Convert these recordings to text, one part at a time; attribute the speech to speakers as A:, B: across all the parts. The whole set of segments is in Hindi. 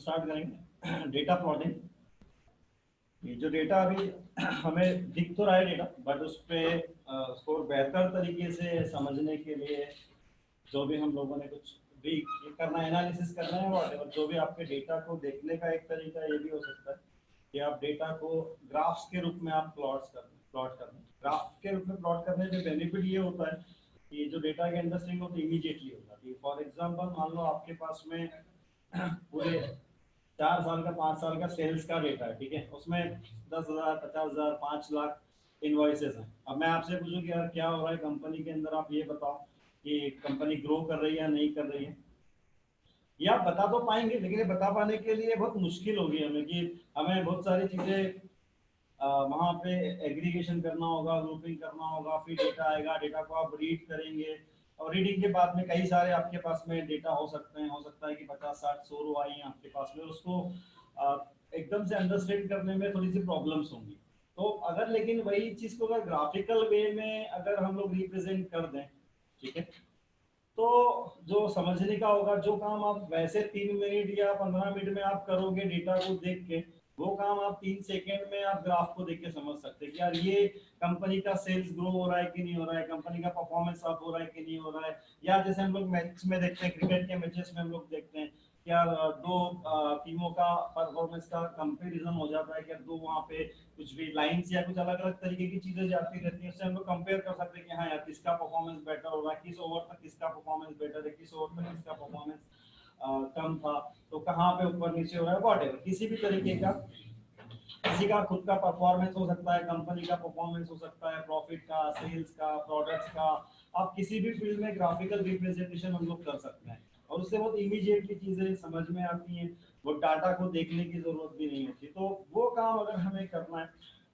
A: स्टार्ट करेंगे डेटा प्लॉटिंग। ये जो डेटा अभी हमें दिख तो रहा है डेटा, बट उस पे उसको बेहतर तरीके से समझने के लिए जो भी हम लोगों ने कुछ भी करना है, एनालिसिस करना है, और जो भी आपके डेटा को देखने का एक तरीका ये भी हो सकता है कि आप डेटा को ग्राफ्स के रूप में आप प्लॉट करना। ग्राफ के रूप में प्लॉट करने में बेनिफिट ये होता है कि जो डेटा की अंडरस्टैंडिंग होती है इमीडिएटली हो जाती है। फॉर एग्जांपल मान लो आपके पास में पूरे 4 साल का 5 साल का सेल्स का डेटा है, ठीक है, उसमें 10,000 50,000 5 लाख इनवॉइसेस हैं। अब मैं आपसे पूछूं कि यार क्या हो रहा है कंपनी के अंदर, आप ये बताओ कि कंपनी ग्रो कर रही है या नहीं कर रही है। ये आप बता तो पाएंगे, लेकिन ये बता पाने के लिए बहुत मुश्किल होगी हमें कि हमें बहुत सारी चीजें वहां पे एग्रीगेशन करना होगा, ग्रुपिंग करना होगा, फिर डेटा आएगा, डेटा को आप रीड करेंगे, और रीडिंग के बाद में कई सारे आपके पास में डेटा हो सकते हैं, हो सकता है कि 50 60 100 रो आई हैं आपके पास में, उसको एकदम से अंडरस्टैंड करने में थोड़ी सी प्रॉब्लम्स होंगी। तो अगर लेकिन वही चीज को अगर ग्राफिकल वे में अगर हम लोग रिप्रेजेंट कर दें, ठीक है, तो जो समझने का होगा, जो काम आप वैसे 3 मिनट या 15 मिनट में आप करोगे डेटा को देख के, वो काम आप 3 सेकेंड में आप ग्राफ को देख के समझ सकते हैं कि यार ये कंपनी का सेल्स ग्रो हो रहा है कि नहीं हो रहा है, कंपनी का परफॉर्मेंस अप हो रहा है कि नहीं हो रहा है। या जैसे हम लोग मैच में देखते हैं, क्रिकेट के मैचेस में हम लोग देखते हैं कि यार दो टीमों का परफॉर्मेंस का कंपैरिजन हो जाता है कि यार दो वहाँ पे कुछ भी लाइंस या कुछ अलग अलग तरीके की चीजें जाती रहती हैं, उससे हम लोग कंपेयर कर सकते हैं कि हाँ यार किसका परफॉर्मेंस बेटर हो रहा है, किस ओवर तक किसका परफॉर्मेंस बेटर है, किस ओवर तक किसका परफॉर्मेंस कम था, तो कहाँ पे ऊपर नीचे हो रहा है, वॉट किसी भी तरीके का, किसी का खुद का परफॉर्मेंस हो सकता है, कंपनी का परफॉर्मेंस हो सकता है, प्रॉफिट का, सेल्स का, प्रोडक्ट्स का। आप किसी भी फील्ड में ग्राफिकल रिप्रेजेंटेशन हम लोग कर सकते हैं, और उससे बहुत इमीडिएटली चीजें समझ में आती हैं, वो डाटा को देखने की जरूरत भी नहीं होती। तो वो काम अगर हमें करना है,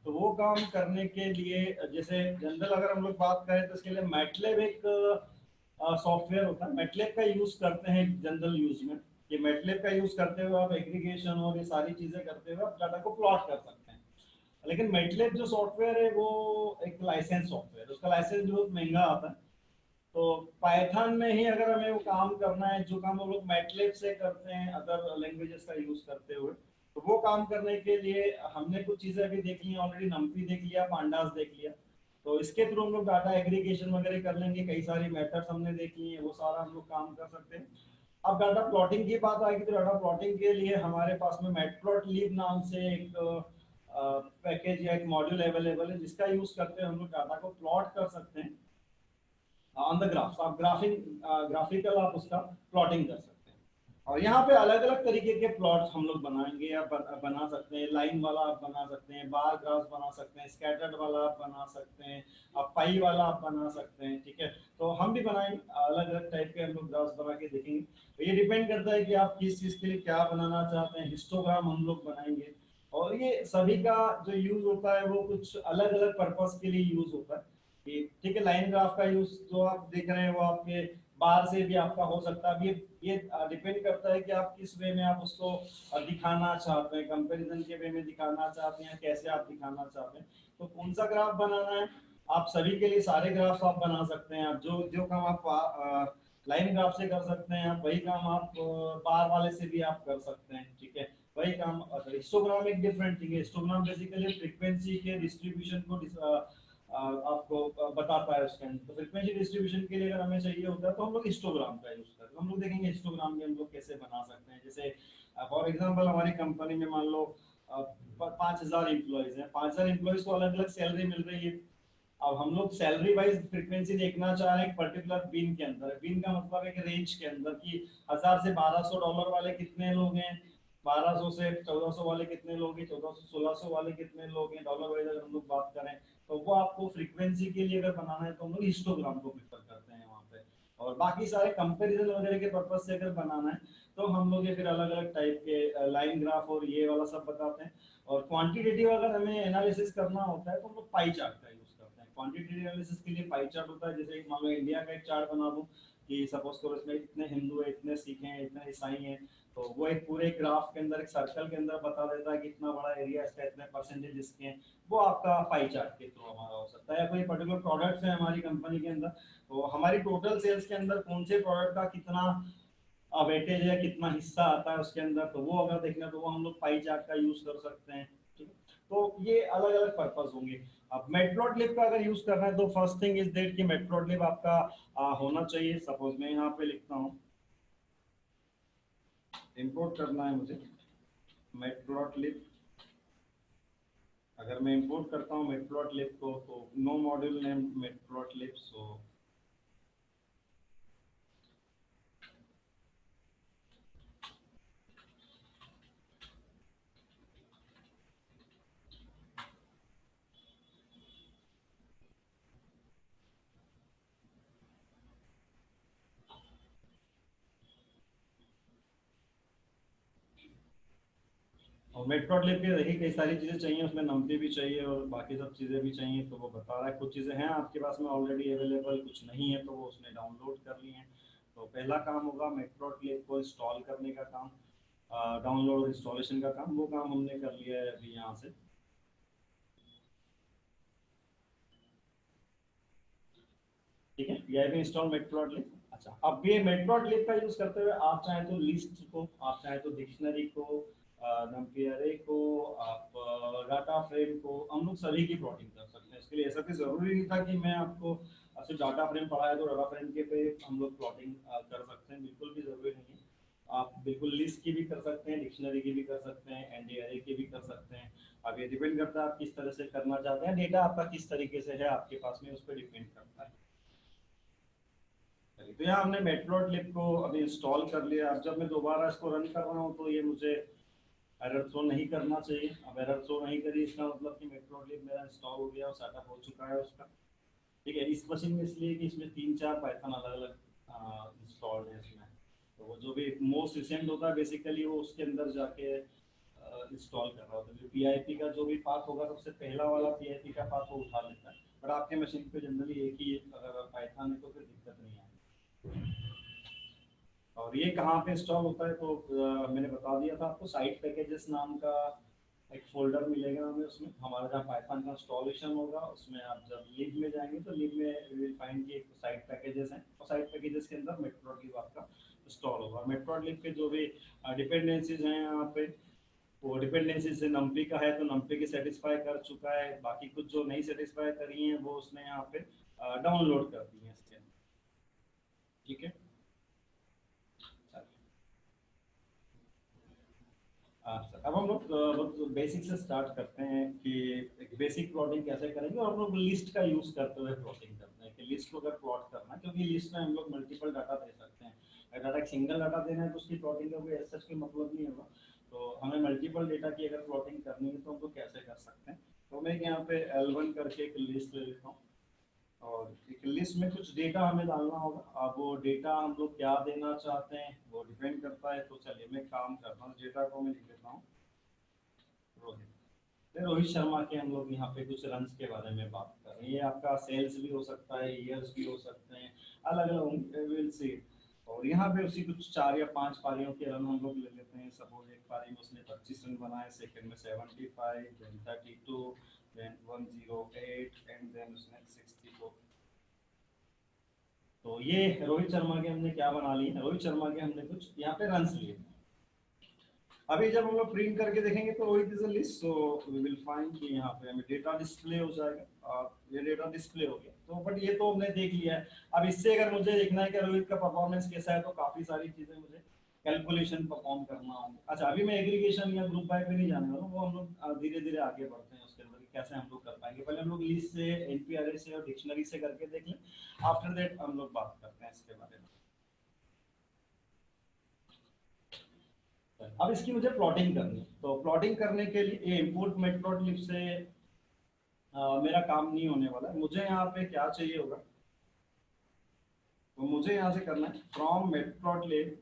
A: तो वो काम करने के लिए जैसे जनरल अगर हम लोग बात करें तो इसके लिए मैटलैब एक सॉफ्टवेयर होता है, मैटलैब का यूज करते हैं जनरल यूज में। ये मैटलैब का यूज करते हुए आप एग्रीगेशन और ये सारी चीजें करते हुए आप डाटा को प्लॉट कर सकते हैं। लेकिन मैटलैब जो सॉफ्टवेयर है वो एक लाइसेंस सॉफ्टवेयर है, उसका लाइसेंस बहुत महंगा आता है। तो पाइथन में ही अगर हमें वो काम करना है जो काम हम लोग मैटलैब से करते हैं अदर लैंग्वेजेस का यूज करते हुए, तो वो काम करने के लिए हमने कुछ चीजें अभी देख ली ऑलरेडी, नम्पी देख लिया, पांडास देख लिया। तो इसके थ्रू हम लोग डाटा एग्रीगेशन वगैरह कर लेंगे, कई सारी मेथड्स हमने देख ली है, वो सारा हम लोग काम कर सकते हैं। अब डाटा प्लॉटिंग की बात आएगी तो डाटा प्लॉटिंग के लिए हमारे पास में मैटप्लॉटलिब नाम से एक पैकेज या एक मॉड्यूल अवेलेबल है, जिसका यूज करते हैं हम लोग डाटा को प्लॉट कर सकते हैं ऑन द ग्राफ। आप ग्राफिकल आप उसका प्लॉटिंग कर सकते हैं, और यहाँ पे अलग अलग तरीके के प्लॉट्स हम लोग बनाएंगे या बना सकते हैं। लाइन वाला आप बना सकते हैं, बार ग्राफ बना सकते हैं, स्कैटर्ड वाला आप बना सकते हैं, आप पाई वाला आप बना सकते हैं, ठीक है। तो हम भी बनाएंगे अलग अलग टाइप के, हम लोग ग्राफ्स बना के देखेंगे। तो ये डिपेंड करता है कि आप किस चीज के लिए क्या बनाना चाहते हैं। हिस्टोग्राम हम लोग बनाएंगे, और ये सभी का जो यूज होता है वो कुछ अलग अलग पर्पस के लिए यूज होता है। ठीक है, लाइन ग्राफ का यूज जो आप देख रहे हैं वो आपके बार से भी आपका हो सकता है। ये डिपेंड करता है कि आप किस वे में आप उसको दिखाना चाहते हैं, कंपैरिजन के वे में दिखाना चाहते हैं, कैसे आप दिखाना चाहते हैं, तो कौन सा ग्राफ बनाना है। आप सभी के लिए सारे ग्राफ्स आप बना सकते हैं। आप जो जो काम आप लाइन ग्राफ से कर सकते हैं, आप वही काम आप बार वाले से भी आप कर सकते हैं, ठीक है। वही काम हिस्टोग्राम एक डिफरेंट थिंग है। हिस्टोग्राम बेसिकली फ्रीक्वेंसी के डिस्ट्रीब्यूशन को आपको बताता है उसके अंदर। तो फ्रीक्वेंसी डिस्ट्रीब्यूशन के लिए अगर हमें चाहिए होता है तो हम लोग हिस्टोग्राम का यूज करते हैं। हम लोग देखेंगे हिस्टोग्राम में हम लोग कैसे बना सकते हैं। जैसे फॉर एग्जांपल हमारी कंपनी में मान लो 5,000 एम्प्लॉइज हैं, 5,000 एम्प्लॉइज को अलग अलग सैलरी मिल रही है। अब हम लोग सैलरी वाइज फ्रीक्वेंसी देखना चाह रहे हैं एक पर्टिकुलर बीन के अंदर। बीन का मतलब है कि रेंज के अंदर कि 1,000 से 1,200 डॉलर वाले कितने लोग हैं, 1,200 से 1,400 वाले कितने लोग हैं, 1,400 1,600 वाले कितने लोग हैं, डॉलर वाइज अगर हम लोग बात करें। तो वो आपको फ्रीक्वेंसी के लिए अगर बनाना है तो हम लोग हिस्टोग्राम को प्रेफर करते हैं वहाँ पे। और बाकी सारे कंपैरिजन वगैरह के पर्पज से अगर बनाना है तो हम लोग ये फिर अलग अलग टाइप के लाइन ग्राफ और ये वाला सब बताते हैं। और क्वांटिटेटिव अगर हमें एनालिसिस करना होता है तो हम लोग पाई चार्ट का यूज करते हैं। क्वांटिटेटिव एनालिसिस के लिए पाई चार्ट होता है। जैसे मान लो इंडिया का एक चार्ट बना दूं कि सपोज करो इसमें इतने हिंदू है, इतने सिख हैं, इतने ईसाई हैं, तो वो एक पूरे ग्राफ के अंदर एक सर्कल के अंदर बता देता है कि इतना बड़ा एरिया इसका, इतने परसेंटेज इसके हैं। वो आपका पाई चार्ट के थ्रू हमारा हो सकता है। या कोई पर्टिकुलर प्रोडक्ट्स है हमारी कंपनी के अंदर, तो हमारी टोटल सेल्स के अंदर कौन से प्रोडक्ट का कितना वेटेज है, कितना हिस्सा आता है उसके अंदर, तो वो अगर देखना तो वो हम लोग पाई चार्ट का यूज कर सकते हैं। ठीक है, तो ये अलग अलग पर्पस होंगे। अब मैटप्लॉटलिब का अगर यूज करना है तो फर्स्ट थिंग इज दैट कि मैटप्लॉटलिब आपका होना चाहिए। सपोज मैं यहाँ पे लिखता हूँ, इंपोर्ट करना है मुझे मैटप्लॉटलिब। अगर मैं इंपोर्ट करता हूँ मैटप्लॉटलिब को, तो नो मॉड्यूल नेम मैटप्लॉटलिब, सो और मेटप्लॉटलिब के देखिए कई सारी चीजें चाहिए उसमें, नंपी भी चाहिए और बाकी सब चीजें भी चाहिए। तो वो बता रहा है कुछ चीजें हैं आपके पास में ऑलरेडी अवेलेबल, कुछ नहीं है तो वो उसने डाउनलोड कर ली है। तो पहला काम होगा मेटप्लॉटलिब को इंस्टॉल करने का काम, डाउनलोड और इंस्टॉलेशन का काम, वो काम हमने कर लिया है अभी यहाँ से। ठीक है, यह भी इंस्टॉल मेटप्लॉटलिब। अच्छा, अब ये मेटप्लॉटलिब का यूज करते हुए आप चाहें तो लिस्ट को, आप चाहें तो डिक्शनरी को, नंपी अरे को, आप डाटा फ्रेम को, हम लोग सभी की प्लॉटिंग कर सकते हैं। इसके लिए ऐसा भी जरूरी नहीं था कि मैं आपको सिर्फ डाटा फ्रेम पढ़ाया तो डाटा फ्रेम के पे हम लोग प्लॉटिंग कर सकते हैं, बिल्कुल भी जरूरी नहीं है। आप बिल्कुल लिस्ट की भी कर सकते हैं, डिक्शनरी की भी कर सकते हैं, एनडी अरे की भी कर सकते हैं। अब ये डिपेंड करता है आप किस तरह से करना चाहते हैं, डेटा आपका किस तरीके से है आपके पास में, उस पर डिपेंड करता है। तो यहाँ हमने मैटप्लॉटलिब को अभी इंस्टॉल कर लिया। अब जब मैं दोबारा इसको रन कर रहा हूँ तो ये मुझे एरर थ्रो नहीं करना चाहिए। अब एरर थ्रो नहीं करी इसका मतलब कि मैटप्लॉटलिब मेरा इंस्टॉल हो गया और सेटअप हो चुका है उसका। ठीक है, इस मशीन में इसलिए कि इसमें 3-4 पाइथन अलग अलग इंस्टॉल्ड है इसमें। तो वो जो भी मोस्ट रिसेंट होता है बेसिकली वो उसके अंदर जाके इंस्टॉल कर रहा होता है। पीआईपी का जो भी पाथ होगा सबसे पहला वाला पीआईपी का पाथ वो उठा लेता है। पर आपके मशीन पे जनरली एक ही अगर पाइथन है तो फिर दिक्कत नहीं आएगी। और ये कहाँ पे इंस्टॉल होता है तो मैंने बता दिया था आपको, साइट पैकेजेस नाम का एक फोल्डर मिलेगा हमें, उसमें हमारा जहाँ पाइथन का इंस्टॉलेशन होगा उसमें आप जब लिब में जाएंगे तो लिब में विल फाइंड कि एक साइट पैकेजेस हैं, और साइट पैकेजेस के अंदर मेटप्लॉटलिब आपका इंस्टॉल होगा। मेटप्लॉटलिब के जो भी डिपेंडेंसीज हैं यहाँ पे, वो डिपेंडेंसी से नंपी का है तो नंपी की सेटिस्फाई कर चुका है, बाकी कुछ जो नहीं सेटिस्फाई करी हैं वो उसने यहाँ पे डाउनलोड कर दी है इसके अंदर। ठीक है, अच्छा, अब हम लोग बेसिक से स्टार्ट करते हैं कि एक बेसिक प्लॉटिंग कैसे करेंगे, और हम लोग लिस्ट का यूज करते हुए प्लॉटिंग करते हैं कि लिस्ट को अगर प्लॉट करना है, क्योंकि लिस्ट में हम लोग मल्टीपल डाटा दे सकते हैं। अगर डाटा एक सिंगल डाटा देना है तो उसकी प्लॉटिंग का कोई ऐसा कोई मतलब नहीं होगा। तो हमें मल्टीपल डेटा की अगर प्लॉटिंग करनी है तो हम लोग कैसे कर सकते हैं। तो मैं यहाँ पे L1 करके एक लिस्ट ले लेता हूँ, और एक लिस्ट में कुछ डेटा हमें डालना होगा। अब वो डेटा हम लोग क्या देना चाहते हैं वो डिपेंड करता है। तो चलिए मैं काम करता हूँ, डेटा को मैं लिख लेता हूँ रोहित। फिर रोहित शर्मा के हम लोग यहाँ पे कुछ रन्स के बारे में बात कर रहे हैं। ये आपका सेल्स भी हो सकता है, ईयर्स भी हो सकते हैं, अलग अलग विल सी। और यहाँ पे उसी कुछ 4 या 5 पारियों के रन हम लोग ले लेते हैं। सपोज एक पारी में उसने 25 रन बनाए, सेकंड में 75, देन 32, देन 108 एंड देन उसने 64। तो ये रोहित शर्मा के हमने क्या बना लिए, रोहित शर्मा के हमने कुछ यहाँ पे रन लिए। अभी जब हम लोग प्रिंट करके देखेंगे तो it is a list, so we will find कि यहाँ पे हमें डेटा डिस्प्ले हो जाएगा। ये डेटा डिस्प्ले हो गया तो, बट ये तो हमने देख लिया है। अब इससे अगर मुझे देखना है कि रोहित का परफॉर्मेंस कैसा है तो काफी सारी चीजें मुझे कैलकुलेशन परफॉर्म करना होंगे। अच्छा, अभी मैं एग्रीगेशन या ग्रुप बाय पे नहीं जाने वाला हूँ, वो हम लोग धीरे धीरे आगे बढ़ते हैं उसके अंदर कैसे हम लोग कर पाएंगे। पहले हम लोग लिस्ट से, एनपी अरे से और डिक्शनरी से करके देख लें, आफ्टर दैट हम लोग बात करते हैं इसके बारे में। अब इसकी मुझे प्लॉटिंग करनी है, तो प्लॉटिंग करने के लिए इंपोर्ट मैटप्लॉटलिब से मेरा काम नहीं होने वाला है। मुझे यहाँ पे क्या चाहिए होगा, तो मुझे यहाँ से करना है फ्रॉम मैटप्लॉटलिब।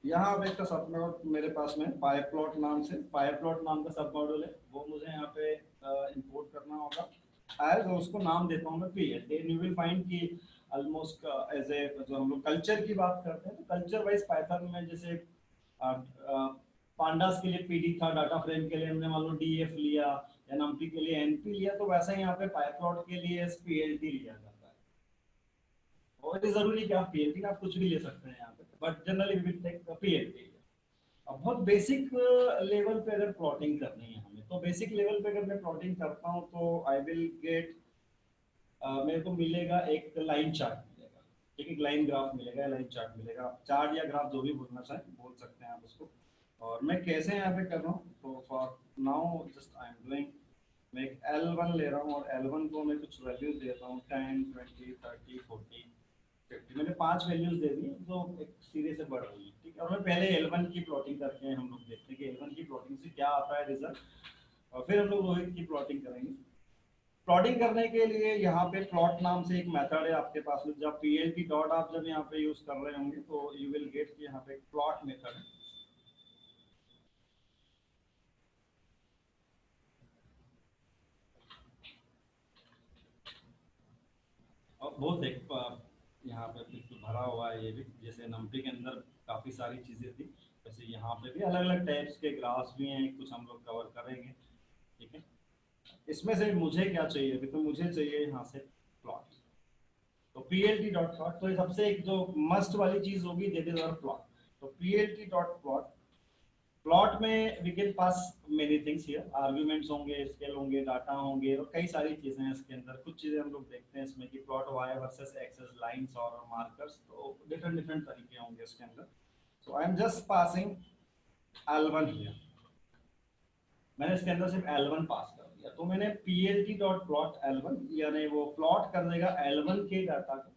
A: यहाँ पे इसका सब मॉड्यूल मेरे पास में पाइप्लॉट नाम से, पाइप्लॉट नाम का सब मॉड्यूल है, वो मुझे यहाँ पे इंपोर्ट करना होगा। एज उसको नाम देता हूँ मैं P L. Then you will find कि ऑलमोस्ट एज ए, जो हम लोग कल्चर की बात करते हैं तो कल्चर वाइज पाइथन में जैसे पांडास के लिए पीडी था, डाटा फ्रेम के लिए हमने मान लो डीएफ लिया, या नम्पी के लिए एनपी लिया, तो वैसा ही यहाँ पे पाइप्लॉट के लिए एसपीएलटी लिया जाता है। और ये जरूरी कि आप पीएलटी आप कुछ भी ले सकते हैं यहाँ पे, but generally we will take PLT. अब बहुत बेसिक लेवल पे अगर प्लॉटिंग करनी है हमें, तो बेसिक लेवल पे अगर मैं प्लॉटिंग करता हूँ तो आई विल गेट, मेरे को मिलेगा एक लाइन चार्ट मिलेगा, ठीक है, एक लाइन ग्राफ मिलेगा, लाइन चार्ट मिलेगा, चार्ट या ग्राफ जो भी बोलना चाहें बोल सकते हैं आप उसको। और मैं कैसे यहाँ पे कर रहा हूँ, तो for now just I am doing, मैं एक L1 ले रहा हूँ और L1 को मैं कुछ वैल्यूज देता हूँ 10 20 30 40 50, मैंने 5 वैल्यूज दे दी जो एक सीरीज से बढ़ रही है, ठीक है। और मैं पहले L1 की प्लॉटिंग करके हम लोग देखते हैं कि L1 की प्लॉटिंग से क्या आता है रिजल्ट, और फिर हम लोग रोहित की प्लॉटिंग करेंगे। प्लॉटिंग करने के लिए यहाँ पे प्लॉट नाम से एक मेथड है आपके पास में, जब पीएलटी डॉट आप जब यहाँ पे यूज कर रहे होंगे तो यू विल गेट यहाँ पे प्लॉट मेथड है। और बहुत एक यहाँ पे बिल्कुल भरा हुआ है ये भी, जैसे नमपी के अंदर काफी सारी चीजें थी, वैसे यहाँ पे भी अलग अलग टाइप्स के ग्राफ्स भी हैं, कुछ हम लोग कवर करेंगे, ठीक है। इसमें से मुझे क्या चाहिए अभी, तो मुझे चाहिए यहाँ से प्लॉट, तो पीएलटी डॉट प्लॉट, तो ये सबसे एक जो मस्ट वाली चीज होगी दैट इज आवर प्लॉट। तो पीएलटी डॉट प्लॉट, प्लॉट में we can pass many things here, arguments होंगे, स्केल होंगे, डाटा होंगे, और कई सारी चीजें हैं इसके अंदर। कुछ चीजें हम लोग देखते हैं इसमें कि plot Y versus axes lines और मार्कर्स, तो डिफरेंट डिफरेंट तरीके होंगे इसके अंदर। So I am just passing L1 here, मैंने इसके अंदर सिर्फ L1 पास कर दिया, तो मैंने पीएलटी डॉट प्लॉट L1, यानी वो प्लॉट कर देगा L1 के डाटा को।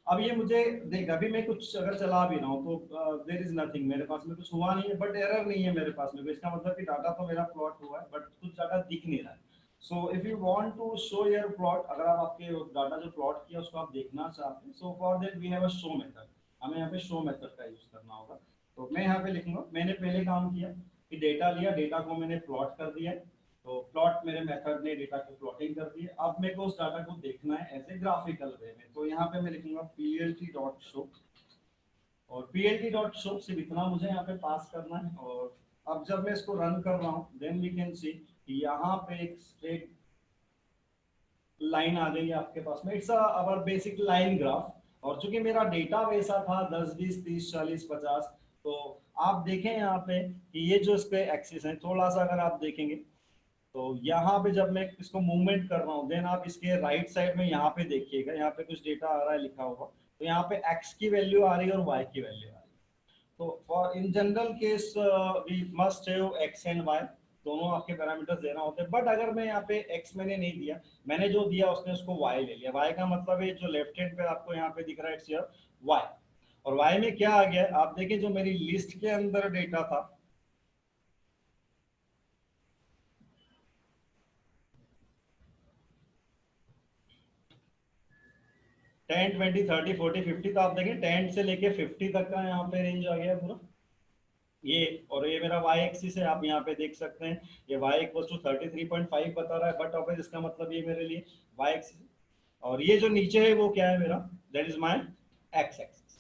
A: अब ये मुझे देख, अभी मैं कुछ अगर चला भी रहा हूँ तो देयर इज नथिंग, मेरे पास में कुछ हुआ नहीं है, बट एरर नहीं है मेरे पास में, तो इसका मतलब कि डाटा तो मेरा प्लॉट हुआ है बट कुछ डाटा दिख नहीं रहा है। So if you want to show your plot, अगर आप आपके डाटा जो प्लॉट किया उसको आप देखना चाहते हैं, so for that we have a show method, हमें यहाँ पे शो मेथड का यूज करना होगा। तो मैं यहाँ पे लिखूंगा, मैंने पहले काम किया कि डेटा लिया, डेटा को मैंने प्लॉट कर दिया, तो प्लॉट मेरे मेथड ने डेटा को प्लॉटिंग कर दी है। अब मेरे को उस डाटा को देखना है एज ए ग्राफिकल वे में, तो यहाँ पे मैं लिखूंगा plt डॉट शो, और plt डॉट शो सिर्फ इतना मुझे यहाँ पे पास करना है। और अब जब मैं इसको रन कर रहा हूँ देन वी कैन सी यहाँ पे एक स्ट्रेट लाइन आ गई है आपके पास में, it's our basic line graph. और चूंकि मेरा डेटा वैसा था 10 20 30 40 50, तो आप देखें यहाँ पे कि ये जो इस पे एक्सिस है, थोड़ा सा अगर आप देखेंगे तो यहाँ पे जब मैं इसको मूवमेंट कर रहा हूँ देन आप इसके राइट साइड में यहाँ पे देखिएगा, यहाँ पे कुछ डेटा आ रहा है लिखा हुआ, तो यहाँ पे x की वैल्यू आ रही है और y की वैल्यू आ रही है। तो for in general case we must have x and y, दोनों आपके पैरामीटर्स देना होते हैं, बट अगर मैं यहाँ पे x मैंने नहीं दिया, मैंने जो दिया उसने उसको y ले लिया, y का मतलब है जो लेफ्ट हैंड पे आपको यहाँ पे दिख रहा है इट्स योर y। और y में क्या आ गया आप देखें, जो मेरी लिस्ट के अंदर डेटा था, 10 20 30 40 50, तो आप देखें 10 से लेके 50 तक का यहाँ पे रेंज आ गया पूरा ये। और ये मेरा y एक्सिस है, आप यहाँ पे देख सकते हैं ये y इक्वल टू 33.5 बता रहा है, बट ऑफ इसका मतलब ये मेरे लिए y एक्सिस। और ये जो नीचे है वो क्या है मेरा, that is my x axis.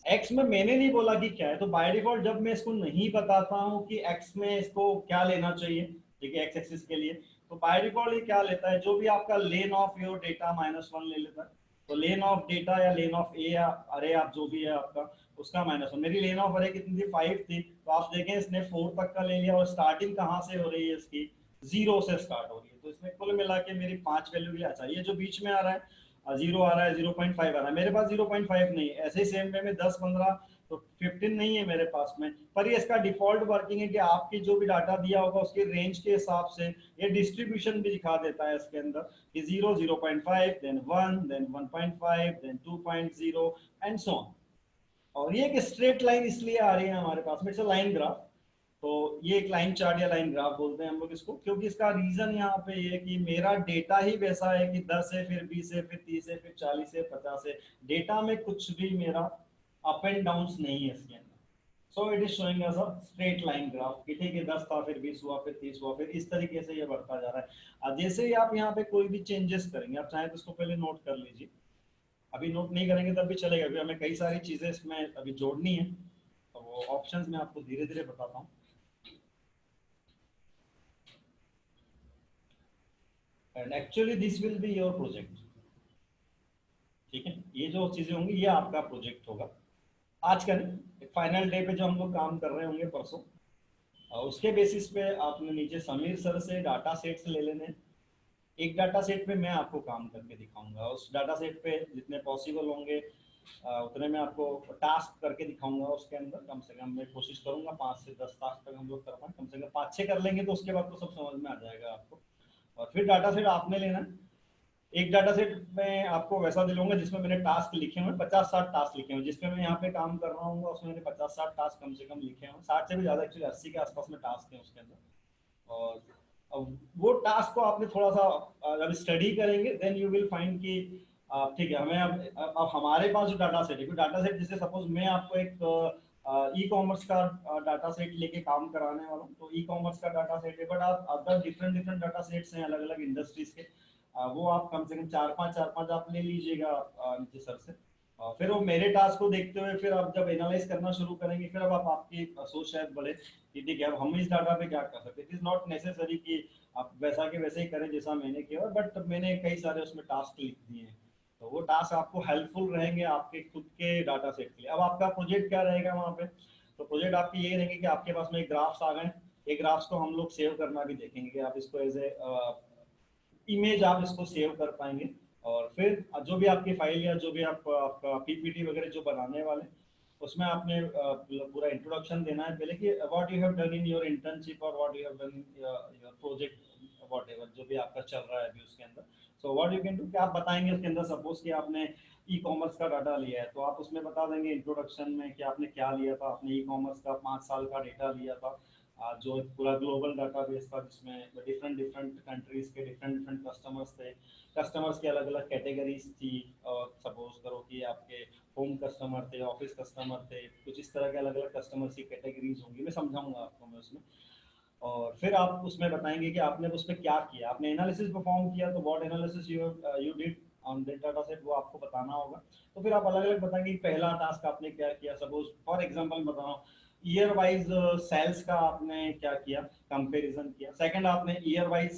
A: x में मैंने नहीं बोला कि क्या है, तो बाय डिफॉल्ट जब मैं इसको नहीं बताता हूँ कि x में इसको क्या लेना चाहिए, ठीक है, x एक्सिस के लिए, तो बाय डिफॉल्ट ये क्या लेता है, जो भी आपका लेन ऑफ योर डेटा -1 ले लेता है। तो लेन ऑफ डेटा या लेन ऑफ ए या अरे आप जो भी है आपका, उसका -1, मेरी लेन ऑफ अरे कितनी थी 5 थी, तो आप देखें इसने 4 तक का ले लिया, और स्टार्टिंग कहाँ से हो रही है इसकी, 0 से स्टार्ट हो रही है, तो इसमें कुल मिला के मेरी 5 वैल्यू लिया। अच्छा ये जो बीच में आ रहा है 0 आ रहा है, 0.5 आ रहा है, मेरे पास 0.5 नहीं है, ऐसे ही सेम वे में 10 15 तो 15 नहीं है मेरे पास में, पर ये इसका डिफॉल्ट वर्किंग है कि आपकी जो भी डाटा दिया होगा उसके रेंज के हिसाब से ये डिस्ट्रीब्यूशन भी दिखा देता है इसके अंदर कि 0 0.5 then 1 then 1.5 then 2.0 and so on. और ये एक स्ट्रेट लाइन इसलिए आ रही है हमारे पास में, इट्स अ लाइन ग्राफ। तो ये एक लाइन चार्ट या लाइन ग्राफ बोलते हैं हम लोग इसको, क्योंकि इसका रीजन यहाँ पे ये कि मेरा डेटा ही वैसा है कि 10 है फिर 20 है फिर 30 है फिर 40 है 50 है, डेटा में कुछ भी मेरा अप एंड डाउन नहीं है इसके अंदर। So it is showing us a straight line graph कि ठीक है 10 था फिर 20 हुआ फिर 30 हुआ, फिर इस तरीके से ये बढ़ता जा रहा है। जैसे ही आप यहाँ पे कोई भी चेंजेस करेंगे, आप चाहें तो इसको पहले नोट कर लीजिए, अभी नोट नहीं करेंगे तब भी चलेगा, अभी हमें कई सारी चीजें इसमें अभी जोड़नी है, तो वो ऑप्शंस मैं आपको धीरे धीरे बताता हूँ। And actually this will be your project, ठीक है, ये जो चीजें होंगी ये आपका प्रोजेक्ट होगा आज का नहीं, फाइनल डे पे जो हम लोग काम कर रहे होंगे परसों, उसके बेसिस पे आपने नीचे समीर सर से डाटा सेट्स ले लेने हैं। एक डाटा सेट पे मैं आपको काम करके दिखाऊंगा, उस डाटा सेट पे जितने पॉसिबल होंगे उतने मैं आपको टास्क करके दिखाऊंगा। उसके अंदर कम से कम मैं कोशिश करूंगा 5 से 10 टास्क तक हम लोग कर पाए, कम से कम 5-6 कर लेंगे तो उसके बाद तो सब समझ में आ जाएगा आपको। और फिर डाटा सेट आपने लेना है। एक डाटा सेट में आपको वैसा दिलूंगा जिसमें मैंने टास्क लिखे हुए 50-60 टास्क लिखे हुए, जिसमें मैं यहाँ पे काम कर रहा हूँ उसमें मैंने 50-60 टास्क कम से कम लिखे हुए, 60 से भी ज्यादा, एक्चुअली 80 के आसपास में टास्क है उसके अंदर। और अब वो टास्क को आपने थोड़ा सा जब स्टडी करेंगे देन यू विल फाइंड कि ठीक है हमें अब हमारे पास जो डाटा सेट है, डाटा सेट जैसे सपोज मैं आपको एक ई कॉमर्स का डाटा सेट लेके काम कराने वाला हूँ, तो ई कॉमर्स का डाटा सेट है, बट आप other different different data sets हैं अलग अलग इंडस्ट्रीज के, वो आप कम से कम चार पांच आप ले लीजिएगा नीचे सर से। फिर वो मेरे टास्क को देखते हुए फिर आप जब एनालाइज करना शुरू करेंगे फिर अब आप आपकी सोच शायद बढ़े कि ठीक है अब हम इस डाटा पे क्या कर सकते हैं। इट इज नॉट नेसेसरी कि आप वैसा के वैसे ही करें जैसा मैंने किया, बट मैंने कई सारे उसमें टास्क लिख दिए हैं, तो वो टास्क आपको हेल्पफुल रहेंगे आपके खुद के डाटा सेट के लिए। अब आपका प्रोजेक्ट क्या रहेगा वहाँ पे, तो प्रोजेक्ट आपके ये रहेंगे कि आपके पास में ग्राफ्स आ गए, एक ग्राफ्स को हम लोग सेव करना भी देखेंगे कि आप इसको एज ए इमेज आप इसको सेव कर पाएंगे। और फिर जो भी आपकी फाइल या जो भी आप आपका पीपीटी वगैरह जो बनाने वाले उसमें आपने पूरा इंट्रोडक्शन देना है पहले कि what you have done in your internship और what you have done in your project whatever जो भी आपका चल रहा है अभी उसके अंदर। So what you can do कि आप बताएंगे उसके अंदर, सपोज कि आपने ई कॉमर्स का डाटा लिया है तो आप उसमें बता देंगे इंट्रोडक्शन में कि आपने क्या लिया था, आपने ई कॉमर्स का 5 साल का डेटा लिया था, जो एक पूरा ग्लोबल डाटाबेस था जिसमें डिफरेंट डिफरेंट कंट्रीज के डिफरेंट डिफरेंट कस्टमर्स थे, कस्टमर्स की अलग अलग कैटेगरीज थी। और सपोज करो कि आपके होम कस्टमर थे, ऑफिस कस्टमर थे, कुछ इस तरह के अलग अलग कस्टमर्स की कैटेगरीज होंगी, मैं समझाऊंगा आपको मैं उसमें। और फिर आप उसमें बताएंगे कि आपने उस पर क्या किया, आपने एनालिसिस परफॉर्म किया तो what analysis you did on that data set वो आपको बताना होगा। तो फिर आप अलग अलग बताएंगे कि पहला टास्क आपने क्या किया, सपोज फॉर एग्जांपल बता रहा हूँ ईयर वाइज सेल्स का आपने क्या किया, कंपैरिजन किया। सेकंड आपने year wise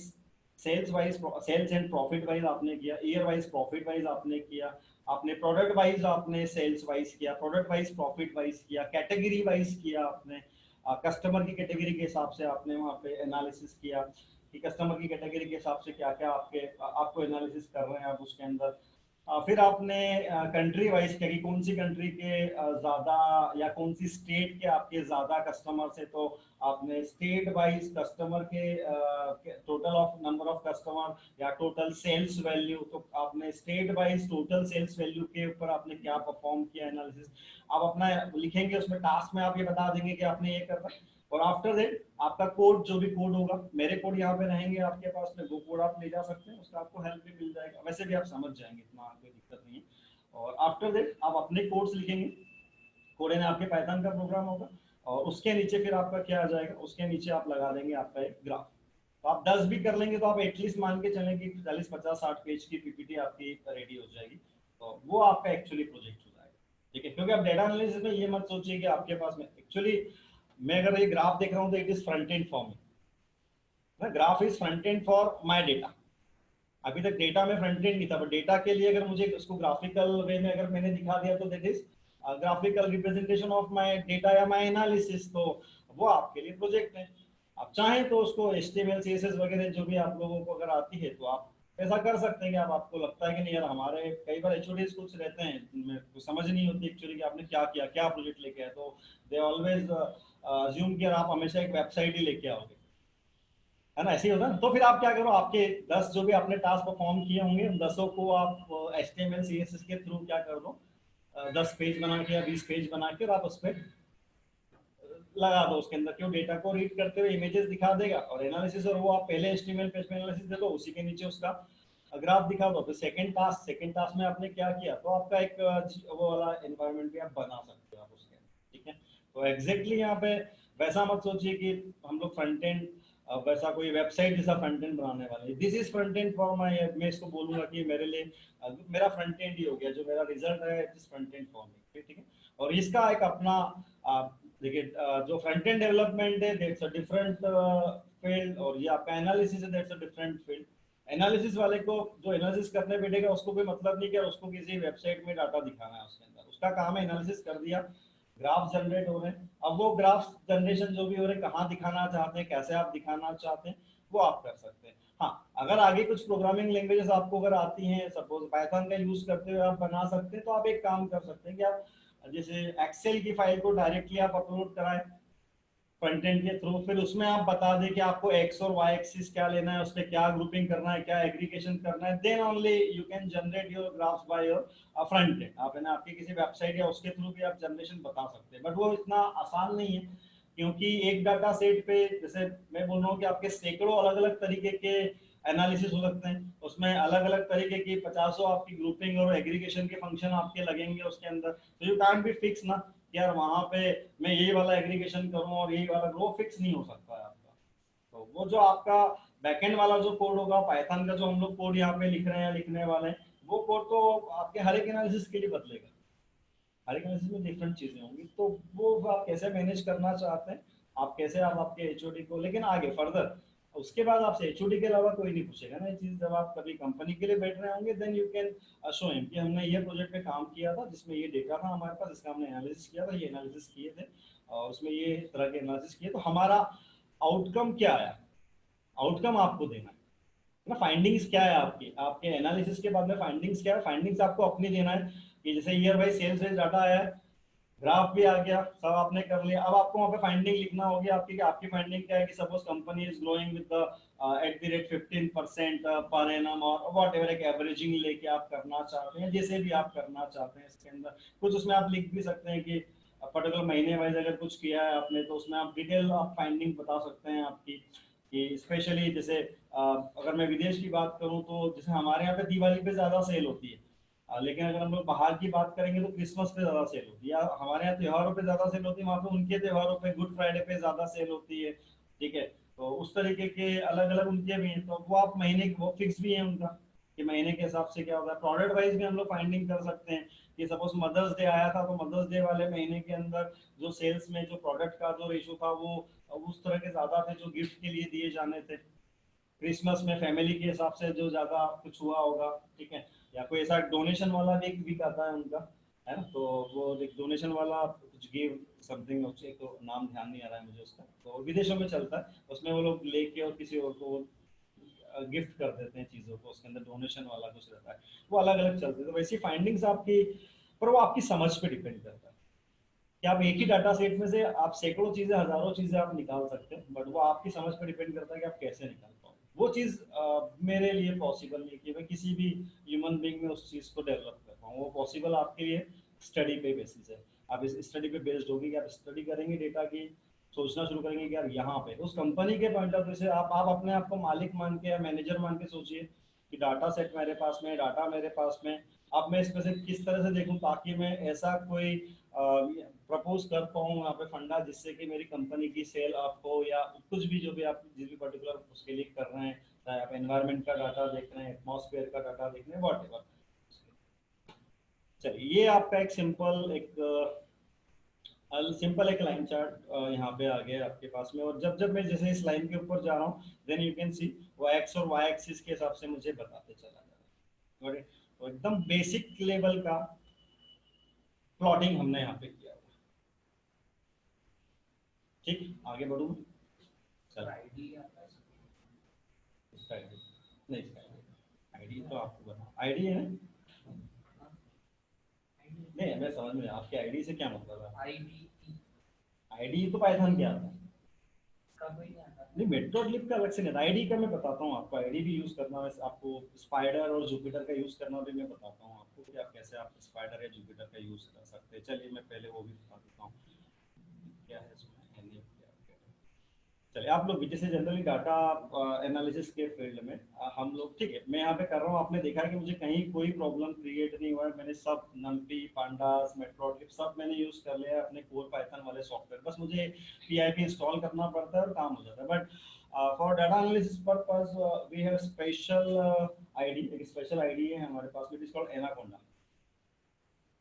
A: sales and profit wise आपने किया, ईयर वाइज प्रॉफिट वाइज आपने किया, आपने प्रोडक्ट वाइज आपने सेल्स वाइज किया, प्रोडक्ट वाइज प्रॉफिट वाइज किया, कैटेगरी वाइज किया आपने, कस्टमर की कैटेगरी के हिसाब से आपने वहाँ पे एनालिसिस किया कि कस्टमर की कैटेगरी के हिसाब से क्या क्या आपको एनालिसिस कर रहे हैं आप उसके अंदर। फिर आपने कंट्री वाइज किया कि कौन सी कंट्री के ज्यादा या कौन सी स्टेट के आपके ज्यादा कस्टमर्स है, तो आपने स्टेट वाइज कस्टमर के total of number of customer या टोटल सेल्स वैल्यू, तो आपने state wise total sales value के ऊपर आपने क्या परफॉर्म किया एनालिसिस। आप अपना लिखेंगे उसमें टास्क में आप ये बता देंगे कि आपने ये करना है। और आफ्टर दैट आपका कोड जो भी कोड होगा, मेरे कोड यहाँ पे रहेंगे आपके पास में, वो कोड आप ले जा सकते हैं, उसका आपको हेल्प भी मिल जाएगा, वैसे भी आप समझ जाएंगे, इतना कोई दिक्कत नहीं है। और आफ्टर दैट आप अपने कोड्स लिखेंगे, कोड में आपके पाइथन का प्रोग्राम होगा, और उसके नीचे फिर आपका क्या आ जाएगा, उसके नीचे आप लगा देंगे आपका एक ग्राफ। तो आप 10 भी कर लेंगे तो आप एटलीस्ट मान के चलें कि 40-50-60 पेज की पीपीटी आपकी रेडी हो जाएगी, तो वो आपका एक्चुअली प्रोजेक्ट हो जाएगा। ठीक है, क्योंकि आप डेटा एनालिसिस में ये मत सोचिए कि आपके पास में एक्चुअली मैं अगर ये ग्राफ देख रहा हूँ तो it is front end for me, ना graph is front end for my data. अभी तक डेटा में फ्रंट एंड नहीं था, बट डेटा के लिए अगर मुझे उसको ग्राफिकल वे में अगर मैंने दिखा दिया तो that is graphical representation of my data या माय एनालिसिस, तो वो आपके लिए प्रोजेक्ट है। आप चाहें तो उसको HTML CSS वगैरह जो भी आप लोगों को अगर आती है तो आप ऐसा कर सकते हैं कि आप आपको लगता है कि नहीं यार हमारे कई बार HODs कुछ रहते हैं जिनमें कुछ समझ नहीं होती एक्चुअली कि आपने क्या किया, क्या प्रोजेक्ट लेके आए, तो दे ऑलवेज अज्यूम कि आप हमेशा एक वेबसाइट ही लेके आओगे, है ना, ऐसे ही होता है। तो फिर आप क्या करो, आपके 10 जो भी आपने टास्क परफॉर्म किए होंगे उन 10 को आप HTML CSS के थ्रू क्या कर दो, 10 पेज बना के या 20 पेज बना के और आप उस पर लगा दो, उसके अंदर क्यों डेटा को रीड करते हुए इमेजेस दिखा देगा और एनालिसिस, और वो आप पहले HTML पेज पे एनालिसिस दे दो, उसी के नीचे उसका ग्राफ दिखा दो। फिर सेकंड टास्क में आपने क्या किया, तो आपका एक वो वाला एनवायरनमेंट भी आप बना सकते हो आप उसके अंदर। ठीक है, तो एग्जैक्टली यहाँ पे वैसा मत सोचिए कि हम लोग फ्रंट एंड वैसा कोई वेबसाइट जैसा फ्रंट एंड बनाने वाले हैं। This is front end for my, मैं इसको बोलूंगा कि मेरे लिए मेरा फ्रंट एंड ही हो गया, जो मेरा रिजल्ट है it is front end for मी। ठीक है, और इसका एक अपना देखिए जो फ्रंट एंड डेवलपमेंट है दैट्स अ डिफरेंट फील्ड, और ये आपका एनालिसिस है that's a different field. Analysis वाले को जो एनालिसिस करने बैठेगा उसको कोई मतलब नहीं कि उसको किसी वेबसाइट में डाटा दिखाना है, उसके अंदर उसका काम है एनालिसिस कर दिया, ग्राफ जनरेट हो रहे हैं, अब वो ग्राफ जनरेशन जो भी हो रहे हैं कहाँ दिखाना चाहते हैं, कैसे आप दिखाना चाहते हैं, वो आप कर सकते हैं। हाँ, अगर आगे कुछ प्रोग्रामिंग लैंग्वेजेस आपको अगर आती हैं, सपोज पाइथन का यूज करते हुए आप बना सकते हैं, तो आप एक काम कर सकते हैं कि आप जैसे एक्सेल की फाइल को डायरेक्टली आप अपलोड कराएं फ्रंट एंड के थ्रू, फिर उसमें आप बता दें कि आपको एक्स और वाई एक्सिस क्या लेना है, उस पर क्या ग्रुपिंग करना है, क्या एग्रीगेशन करना है, then only you can generate your graphs by your front end. आप है ना आपकी किसी वेबसाइट या उसके थ्रू भी आप जनरेशन बता सकते हैं, बट वो इतना आसान नहीं है, क्योंकि एक डाटा सेट पे जैसे मैं बोल रहा हूँ कि आपके सैकड़ों अलग अलग तरीके के एनालिसिस हो सकते हैं, उसमें अलग अलग तरीके की पचासों आपकी ग्रुपिंग और एग्रीगेशन के फंक्शन आपके लगेंगे उसके अंदर, तो यू कांट बी फिक्स ना यार वहां पे मैं यही वाला एग्रीगेशन करूं और यही वाला, वो फिक्स नहीं हो सकता है आपका। तो वो जो आपका बैकएंड वाला जो कोड होगा पाइथन का, जो हम लोग कोड यहाँ पे लिख रहे हैं लिखने वाले हैं, वो कोड तो आपके हर एक एनालिसिस के लिए बदलेगा, हर एक एनालिसिस में डिफरेंट चीजें होंगी, तो वो आप कैसे मैनेज करना चाहते हैं, आप कैसे आप आपके एचओडी को, लेकिन आगे फर्दर उसके बाद आपसे एचओडी के अलावा कोई नहीं पूछेगा ना ये चीज, जब आप कभी कंपनी के लिए बैठ रहे होंगे then you can show him कि हमने ये प्रोजेक्ट पे काम किया था जिसमें ये डेटा था हमारे पास, इसका हमने एनालिसिस किया था, ये एनालिसिस किए थे और उसमें ये तरह के एनालिसिस किए, तो हमारा आउटकम क्या आया, आउटकम आपको देना है ना, फाइंडिंग्स क्या है आपकी, आपके एनालिसिस के बाद में फाइंडिंग्स क्या है, फाइंडिंग्स आपको अपनी देना है कि जैसे ईयर बाई सेल्स डाटा आया है, ग्राफ भी आ गया, सब आपने कर लिया, अब आपको वहाँ पे फाइंडिंग लिखना होगी आपकी कि आपकी फाइंडिंग क्या है, कि suppose company is growing with at the rate 15% per annum और वॉट एवर, एक एवरेजिंग लेके आप करना चाहते हैं, जैसे भी आप करना चाहते हैं इसके अंदर कुछ उसमें आप लिख भी सकते हैं कि पर्टिकुलर महीने वाइज अगर कुछ किया है आपने तो उसमें आप डिटेल आप फाइंडिंग बता सकते हैं आपकी, कि स्पेशली जैसे अगर मैं विदेश की बात करूं तो जैसे हमारे यहाँ पे दिवाली पे ज्यादा सेल होती है, लेकिन अगर हम लोग बाहर की बात करेंगे तो क्रिसमस पे ज्यादा सेल होती है, या हमारे यहाँ त्योहारों पे ज्यादा सेल होती है, वहाँ पे उनके त्योहारों पे गुड फ्राइडे पे ज्यादा सेल होती है, ठीक है, तो उस तरीके के अलग अलग उनके भी हैं, तो वो आप महीने वो फिक्स भी है उनका कि महीने के हिसाब से क्या होता है, प्रोडक्ट वाइज भी हम लोग फाइंडिंग कर सकते हैं कि सपोज मदर्स डे आया था तो मदर्स डे वाले महीने के अंदर जो सेल्स में जो प्रोडक्ट का जो रेशो था वो उस तरह के ज्यादा थे जो गिफ्ट के लिए दिए जाने थे, क्रिसमस में फैमिली के हिसाब से जो ज्यादा कुछ हुआ होगा, ठीक है, या कोई ऐसा डोनेशन वाला भी एक वीक आता है उनका, है ना, तो वो एक डोनेशन वाला कुछ गिव समथिंग, उससे तो नाम ध्यान नहीं आ रहा है मुझे उसका, तो विदेशों में चलता है, उसमें वो लोग लेके और किसी और को गिफ्ट कर देते हैं चीजों को, उसके अंदर डोनेशन वाला कुछ रहता है, वो अलग अलग चलते हैं, तो वैसी फाइंडिंग्स आपकी, पर वो आपकी समझ पे डिपेंड करता है कि आप एक ही डाटा सेट में से आप सैकड़ों चीजें हजारों चीजें आप निकाल सकते हैं, बट वो आपकी समझ पर डिपेंड करता है कि आप कैसे निकाल पाओ, वो चीज मेरे लिए पॉसिबल नहीं कि मैं किसी भी ह्यूमन बीइंग में उस चीज को डेवलप कर पाऊँ, वो पॉसिबल आपके लिए स्टडी पे बेसिस है, आप इस स्टडी पे बेस्ड होगी कि आप स्टडी करेंगे डेटा की, सोचना शुरू करेंगे कि यार यहाँ पे उस कंपनी के पॉइंट ऑफ व्यू से आप अपने आप को मालिक मान के या मैनेजर मान के सोचिए कि डाटा सेट मेरे पास में, डाटा मेरे पास में, अब मैं इसमें से किस तरह से देखूं ताकि मैं ऐसा कोई प्रपोज कर पाऊँ यहाँ पे फंडा जिससे कि मेरी कंपनी की सेल अप हो, या कुछ भी जो भी आप जिस भी पर्टिकुलर उसके लिए कर रहे हैं, चाहे आप एनवायरनमेंट का डाटा देख रहे हैं, एटमॉस्फेयर का डाटा देख रहे हैं, वॉट एवर। चलिए ये आपका एक सिंपल एक लाइन चार्ट यहाँ पे आ गया आपके पास में, और जब जब मैं जैसे इस लाइन के ऊपर जा रहा हूँ देन यू कैन सी वो एक्स और वाई एक्सिस के हिसाब से मुझे बताते चला जा रहा है, तो एकदम बेसिक लेवल का प्लॉटिंग हमने यहाँ पे किया हुआ है। ठीक, आगे बढ़ू, चल इसका आईडी नहीं, इसका आईडी तो आपको बता, आईडी है ना, नहीं मैं समझ में, आपके आईडी से क्या मतलब है, आईडी तो पाइथन के आता है, नहीं मेट्रोलिब का अलग से नहीं, आईडी का मैं बताता हूँ आपको, आईडी भी यूज करना है आपको, स्पाइडर और जुपिटर का यूज करना भी मैं बताता हूँ आपको कि आप कैसे आप स्पाइडर या जुपिटर का यूज कर सकते हैं, चलिए मैं पहले वो भी बता देता हूँ क्या है इसमें, चलिए आप लोग भी जैसे जनरली डाटा एनालिसिस के फील्ड में हम लोग, ठीक है मैं यहाँ पे कर रहा हूँ, आपने देखा कि मुझे कहीं कोई प्रॉब्लम क्रिएट नहीं हुआ है, मैंने सब नम्पी पांडास मेट्रोलिब सब मैंने यूज कर लिया है अपने कोर पाइथन वाले सॉफ्टवेयर, बस मुझे पीआईपी इंस्टॉल करना पड़ता है और काम हो जाता है, but for data analysis purpose we have special ID, एक स्पेशल आईडी है हमारे पास में, it is called Anaconda,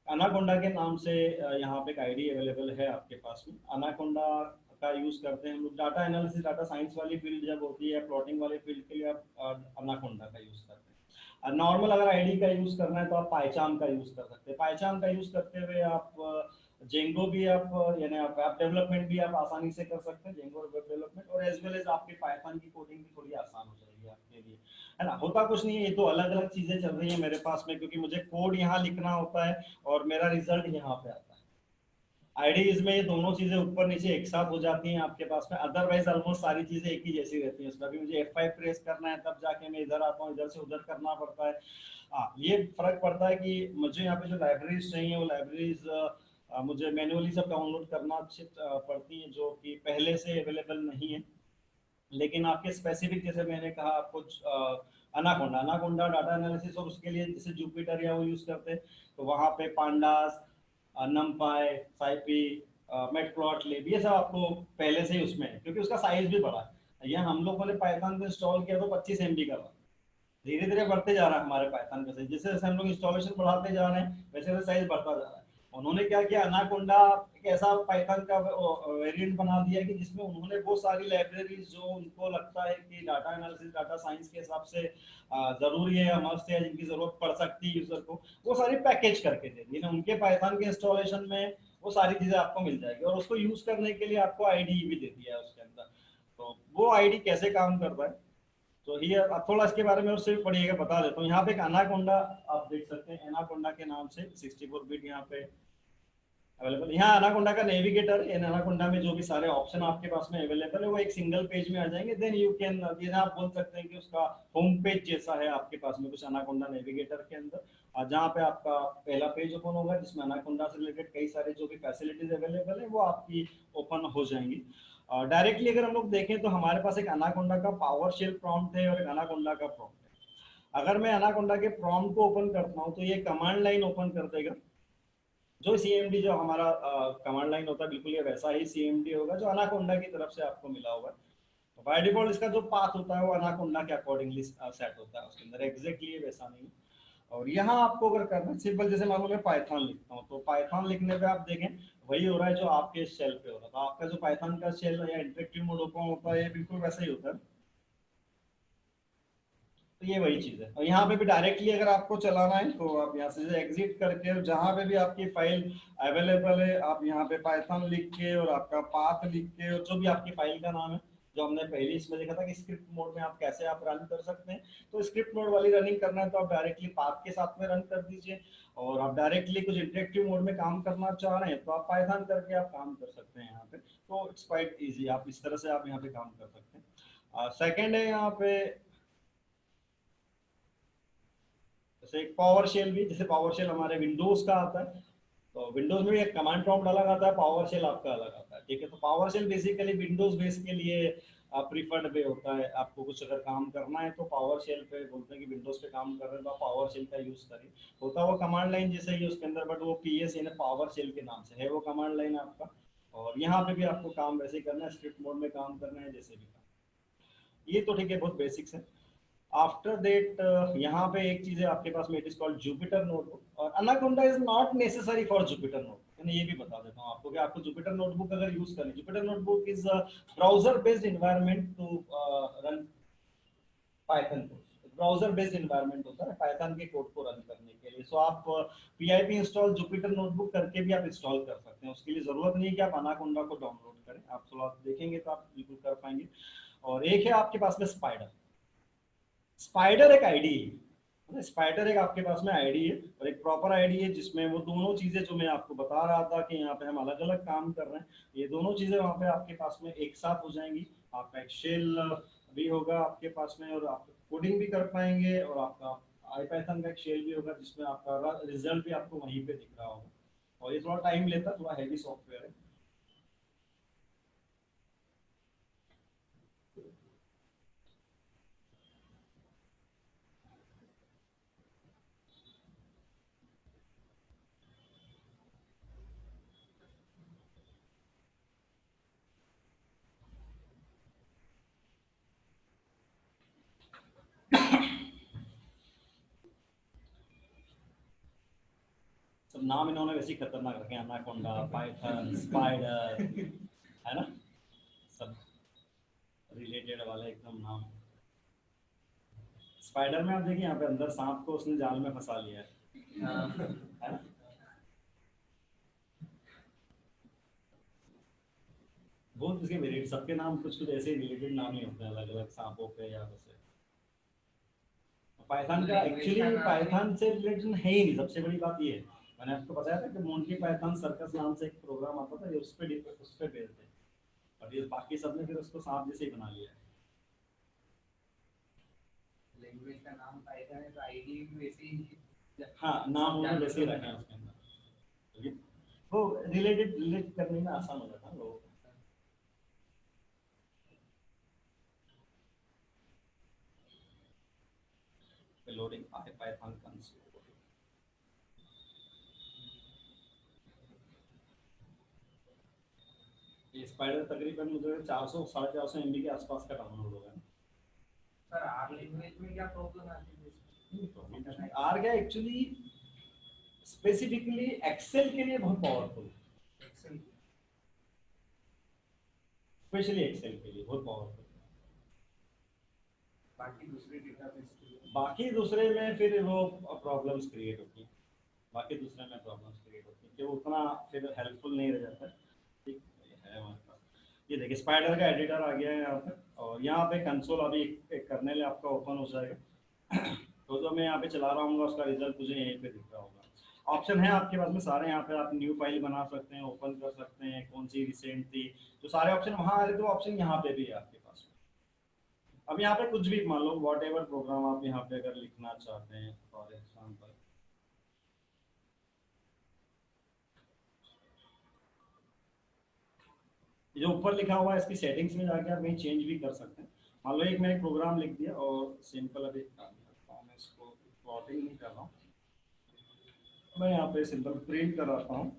A: Anaconda के नाम से यहाँ पे एक आईडी अवेलेबल है आपके पास में, अनाकोंडा का यूज करते हैं हम लोग। डाटा एनालिसिस, डाटा साइंस वाली फील्ड जब होती है, प्लॉटिंग वाली फील्ड के लिए आप अनाकोंडा का यूज करते हैं। नॉर्मल अगर आईडी का यूज करना है तो आप पाइचाम का यूज कर सकते हैं। पाइचाम का यूज करते हुए आप जेंगो भी आप यानी आप वेब डेवलपमेंट भी आप आसानी से कर सकते हैं, जेंगो वेब डेवलपमेंट, और एज वेल एज आपके पाइथन की कोडिंग भी थोड़ी आसान हो जाएगी आपके लिए, है ना। होता कुछ नहीं है, ये तो अलग अलग चीजें चल रही है मेरे पास में, क्योंकि मुझे कोड यहाँ लिखना होता है और मेरा रिजल्ट यहाँ पे आता है। आईडीज में ये दोनों चीजें ऊपर नीचे एक साथ हो जाती हैं आपके पास में, अदरवाइज ऑलमोस्ट सारी चीजें एक ही जैसी रहती हैं। उसमें भी मुझे F5 प्रेस करना है तब जाके मैं इधर आता हूँ, इधर से उधर करना पड़ता है। हाँ, ये फर्क पड़ता है कि मुझे यहाँ पे जो लाइब्रेरीज चाहिए वो लाइब्रेरीज मुझे मैन्युअली सब डाउनलोड करना पड़ती है, जो कि पहले से अवेलेबल नहीं है। लेकिन आपके स्पेसिफिक, जैसे मैंने कहा आपको अनाकोंडा, अनाकोंडा डाटा एनालिसिस, और उसके लिए जैसे जुपिटर या वो यूज करते हैं, तो वहाँ पे पांडास, नमपाई, साइपी, मैटप्लॉटलिब, ये सब आपको पहले से ही उसमें है, क्योंकि उसका साइज भी बड़ा है। यहाँ हम लोगों ने पाइथन को इंस्टॉल किया तो 25 MB का था। धीरे धीरे बढ़ते जा रहा है हमारे पाइथन का साइज, जैसे जैसे हम लोग इंस्टॉलेशन बढ़ाते जा रहे हैं वैसे वैसे साइज बढ़ता जा रहा है। उन्होंने क्या किया, अनाकोंडा एक ऐसा पाइथन का वेरिएंट बना दिया कि जिसमें उन्होंने वो सारी लाइब्रेरीज जो उनको लगता है कि डाटा एनालिसिस, डाटा साइंस के हिसाब से जरूरी है या मस्ट है, जिनकी जरूरत पड़ सकती है यूजर को, वो सारी पैकेज करके दे दी ना उनके पाइथन के इंस्टॉलेशन में। वो सारी चीजें आपको मिल जाएगी, और उसको यूज करने के लिए आपको आईडी भी दे दिया है उसके अंदर। तो वो आईडी कैसे काम कर रहा है, तो ये अब थोड़ा इसके बारे में और सिर्फ पढ़िएगा, बता देता हूँ। यहाँ पे एक अनाकोंडा आप देख सकते हैं, एनाकोंडा के नाम से 64 बिट यहाँ पे अवेलेबल। यहाँ अनाकोंडा का नेविगेटर, इन अनाकोंडा में जो भी सारे ऑप्शन आपके पास में अवेलेबल है वो एक सिंगल पेज में आ जाएंगे। देन यू कैन, आप बोल सकते हैं कि उसका होम पेज जैसा है आपके पास में कुछ अनाकोंडा नेविगेटर के अंदर, जहाँ पे आपका पहला पेज ओपन होगा जिसमें अनाकोंडा से रिलेटेड कई सारे जो भी फैसिलिटीज अवेलेबल है वो आपकी ओपन हो जाएंगी। डायरेक्टली अगर हम लोग देखें तो हमारे पास एक अनाकोंडा का पावर शेल प्रॉम्प्ट है और एक अनाकोंडा का प्रॉम्प्ट है। अगर मैं अनाकोंडा के प्रॉम्प्ट को ओपन करता हूँ तो ये कमांड लाइन ओपन कर देगा। जो सीएमडी जो हमारा कमांड लाइन होता है बिल्कुल ये वैसा ही सीएमडी होगा जो अनाकोंडा की तरफ से आपको मिला होगा। तो बाय डिफॉल्ट इसका जो पाथ होता है वो अनाकोंडा के अकॉर्डिंगली सेट होता है, उसके अंदर एग्जैक्टली वैसा नहीं है। और यहाँ आपको अगर करना है सिंपल, जैसे मान लो मैं पाइथन लिखता हूँ, तो पाइथन लिखने पे आप देखें वही हो रहा है जो आपके शेल पे हो रहा था। आपका जो पाइथन का शेल या इंटरेक्टिव मोड ओपन होता है बिल्कुल वैसा ही होता है। तो ये वही चीज है। और यहाँ पे भी डायरेक्टली अगर आपको चलाना है तो आप यहाँ से एग्जिट करके जहां पे भी आपकी फाइल अवेलेबल है आप यहाँ पे पाइथन लिख के और आपका पाथ लिख के और जो भी आपकी फाइल का नाम है, जो हमने पहले इसमें देखा था कि स्क्रिप्ट मोड में आप कैसे आप रन कर सकते हैं, तो स्क्रिप्ट मोड वाली रनिंग करना है तो आप डायरेक्टली पाथ के साथ में रन कर दीजिए। और आप डायरेक्टली कुछ इंटरेक्टिव मोड में काम करना चाह रहे हैं तो आप पाइथन करके आप काम कर सकते हैं यहाँ पे। तो इट्स क्वाइट ईजी, आप इस तरह से आप यहाँ पे काम कर सकते हैं। सेकेंड है यहाँ पे जैसे एक पावर शेल भी, जैसे पावर शेल हमारे विंडोज का आता है, तो विंडोज में भी एक कमांड प्रॉम्प्ट अलग आता है, पावर शेल आपका अलग आता है, ठीक है। तो PowerShell basically Windows base के लिए प्रीफर्ड वे होता है। आपको कुछ अगर काम करना है तो पावर शेल पे बोलते हैं कि विंडोज पे काम कर रहे हैं तो आप पावर शेल का यूज करिए। होता वो कमांड लाइन जैसे ही उसके अंदर, बट वो पीएस यानी पावर शेल के नाम से है वो कमांड लाइन आपका। और यहाँ पे भी आपको काम वैसे ही करना है, स्क्रिप्ट मोड में काम करना है जैसे भी काम। ये तो ठीक है, बहुत बेसिक्स है। आफ्टर दैट यहाँ पे एक चीज है आपके पास में, it is called Jupyter notebook. और Anaconda is not necessary for Jupyter notebook, मैंने ये भी बता देता हूँ आपको कि आपको जुपिटर नोटबुक अगर यूज करनी, Jupyter notebook is browser based environment to run Python code. Browser based environment होता है पाइथन के कोड को रन करने के लिए। सो आप पीआईपी इंस्टॉल जुपिटर नोटबुक करके भी आप इंस्टॉल कर सकते हैं, उसके लिए जरूरत नहीं है कि आप अनाकोंडा को डाउनलोड करें। आप थोड़ा देखेंगे तो आप बिल्कुल कर पाएंगे। और एक है आपके पास में स्पाइडर। स्पाइडर एक आईडी है, स्पाइडर एक आपके पास में आईडी है और एक प्रॉपर आईडी है जिसमें वो दोनों चीजें जो मैं आपको बता रहा था कि यहाँ पे हम अलग अलग काम कर रहे हैं, ये दोनों चीजें वहाँ पे आपके पास में एक साथ हो जाएंगी। आपका एक शेल भी होगा आपके पास में और आप कोडिंग भी कर पाएंगे, और आपका आईपाइथन का एक शेल भी होगा जिसमें आपका रिजल्ट भी आपको वहीं पे दिख रहा होगा। और ये थोड़ा टाइम लेता है, थोड़ा हैवी सॉफ्टवेयर है। सब नाम इन्होंने वैसे ही खतरनाक रखे हैं, एनाकोंडा, पाइथन, स्पाइडर, है ना। रिलेटेड वाले एकदम नाम। स्पाइडर में आप देखिए यहाँ पे अंदर सांप को उसने जाल में फंसा लिया है। बहुत इसके वेरिएंट, सबके नाम कुछ कुछ ऐसे रिलेटेड नाम ही होते हैं अलग अलग सांपों पे या वैसे। पाइथन का एक्चुअली पाइथन से रिलेटेड है ही नहीं, सबसे बड़ी बात ये है। मैंने आपको बताया था कि मोंटी पाइथन सर्कस नाम से एक प्रोग्राम आता था, ये उस पे बेस्ड है, और ये बाकी सबने फिर उसको सांप जैसे ही बना लिया है।
B: लैंग्वेज का नाम पाइथन है तो आईडी भी वैसे ही,
A: हाँ नाम उन्होंने वैसे ही रखा है उसके अंदर, वो रिलेट करने में आसान हो जाता है लोगों को। Loading Python console. ये स्पाइडर तकरीबन मुझे 400 450 MB के आसपास का डाउनलोड होगा।
B: सर आर लैंग्वेज में क्या प्रॉब्लम आती है?
A: आर क्या एक्चुअली स्पेसिफिकली एक्सेल के लिए बहुत पावरफुल है,
B: एक्सेल
A: स्पेशली एक्सेल के लिए बहुत पावरफुल है।
B: बाकी दूसरे डेटाबेस के लिए,
A: बाकी दूसरे में फिर वो प्रॉब्लम्स क्रिएट होती हैं, बाकी दूसरे में प्रॉब्लम्स क्रिएट होती हैं कि वो उतना फिर हेल्पफुल नहीं रह जाता। ठीक है हमारे पास, ये देखिए स्पाइडर का एडिटर आ गया है यहाँ पे, और यहाँ पे कंसोल अभी एक कर्नेल आपका ओपन हो जाएगा। तो जो मैं यहाँ पे चला रहा हूँ उसका रिजल्ट मुझे यहीं पे दिख रहा होगा। ऑप्शन है आपके पास में सारे, यहाँ पे आप न्यू फाइल बना सकते हैं, ओपन कर सकते हैं, कौन सी रिसेंट थी, तो सारे ऑप्शन वहाँ आ रहे थे, ऑप्शन यहाँ पे भी है आपके पास। अब यहाँ पे कुछ भी मान लो वॉट एवर प्रोग्राम आप यहाँ पे अगर लिखना चाहते हैं फॉर एग्जाम्पल, जो ऊपर लिखा हुआ है इसकी सेटिंग्स में जाके आप कहीं चेंज भी कर सकते हैं। मान लो एक मैंने प्रोग्राम लिख दिया और सिंपल अभी मैं इसको प्लॉटिंग नहीं कर रहा हूँ, मैं यहाँ पे सिंपल प्रिंट कराता हूँ,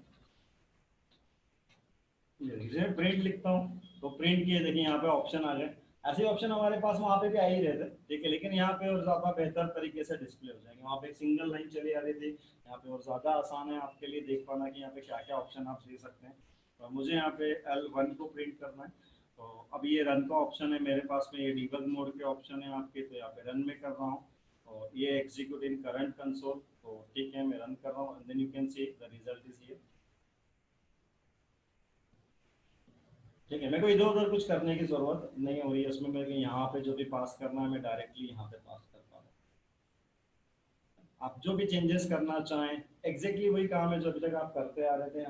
A: ये प्रिंट लिखता हूँ तो प्रिंट किए, देखिए यहाँ पे ऑप्शन आ गए। ऐसे ऑप्शन हमारे पास वहाँ पे भी आ ही रहे थे, ठीक है, लेकिन यहाँ पे और ज़्यादा बेहतर तरीके से डिस्प्ले हो जाएंगे। वहाँ पे एक सिंगल लाइन चली आ रही थी, यहाँ पे और ज़्यादा आसान है आपके लिए देख पाना कि यहाँ पे क्या क्या ऑप्शन आप दे सकते हैं। तो मुझे यहाँ पे L1 को प्रिंट करना है, तो अब ये रन का ऑप्शन है मेरे पास में, ये डिबग मोड के ऑप्शन है आपके, तो यहाँ पे रन में कर रहा हूँ, और ये एग्जीक्यूट इन करंट कंसोल, तो ठीक है मैं रन कर रहा हूँ, and then you can see the result is here. ठीक है, मेरे को इधर उधर कुछ करने की जरूरत नहीं हो रही है उसमें, मेरे को यहाँ पे जो भी पास करना है मैं डायरेक्टली यहाँ पे पास कर पा रहा हूँ। आप जो भी चेंजेस करना चाहें एग्जैक्टली वही काम है जो अभी तक आप करते आ रहे थे।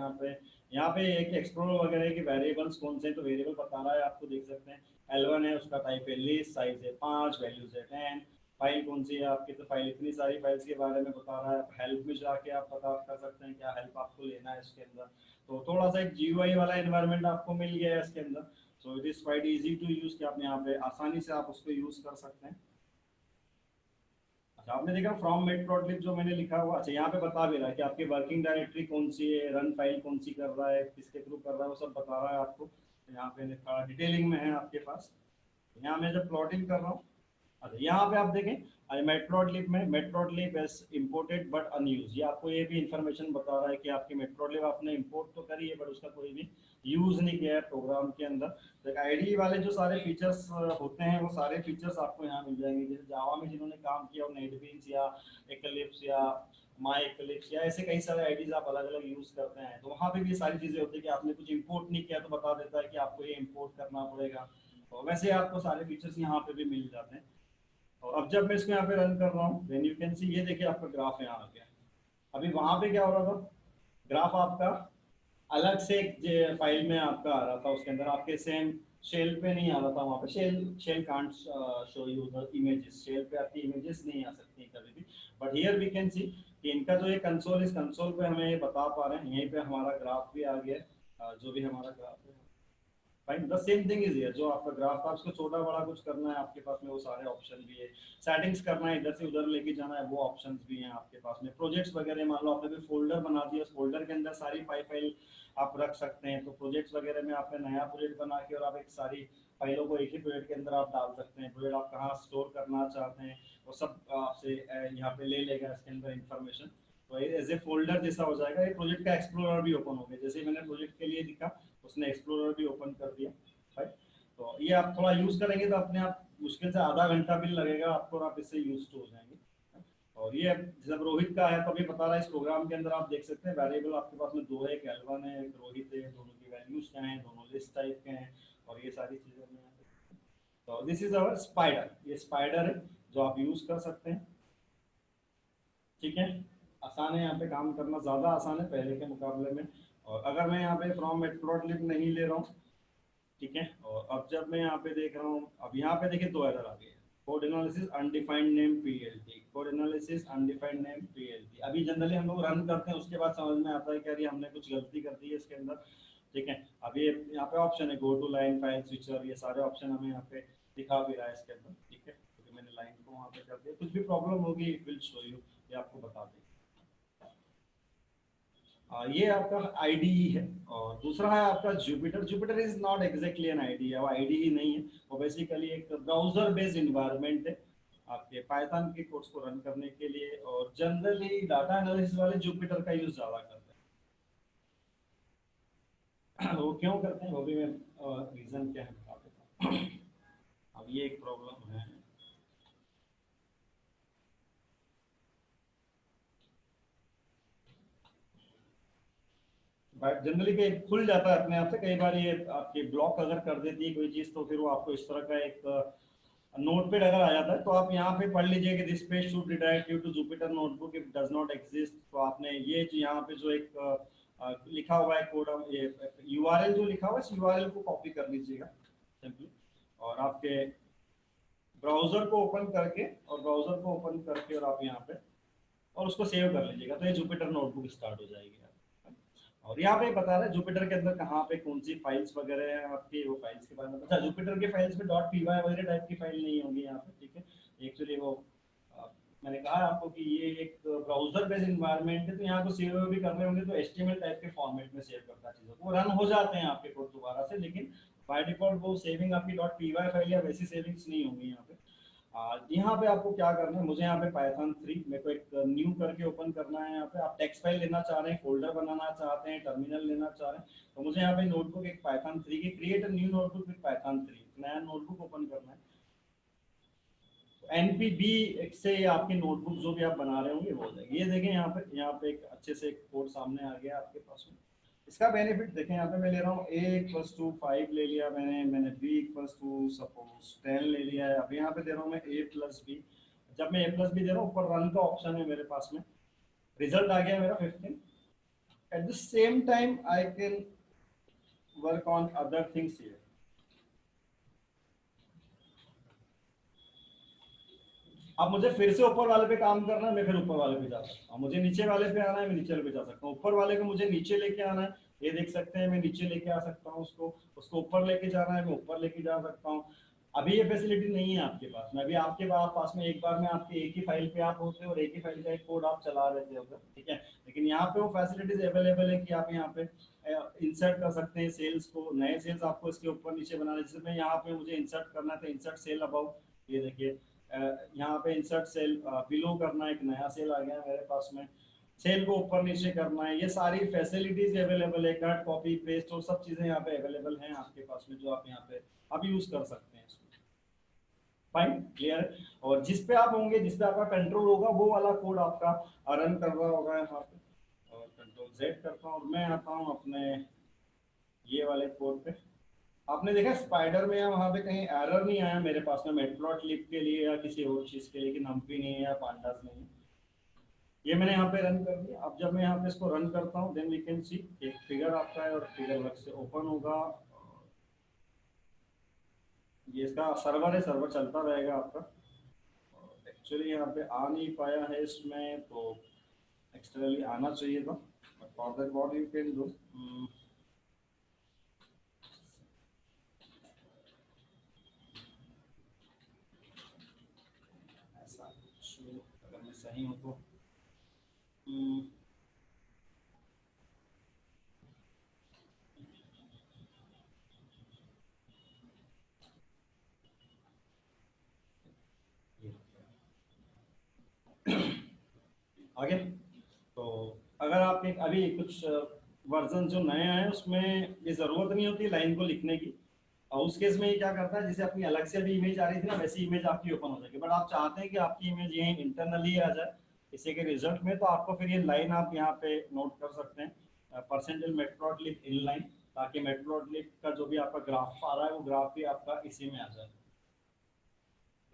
A: यहाँ पे एक एक्सप्लोर वगैरह के वेरिएबल्स कौन से हैं, तो वेरिएबल बता रहा है आपको, देख सकते हैं L1 है, उसका टाइप है लिस्ट, साइज है 5, वैल्यूज है 10, फाइल कौन सी है आपकी, तो फाइल इतनी सारी फाइल्स के बारे में बता रहा है। हेल्प में जाके आप पता कर सकते हैं क्या हेल्प आपको लेना है इसके अंदर। तो थोड़ा सा एक GUI वाला एनवायरनमेंट आपको मिल गया है इसके अंदर, so it is quite easy to use, कि आप यहाँ पे आसानी से आप उसको यूज कर सकते हैं। अच्छा आपने देखा फ्रॉम मेटप्लॉटलिब जो मैंने लिखा हुआ, अच्छा यहाँ पे बता भी रहा है कि आपकी वर्किंग डायरेक्टरी कौन सी है, रन फाइल कौन सी कर रहा है, किसके थ्रू कर रहा है, वो सब बता रहा है आपको। तो यहाँ पे लिखा डिटेलिंग में है आपके पास। यहाँ मैं जब प्लॉटिंग कर रहा हूँ, अच्छा यहाँ पे आप देखें मेटप्लॉटलिब में matplotlib as imported but unused, ये आपको ये भी इंफॉर्मेशन बता रहा है कि आपकी मेटप्लॉटलिब आपने इंपोर्ट तो करी है बट उसका कोई भी यूज नहीं किया है प्रोग्राम के अंदर। तो आईडी वाले जो सारे फीचर्स होते हैं वो सारे फीचर्स आपको यहाँ मिल जाएंगे, जैसे जावा में जिन्होंने काम किया हो नेटबीन्स या एक्लिप्स या माई एक्लिप्स या ऐसे कई सारे आईडीज आप अलग अलग यूज करते हैं, तो वहाँ पे भी सारी चीजें होती है कि आपने कुछ इंपोर्ट नहीं किया तो बता देता है कि आपको ये इंपोर्ट करना पड़ेगा। तो वैसे आपको सारे फीचर्स यहाँ पे भी मिल जाते हैं। और अब जब मैं इसको यहाँ पे रन कर रहा हूँ देन यू कैन सी, ये देखिए आपका ग्राफ यहाँ आ गया। अभी वहां पे क्या हो रहा था, ग्राफ आपका अलग से एक फाइल में आपका आ रहा था, उसके अंदर आपके सेम शेल पे नहीं आ रहा था, वहाँ पे shell shell can't show you the images, shell पे आपकी इमेजेस नहीं आ सकती कभी भी। But here we can see कि इनका जो ये कंसोल, इस कंसोल पे हमें ये बता पा रहे हैं, यहीं पे हमारा ग्राफ भी आ गया है, जो भी हमारा ग्राफ है fine the same thing is here. जो आपका ग्राफ था उसको छोटा बड़ा कुछ करना है आपके पास में वो सारे ऑप्शन भी है, सेटिंग्स करना है इधर से उधर लेके जाना है वो ऑप्शंस भी हैं आपके पास में। प्रोजेक्ट्स वगैरह मान लो आपने कोई फोल्डर बना दिया, उस फोल्डर के अंदर सारी फाइल आप रख सकते हैं, तो प्रोजेक्ट्स वगैरह में आपने नया प्रोजेक्ट बना के और आप एक सारी फाइलों को एक ही प्रोजेक्ट के अंदर आप डाल सकते हैं। प्रोजेक्ट आप कहाँ स्टोर करना चाहते हैं वो सब आपसे यहाँ पे ले लेगा इसके अंदर इंफॉर्मेशन, तो एज ए फोल्डर जैसा हो जाएगा। ये प्रोजेक्ट का एक्सप्लोरर भी ओपन हो गया, जैसे ही मैंने प्रोजेक्ट के लिए लिखा उसने एक्सप्लोरर भी ओपन कर दिया, राइट। तो ये आप थोड़ा यूज करेंगे तो अपने आप मुश्किल से आधा घंटा भी लगेगा आपको और आप इससे यूज हो जाएंगे। और ये जब रोहित का है तो अभी बता रहा है इस प्रोग्राम के अंदर आप देख सकते हैं वेरिएबल आपके पास में दो है, एक एल1 है, एक रोहित है, दोनों की वैल्यूज क्या हैं, दोनों लिस्ट टाइप के हैं और ये सारी चीजें हैं। तो दिस इज अवर स्पाइडर, ये स्पाइडर है जो आप यूज कर सकते हैं। ठीक है, आसान है यहाँ पे काम करना, ज्यादा आसान है पहले के मुकाबले में। और अगर मैं यहाँ पे फ्रॉम मैटप्लॉटलिब नहीं ले रहा हूँ, ठीक है, और अब जब मैं यहाँ पे देख रहा हूँ, अब यहाँ पे देखिए दो एरर आ गए, code analysis undefined name PLT, code analysis undefined name PLT. अभी जनरली हम लोग रन करते हैं उसके बाद समझ में आता है कि अरे हमने कुछ गलती कर दी है इसके अंदर। ठीक है, अभी यहाँ पे ऑप्शन है go to line file switcher, ये सारे ऑप्शन हमें यहाँ पे दिखा भी रहा है इसके अंदर। ठीक है, क्योंकि मैंने लाइन को वहाँ पे कर दिया, कुछ भी प्रॉब्लम होगी इट विल शो यू, ये आपको बता दें। ये आपका आईडीई है। और दूसरा है आपका Jupyter. Jupyter is not exactly an IDE, वो आईडीई नहीं है, वो बेसिकली एक ब्राउजर बेस्ड इन्वायरमेंट है आपके पाइथन के कोड्स को रन करने के लिए। और जनरली डाटा एनालिसिस वाले जुपिटर का यूज ज्यादा करते हैं। वो क्यों करते हैं वो भी मैं रीजन क्या है बता देता हूँ। अब ये एक प्रॉब्लम है, बट जनरली खुल जाता है अपने आप से, कई बार ये आपके ब्लॉक अगर कर देती है कोई चीज तो फिर वो आपको इस तरह का एक नोटपैड अगर आ जाता है तो आप यहाँ पे पढ़ लीजिए कि this page should redirect you to Jupyter notebook if does not exist. तो आपने ये यहाँ पे जो एक लिखा हुआ है कोड, ये यूआरएल जो लिखा हुआ है इस यूआरएल को कॉपी कर लीजिएगा सिंपली, और आपके ब्राउजर को ओपन करके और आप यहाँ पे और उसको सेव कर लीजिएगा, तो ये जुपिटर नोटबुक स्टार्ट हो जाएगी। और यहाँ पे बता रहा है जुपिटर के अंदर कहाँ पे कौन सी फाइल्स वगैरह है आपकी, वो फाइल्स के बारे में। अच्छा, जुपिटर के फाइल्स में डॉट पीवाई वगैरह टाइप की फाइल नहीं होगी यहाँ पे। ठीक है, एक्चुअली वो मैंने कहा आपको कि ये एक ब्राउजर बेस्ड इन्वायरमेंट है, तो यहाँ को सेव भी करने होंगे तो एचटीएमएल टाइप के फॉर्मेट में सेव करता है चीज़ों को, रन हो जाते हैं आपके कोड दोबारा से, लेकिन बाय डिफॉल्ट वो सेविंग आपकी डॉट पीवाई फाइल या वैसी सेविंग्स नहीं होंगी यहाँ पे। यहाँ पे आपको क्या करना है, मुझे यहाँ पे पाइथन 3 मेरे को एक न्यू करके ओपन करना है। यहाँ पे आप टेक्स्ट फाइल लेना चाह रहे हैं, फोल्डर बनाना चाहते हैं, टर्मिनल लेना चाह रहे हैं, तो मुझे यहाँ पे नोटबुक एक पाइथन 3 की create new notebook with Python 3 नया नोटबुक ओपन करना है। एनपीबी से आपकी नोटबुक जो भी आप बना रहे होंगे वो हो जाएगी। ये देखें यहाँ पे एक अच्छे से एक कोड सामने आ गया आपके पास में। इसका बेनिफिट देखें, यहाँ पे मैं ले रहा हूँ a=5 ले लिया मैंने b=सपोज 10 ले लिया है। अब यहाँ पे दे रहा हूँ मैं a+b। जब मैं a+b दे रहा हूँ ऊपर रन का ऑप्शन है मेरे पास में, रिजल्ट आ गया मेरा 15। At the same time I can work on other things here. अब मुझे फिर से ऊपर वाले पे काम करना है, मैं फिर ऊपर वाले पे जा सकता हूँ, मुझे नीचे वाले पे आना है, मैं नीचे वाले पे जा सकता हूँ, ऊपर वाले को मुझे नीचे लेके आना है, ये देख सकते हैं मैं नीचे लेके आ सकता हूँ, उसको ऊपर लेके जाना है मैं ऊपर लेके जा सकता हूँ। अभी ये फैसिलिटी नहीं है आपके पास में, अभी आपके पास में एक बार में आपके एक ही फाइल पे आप होते हो और एक ही फाइल का एक कोड आप चला लेते हो, ठीक है। लेकिन यहाँ पे वो फैसिलिटीज अवेलेबल है कि आप यहाँ पे इंसर्ट कर सकते हैं सेल्स को, नए सेल्स आपको इसके ऊपर नीचे बनाने, जैसे मैं यहाँ पे मुझे इंसर्ट करना है तो इंसर्ट सेल अबाउ, ये देखिए यहाँ पे इंसर्ट सेल बिलो करना, एक नया सेल आ गया मेरे पास में, सेल को ऊपर नीचे करना है, ये सारी फैसिलिटीज अवेलेबल है, कट कॉपी पेस्ट और सब चीजें यहाँ पे अवेलेबल हैं आपके पास में, जो आप यहाँ पे अब यूज कर सकते हैं। Fine, clear. और जिस पे आप होंगे, जिस पे आपका कंट्रोल होगा, वो वाला कोड आपका रन कर रहा होगा यहाँ पे। और कंट्रोल Z करता हूँ और मैं आता हूँ अपने ये वाले कोड पे। आपने देखा स्पाइडर में वहां पे कहीं एरर नहीं आया मेरे पास में मैटप्लॉटलिब के लिए या किसी और चीज के लिए कि नंपी नहीं है या पांडास नहीं है, ये मैंने यहाँ पे रन कर दिया। अब जब मैं यहाँ पे इसको रन करता हूँ देन वी कैन सी एक फिगर आपका है और फिगर अलग से ओपन होगा। ये इसका सर्वर है, सर्वर चलता रहेगा आपका। एक्चुअली यहाँ पे आ नहीं पाया है इसमें, तो एक्सटर्नली आना चाहिए था, but for that what you can do, ऐसा कुछ अगर मैं सही हूँ तो आगे। तो अगर आप एक अभी कुछ वर्जन जो नए आए उसमें ये ज़रूरत नहीं होती लाइन को लिखने की, और उस केस में ये क्या करता है, जैसे अपनी अलग से भी इमेज आ रही थी ना, वैसी इमेज आपकी ओपन हो जाएगी, बट आप चाहते हैं कि आपकी इमेज यहीं इंटरनली आ जाए इसी के रिजल्ट में, तो आपको फिर ये लाइन आप यहाँ पे नोट कर सकते हैं, परसेंटाइल मेट्प्लॉटलिब इन लाइन, ताकि मेट्प्लॉटलिब का जो भी आपका ग्राफ आ रहा है वो ग्राफ भी आपका इसी में आ जाए।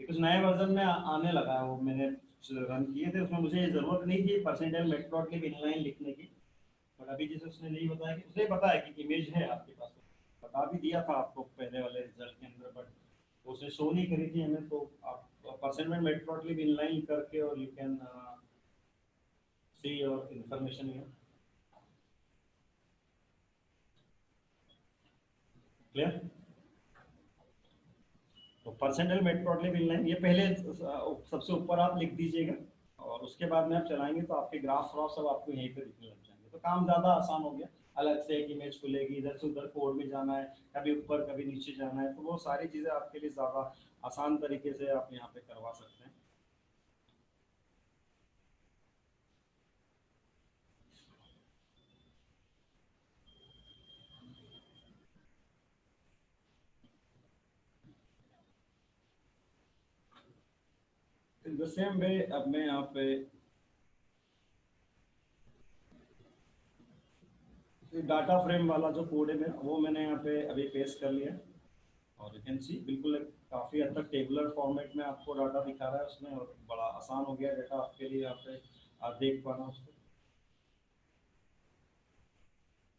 A: कुछ नए वर्जन में आने लगा है, वो मैंने रन किए थे, उसमें मुझे जरूरत नहीं थी परसेंटाइल मेट्प्लॉटलिब इन लाइन लिखने की, बट अभी जैसे उसने नहीं बताया, कि उसे पता है कि इमेज है आपके पास, बता भी दिया था आपको पहले वाले रिजल्ट के अंदर, बट उसे शो नहीं करी थी हमें, तो आप परसेंट में मेट्प्लॉटलिब इनलाइन करके और you can see your information here. Clear? तो परसेंटाइल मेट्प्लॉटलिब इनलाइन ये पहले सबसे ऊपर आप लिख दीजिएगा, और उसके बाद में आप चलाएंगे तो आपके ग्राफ व्राफ सब आपको यहीं पे दिखने लग जाएंगे, तो काम ज़्यादा आसान हो गया। अलग से एक इमेज खुलेगी, इधर से उधर कोड में जाना है, कभी ऊपर कभी नीचे जाना है, तो वो सारी चीज़ें आपके लिए ज़्यादा आसान तरीके से आप यहाँ पे करवा सकते हैं। इन द सेम वे अब मैं यहाँ पे डाटा फ्रेम वाला जो कोड है मेरा, वो मैंने यहाँ पे अभी पेस्ट कर लिया, और यू कैन सी बिल्कुल काफ़ी हद तक टेबुलर फॉर्मेट में आपको डाटा दिखा रहा है उसमें, और बड़ा आसान हो गया डाटा आपके लिए यहाँ पे आप देख पाना उसको,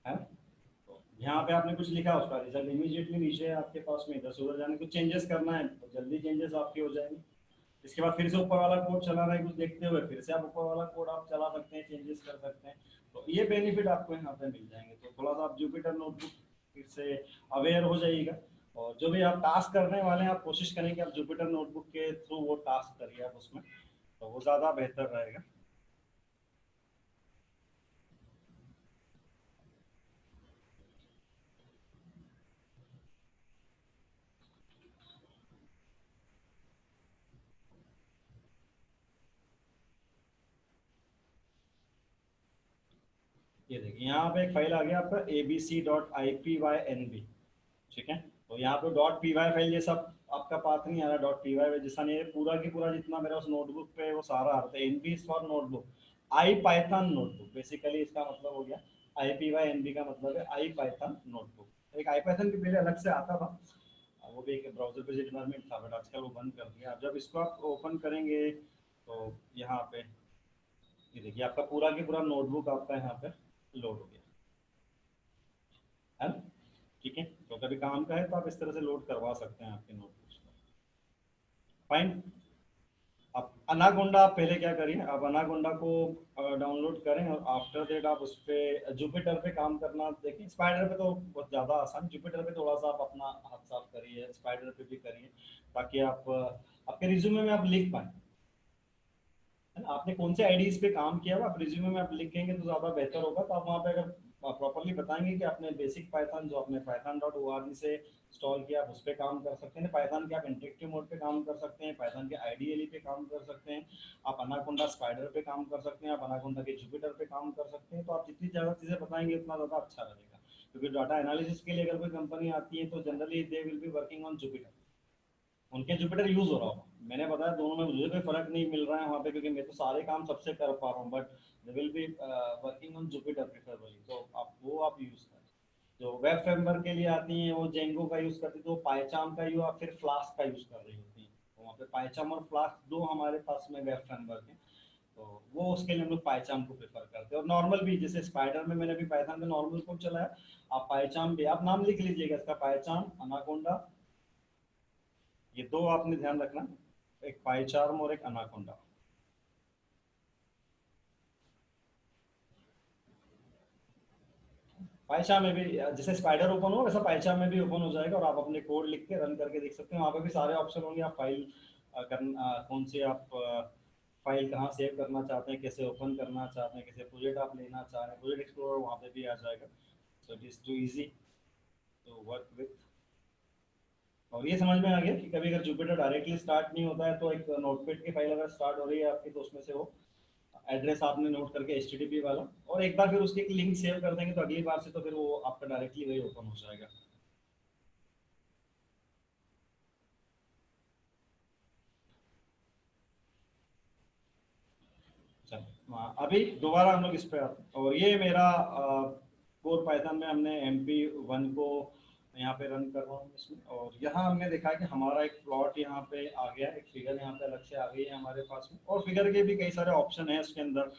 A: है। तो यहाँ पे आपने कुछ लिखा उसका रिजल्ट इमीडिएटली नीचे है आपके पास में, इधर से उधर जाने कुछ चेंजेस करना है तो जल्दी चेंजेस आपके हो जाएंगे। इसके बाद फिर से ऊपर वाला कोड चला रहा है कुछ देखते हुए, फिर से आप ऊपर वाला कोड आप चला सकते हैं, चेंजेस कर सकते हैं, तो ये बेनिफिट आपको यहाँ पे मिल जाएंगे। तो थोड़ा सा आप जुपिटर नोटबुक फिर से अवेयर हो जाइएगा, और जो भी आप टास्क करने वाले हैं आप कोशिश करें कि आप जुपिटर नोटबुक के थ्रू वो टास्क करिए आप उसमें, तो वो ज़्यादा बेहतर रहेगा। ये देखिए यहाँ पे एक फाइल आ गया आपका abc.ipynb, ठीक है। तो यहाँ पे डॉट पी वाई फाइल, ये सब आपका पाथ नहीं आ रहा, डॉट पी वाई जैसा नहीं है, पूरा की पूरा जितना मेरा उस नोटबुक पे वो सारा आता है, NB for notebook, IPython notebook, basically इसका मतलब हो गया, I P Y N B का मतलब है आई पाइथन नोटबुक। एक आई पाइथन भी पहले अलग से आता था, वो भी एक ब्राउजर बेस्ड इन्वायरमेंट था, बट आजकल वो बंद कर दिया। अब जब इसको आप ओपन करेंगे तो यहाँ पे ये देखिए आपका पूरा की पूरा नोटबुक आपका यहाँ पे लोड हो गया है ना, ठीक है। तो कभी काम का है तो आप इस तरह से लोड करवा सकते हैं आपके नोटबुक्स को। फाइन। अब अनाकोंडा आप पहले क्या करिए, आप अनाकोंडा को डाउनलोड करें, और आफ्टर दैट आप उस पर जुपिटर पे काम करना देखिए। स्पाइडर पे तो बहुत ज़्यादा आसान, जुपिटर पे थोड़ा सा आप अपना हाथ साफ करिए, स्पाइडर पे भी करिए, ताकि आप आपके रिज्यूमे में आप लिख पाए, है ना, आपने कौन से आईडीज पे काम किया हुआ, आप रिज्यूमे में आप लिखेंगे तो ज़्यादा बेहतर होगा। तो आप वहाँ पे अगर प्रॉपरली बताएंगे कि आपने बेसिक पाइथन जो आपने python.org से इंस्टॉल किया, आप उस पर काम कर सकते हैं, पाइथन के आप इंटरेक्टिव मोड पे काम कर सकते हैं, पाइथन के आईडीएलई पे काम कर सकते हैं, आप अनाकोंडा स्पाइडर पे काम कर सकते हैं, आप अनाकोंडा के जुपिटर पे काम कर सकते हैं। तो आप जितनी ज़्यादा चीज़ें बताएंगे उतना ज़्यादा अच्छा रहेगा, क्योंकि डाटा एनालिसिस के लिए अगर कोई कंपनी आती है तो generally they will be working on Jupiter, उनके जुपिटर यूज हो रहा हो। मैंने बताया दोनों में मुझे कोई फर्क नहीं मिल रहा है वहाँ पे, क्योंकि मैं तो सारे काम सबसे कर पा रहा हूँ, but they will be working on Jupiter preferably, तो आप वो आप यूज करें। जो वेब फ्रेमवर्क के लिए आती हैं वो जेंगो का यूज करती है, तो पाइचाम का या फिर फ्लास्क का यूज कर रही होती है, तो वहाँ पे पाइचाम और फ्लास्क दो हमारे पास में वेब फ्रेमवर्क है, तो वो उसके लिए हम लोग पाइचाम को प्रेफर करते हैं। और नॉर्मल भी, जैसे स्पाइडर में मैंने अभी पाइथन का नॉर्मल कोड चलाया, आप पाइचाम भी आप नाम लिख लीजिएगा इसका, पाइचाम, अनाकोंडा, ये दो आपने ध्यान रखना, एक पाइचार्म और एक अनाकोंडा। पाइचा में भी जैसे स्पाइडर ओपन हो वैसा पाइचा में भी ओपन हो जाएगा, और आप अपने कोड लिख के रन करके देख सकते हैं, वहाँ पे भी सारे ऑप्शन होंगे, आप फाइल कौन सी आप फाइल कहाँ सेव करना चाहते हैं, कैसे ओपन करना चाहते हैं, कैसे प्रोजेक्ट आप लेना चाह रहे हैं, प्रोजेक्ट एक्सप्लोरर वहाँ पे भी आ जाएगा। So it is too easy to work with. और ये समझ में आ गया कि कभी अगर जुपिटर डायरेक्टली स्टार्ट नहीं होता है तो एक नोटपैड की फाइल अगर स्टार्ट हो रही है आपकी, तो उसमें से वो एड्रेस आपने नोट करके HTTP वाला, और एक बार फिर उसकी एक लिंक शेयर कर देंगे तो अगली बार से तो फिर वो आपका डायरेक्टली वही ओपन हो जाएगा। हाँ, अभी दोबारा हम लोग इस पे आते हैं और ये मेरा कोर पाइथन में हमने MP1 को यहाँ पे रन कर रहा हूँ इसमें, और यहाँ हमने देखा कि हमारा एक प्लॉट यहाँ पे आ गया, एक फिगर यहाँ पे अलग से आ गई है हमारे पास में, और फिगर के भी कई सारे ऑप्शन है इसके अंदर।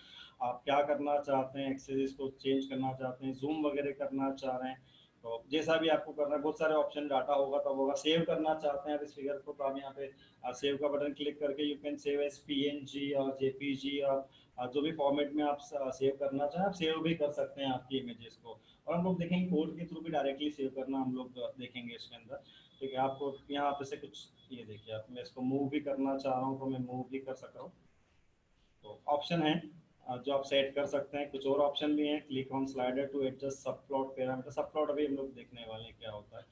A: आप क्या करना चाहते हैं, एक्सेस को चेंज करना चाहते हैं, जूम वगैरह करना चाह रहे हैं, तो जैसा भी आपको करना है, बहुत सारे ऑप्शन, डाटा होगा तब होगा। सेव करना चाहते हैं आप इस फिगर को, तो आप यहाँ पे सेव का बटन क्लिक करके you can save as PNG और JPG, और जो भी फॉर्मेट में आप सेव करना चाहें आप सेव भी कर सकते हैं आपकी इमेजेस को। और हम लोग देखेंगे कोड के थ्रू भी डायरेक्टली सेव करना हम लोग देखेंगे इसके अंदर। ठीक है, आपको यहाँ पे से कुछ, ये देखिए आप, मैं इसको मूव भी करना चाह रहा हूँ तो मैं मूव भी कर सक रहा हूँ। तो ऑप्शन है जो आप सेट कर सकते हैं। कुछ और ऑप्शन भी हैं, click on slider to adjust subplot parameter. Subplot अभी हम लोग देखने वाले हैं क्या होता है।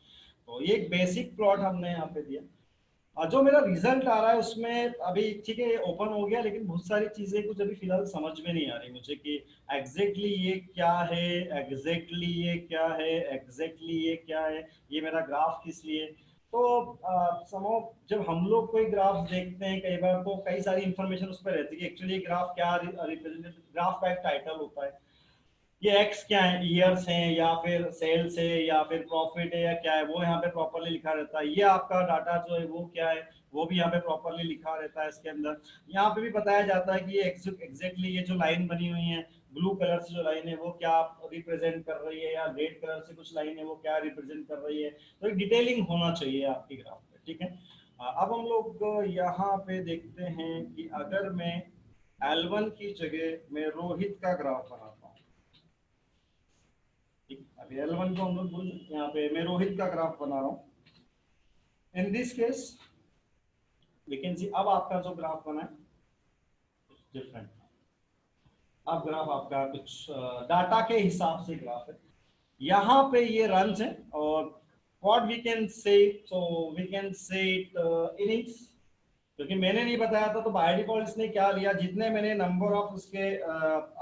A: तो ये एक बेसिक प्लॉट हमने यहाँ पे दिया, और जो मेरा रिजल्ट आ रहा है उसमें अभी ठीक है ओपन हो गया, लेकिन बहुत सारी चीजें कुछ अभी फिलहाल समझ में नहीं आ रही मुझे कि एग्जैक्टली ये क्या है, एग्जैक्टली ये क्या है, एग्जैक्टली ये क्या है, ये मेरा ग्राफ किस लिए। तो समो जब हम लोग कोई ग्राफ देखते हैं कई बार तो कई सारी इंफॉर्मेशन उस पर रहती है, एक्चुअली ग्राफ क्या रिप्रेजेंट, ग्राफ का एक टाइटल होता है, ये एक्स क्या है, ईयर्स हैं या फिर सेल्स है या फिर प्रॉफिट है या क्या है, वो यहाँ पे प्रॉपरली लिखा रहता है। ये आपका डाटा जो है वो क्या है, वो भी यहाँ पे प्रॉपरली लिखा रहता है इसके अंदर। यहाँ पे भी बताया जाता है कि ये एग्जैक्टली ये जो लाइन बनी हुई है, ब्लू कलर से जो लाइन है वो क्या रिप्रेजेंट कर रही है, या रेड कलर से कुछ लाइन है वो क्या रिप्रेजेंट कर रही है। तो एक डिटेलिंग होना चाहिए आपकी ग्राफ पे, ठीक है। अब हम लोग यहाँ पे देखते हैं कि अगर मैं L1 की जगह मैं रोहित का ग्राफ बनाता हूँ, अभी L1 को हम लोग बोल, यहाँ पे मैं रोहित का ग्राफ बना रहा हूँ। In this case we can see, अब आपका जो ग्राफ बना है डिफरेंट, अब ग्राफ आपका कुछ डाटा के हिसाब से ग्राफ है। यहाँ पे ये रन है, और what we can say, so we can say it innings, क्योंकि मैंने नहीं बताया था तो बाय डिफॉल्ट इसने क्या लिया, जितने मैंने नंबर ऑफ उसके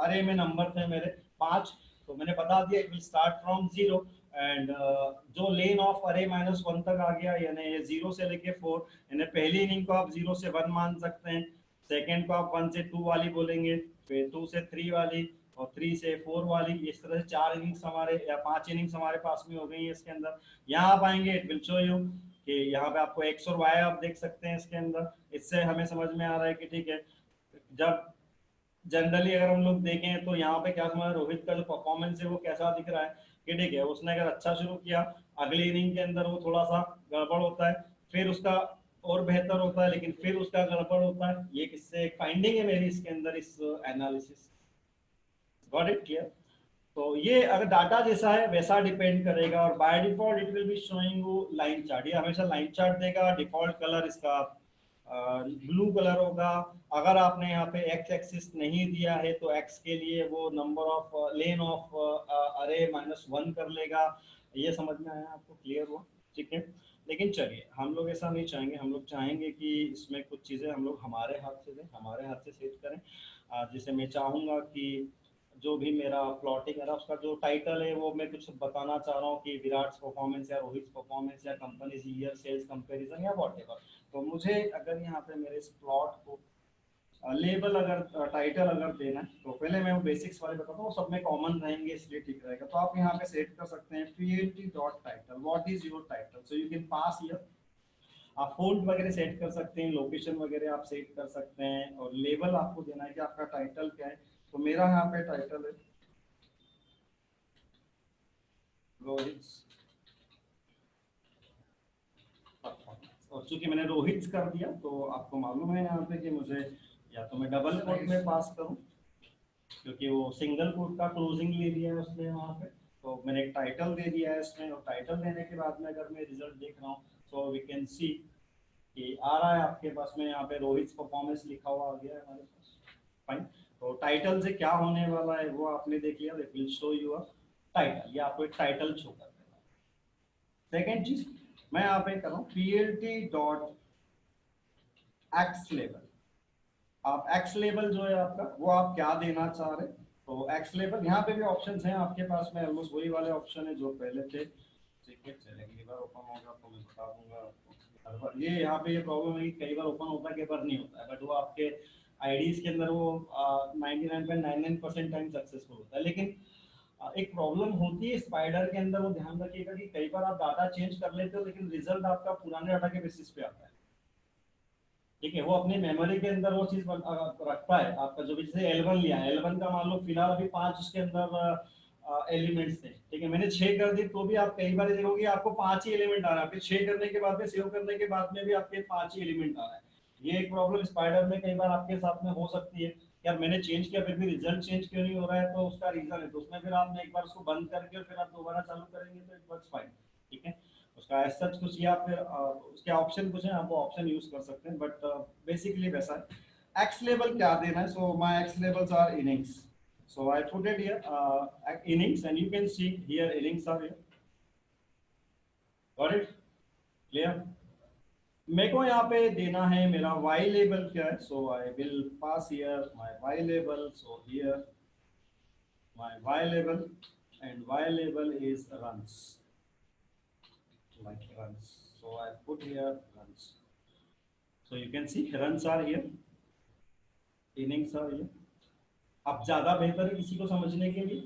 A: अरे में नंबर थे मेरे 5, तो मैंने बता दिया it will start from 0, and जो लेन ऑफ अरे -1 तक आ गया, यानी ये 0 से लेके 4, यानी पहली इनिंग को आप 0 से 1 मान सकते हैं, सेकेंड को आप 1 से 2 वाली बोलेंगे, फिर 2 से 3 वाली, और 3 से 4 वाली। इस तरह से 4 इनिंग्स हमारे या 5 इनिंग्स हमारे पास में हो गई है इसके अंदर। यहाँ आप आएंगे, इट विल शो यू कि यहाँ पे आपको एक्स और वाई आप देख सकते हैं इसके अंदर। इससे हमें समझ में आ रहा है कि ठीक है, जब जनरली अगर हम लोग देखें तो यहाँ पे क्या समझ, रोहित का जो परफॉर्मेंस है वो कैसा दिख रहा है कि ठीक है, उसने अगर अच्छा शुरू किया, अगली इनिंग के अंदर वो थोड़ा सा गड़बड़ होता है, फिर उसका और बेहतर होता है, लेकिन फिर उसका गड़बड़ होता है। ये किससे एक फाइंडिंग है मेरी इसके अंदर, इस एनालिसिस। Got it clear. तो ये अगर डाटा जैसा है वैसा डिपेंड करेगा, और by default it will be showing you line chart, ये हमेशा लाइन चार्ट देगा। डिफॉल्ट कलर इसका ब्लू कलर होगा। अगर आपने यहाँ पे एक्स एक्सिस नहीं दिया है तो एक्स के लिए वो नंबर ऑफ लेन ऑफ अरे -1 कर लेगा। ये समझ में आया आपको, क्लियर हुआ, ठीक है। लेकिन चलिए, हम लोग ऐसा नहीं चाहेंगे, हम लोग चाहेंगे कि इसमें कुछ चीज़ें हम लोग हमारे हाथ से दें, हमारे हाथ से सेट करें। जैसे मैं चाहूँगा कि जो भी मेरा प्लॉटिंग है ना, उसका जो टाइटल है वो मैं कुछ बताना चाह रहा हूँ कि विराट परफॉर्मेंस या रोहित परफॉर्मेंस या कंपनी ईयर सेल्स कंपैरिजन या व्हाटएवर। तो मुझे अगर यहाँ पे मेरे इस प्लॉट को लेबल अगर टाइटल अगर देना है, तो पहले मैं वो बेसिक्स वाले बताता हूँ, सब में कॉमन रहेंगे इसलिए ठीक रहेगा। तो आप यहाँ पे सेट कर सकते हैं plt.title, what is your title, so you can pass here. आप फोल्ड वगैरह सेट कर सकते हैं, लोकेशन वगैरह आप सेट कर सकते हैं, और लेबल आपको देना है कि आपका टाइटल क्या है। तो मेरा यहाँ पे टाइटल है रोहित, और चूंकि मैंने रोहित कर दिया तो आपको मालूम है यहाँ पे कि मुझे या तो मैं डबल कोट में पास करूँ, क्योंकि वो सिंगल कोट का क्लोजिंग ले लिया है उसने वहाँ पे। तो मैंने एक टाइटल दे दिया है इसमें, और टाइटल देने के बाद में अगर मैं रिजल्ट देख रहा हूँ, सो वी कैन सी कि आ रहा है आपके पास में यहाँ पे रोहित परफॉर्मेंस लिखा हुआ आ गया है हमारे पास। फाइन। तो टाइटल से क्या होने वाला है वो आपने देख लिया, it will show you a title, ये आपको एक टाइटल शो कर देगा। सेकेंड चीज मैं यहाँ पे कर रहा हूँ plt.x लेवल। आप एक्स लेवल जो है आपका वो आप क्या देना चाह रहे हैं, तो एक्स लेवल यहाँ पे भी ऑप्शंस हैं आपके पास में, ऑलमोस्ट वही वाले ऑप्शन है जो पहले थे। ठीक है, चलेंगे, बार ओपन होगा तो मैं बता दूंगा आपको। ये यहाँ पे ये प्रॉब्लम है कि कई बार ओपन होता है, कई बार नहीं होता है, बट वो आपके आईडीज के अंदर वो 99.99% टाइम सक्सेसफुल होता है। लेकिन एक प्रॉब्लम होती है स्पाइडर के अंदर, वो ध्यान रखिएगा कि कई बार आप डाटा चेंज कर लेते हो लेकिन रिजल्ट आपका पुराने डाटा के बेसिस पे आता है। ठीक है, वो अपनी मेमोरी के अंदर वो चीज रखता है आपका, जो भी जैसे L1 लिया है, L1 का मान लो फिलहाल अभी 5 उसके अंदर एलिमेंट्स थे, ठीक है, मैंने 6 कर दी, तो भी आप कई बार देखोगे आपको 5 ही एलिमेंट आ रहा है, फिर 6 करने के बाद में सेव करने के बाद में भी आपके 5 ही एलिमेंट आ रहा है। ये एक प्रॉब्लम स्पाइडर में कई बार आपके साथ में हो सकती है, यार मैंने चेंज किया फिर भी रिजल्ट चेंज क्यों नहीं हो रहा है, तो उसका रीजन है, तो उसमें फिर आपने एक बार उसको बंद करके और फिर आप दोबारा चालू करेंगे तो इट वर्क्स फाइन। ठीक है, उसका एज सच कुछ, या फिर उसके ऑप्शन कुछ है, आप वो ऑप्शन यूज कर सकते हैं, बट बेसिकली वैसा है। एक्स लेवल क्या देना है, so my X levels are innings, so I put it here innings, and you can see here innings are here. Got it? Clear? मेरे को यहाँ पे देना है मेरा y लेवल क्या है, so I will pass here my y level, so here my y level, and y level is runs, like runs, so I put here runs, so you can see runs are here, innings are here. अब ज्यादा बेहतर है किसी को समझने के लिए,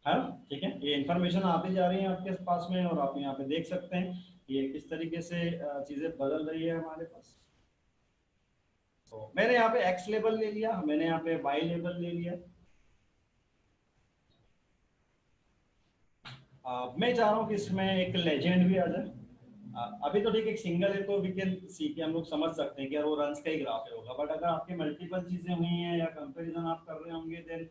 A: है ना? ठीक है, ये इंफॉर्मेशन आती जा रही है आपके पास में, और आप यहाँ पे देख सकते हैं ये किस तरीके से चीजें बदल रही है हमारे पास। तो मैंने यहाँ पे एक्स लेवल ले लिया, मैंने यहाँ पे वाई लेवल ले लिया। मैं चाह रहा हूँ कि इसमें एक लेजेंड भी आ जाए। अभी तो ठीक है, एक सिंगल है तो वी कैन सी कि हम लोग समझ सकते हैं कि यार वो रन्स का ही ग्राफ है होगा, बट अगर आपके मल्टीपल चीजें हुई हैं या कंपैरिजन आप कर रहे होंगे, then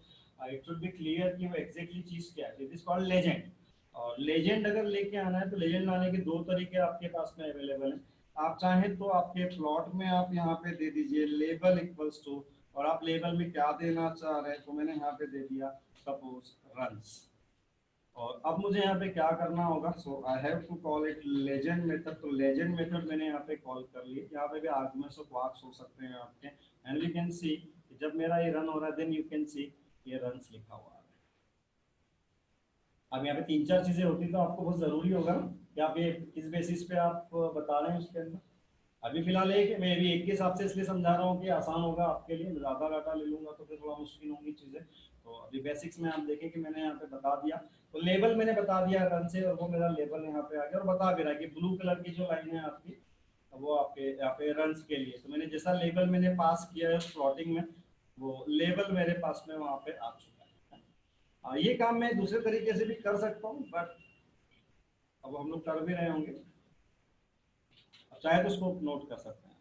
A: it should be clear कि वो एग्जैक्टली चीज क्या है। It is called legend. और लेजेंड अगर लेके आना है तो लेजेंड लाने के दो तरीके आपके पास में अवेलेबल हैं। आप चाहें तो आपके प्लॉट में आप यहाँ पे दे दीजिए लेबल इक्वल्स टू, और आप लेबल में क्या देना चाह रहे हैं, तो मैंने यहाँ पे दे दिया सपोज रन्स। और अब मुझे यहाँ पे क्या करना होगा, so I have to call it legend method. तो लेजेंड मेथड मैंने यहाँ पे कॉल कर लिया। यहाँ पे भी आर्गुमेंट्स ऑफ वाक्स हो सकते हैं आपके, एंड वी कैन सी जब मेरा ये रन हो रहा है, देन यू कैन सी ये रन्स लिखा हुआ है। अब यहाँ पे 3-4 चीजें होती तो आपको बहुत जरूरी होगा ना कि आप ये किस बेसिस पे आप बता रहे हैं उसके अंदर। अभी फिलहाल एक मैं भी एक के हिसाब से इसलिए समझा रहा हूँ कि आसान होगा आपके लिए, ज्यादा डाटा ले लूंगा तो फिर थोड़ा मुश्किल होंगी चीजें। तो अभी बेसिक्स में आप देखें कि मैंने यहाँ पे बता दिया, तो लेबल मैंने बता दिया रन से, और वो मेरा लेबल यहाँ पे आ गया और बता भी रहा है कि ब्लू कलर की जो लाइन है आपकी वो आपके यहाँ पे रन के लिए। तो मैंने जैसा लेबल मैंने पास किया है प्लॉटिंग में, वो लेबल मेरे पास में वहाँ पे आ चुका है। ये काम मैं दूसरे तरीके से भी कर सकता हूँ, बट अब हम लोग कर भी रहे होंगे, चाहे तो उसको नोट कर सकते हैं।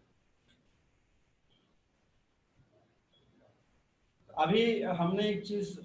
A: अभी हमने एक चीज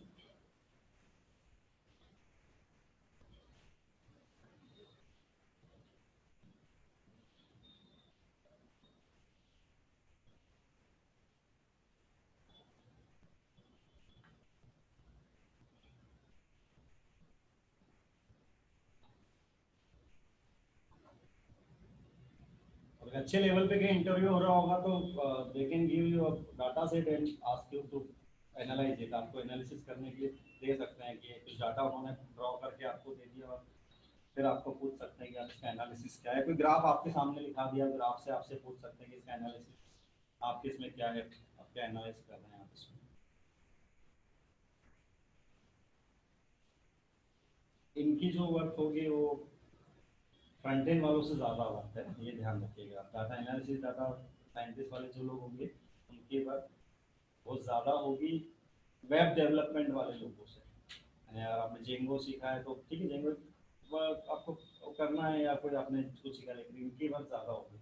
A: अच्छे लेवल पे कहीं इंटरव्यू हो रहा होगा तो they can give you data set and ask you to analyse it. आपको एनालिसिस करने के लिए दे सकते हैं कि कुछ डाटा उन्होंने ड्रॉ करके आपको दे दिया, और फिर आपको पूछ सकते हैं कि आप इसका एनालिसिस क्या है। कोई ग्राफ आपके सामने लिखा दिया, ग्राफ से आपसे पूछ सकते हैं कि इसका एनालिसिस आपके इसमें क्या है, आप क्या एनालाइज कर रहे हैं आप इसमें। इनकी जो वर्क होगी वो फ्रंट एंड वालों से ज़्यादा वर्क है, ये ध्यान रखिएगा। डाटा एनालिसिस, डाटा साइंटिस्ट वाले जो लोग होंगे उनकी वर्क बहुत ज़्यादा होगी वेब डेवलपमेंट वाले लोगों से। यार आपने जेंगो सीखा है तो ठीक है, जेंगो आपको करना है, या कोई आपने कुछ सीखा, लेकिन इनकी वर्क ज़्यादा होगी।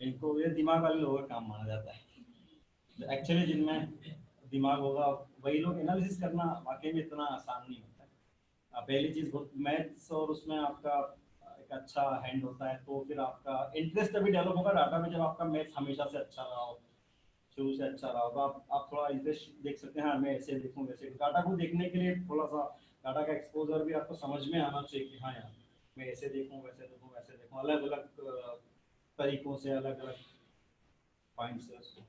A: इनको ये दिमाग वाले लोगों का काम माना जाता है। एक्चुअली जिनमें दिमाग होगा वही लोग एनालिसिस करना वाकई में इतना आसान नहीं होता है। पहली चीज़ बहुत मैथ्स, और उसमें आपका एक अच्छा हैंड होता है, तो फिर आपका इंटरेस्ट अभी डेवलप होगा डाटा में, जब आपका मैथ्स हमेशा से अच्छा रहा हो, शुरू से अच्छा रहा हो, तो आप थोड़ा इंटरेस्ट देख सकते हैं, हाँ मैं ऐसे देखूँ वैसे। डाटा को देखने के लिए थोड़ा सा डाटा का एक्सपोजर भी आपको समझ में आना चाहिए कि हाँ यार मैं ऐसे देखूँ वैसे देखूँ वैसे देखूँ, अलग अलग तरीकों से, अलग अलग पॉइंट से।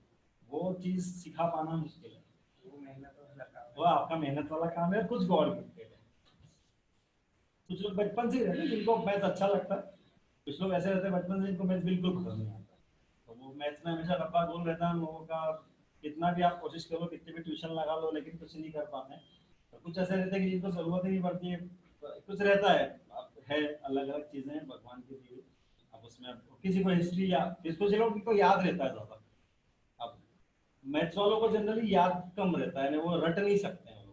A: वो चीज़ सिखा पाना मुश्किल है,
B: वो मेहनत वाला काम
A: वो आपका मेहनत वाला काम है। कुछ गॉड गिफ्टेड है, कुछ लोग बचपन से रहते हैं जिनको मैथ अच्छा लगता है, कुछ लोग ऐसे रहते हैं बचपन से जिनको मैथ बिल्कुल पसंद नहीं आता, तो वो मैथ्स में हमेशा रब्बा गोल रहता है हम लोगों का, कितना भी आप कोशिश करो, कितनी भी ट्यूशन लगा लो, लेकिन कुछ नहीं कर पाते हैं। तो कुछ ऐसे रहते हैं कि जिनको जरूरत ही नहीं पड़ती है, कुछ रहता है, अब है अलग अलग चीजें हैं भगवान की दी हुई। अब उसमें अब किसी को हिस्ट्री या किसको चलो किसी को याद रहता है ज्यादा। अब मैथ्स वालों को जनरली याद कम रहता है, वो रट नहीं सकते हैं,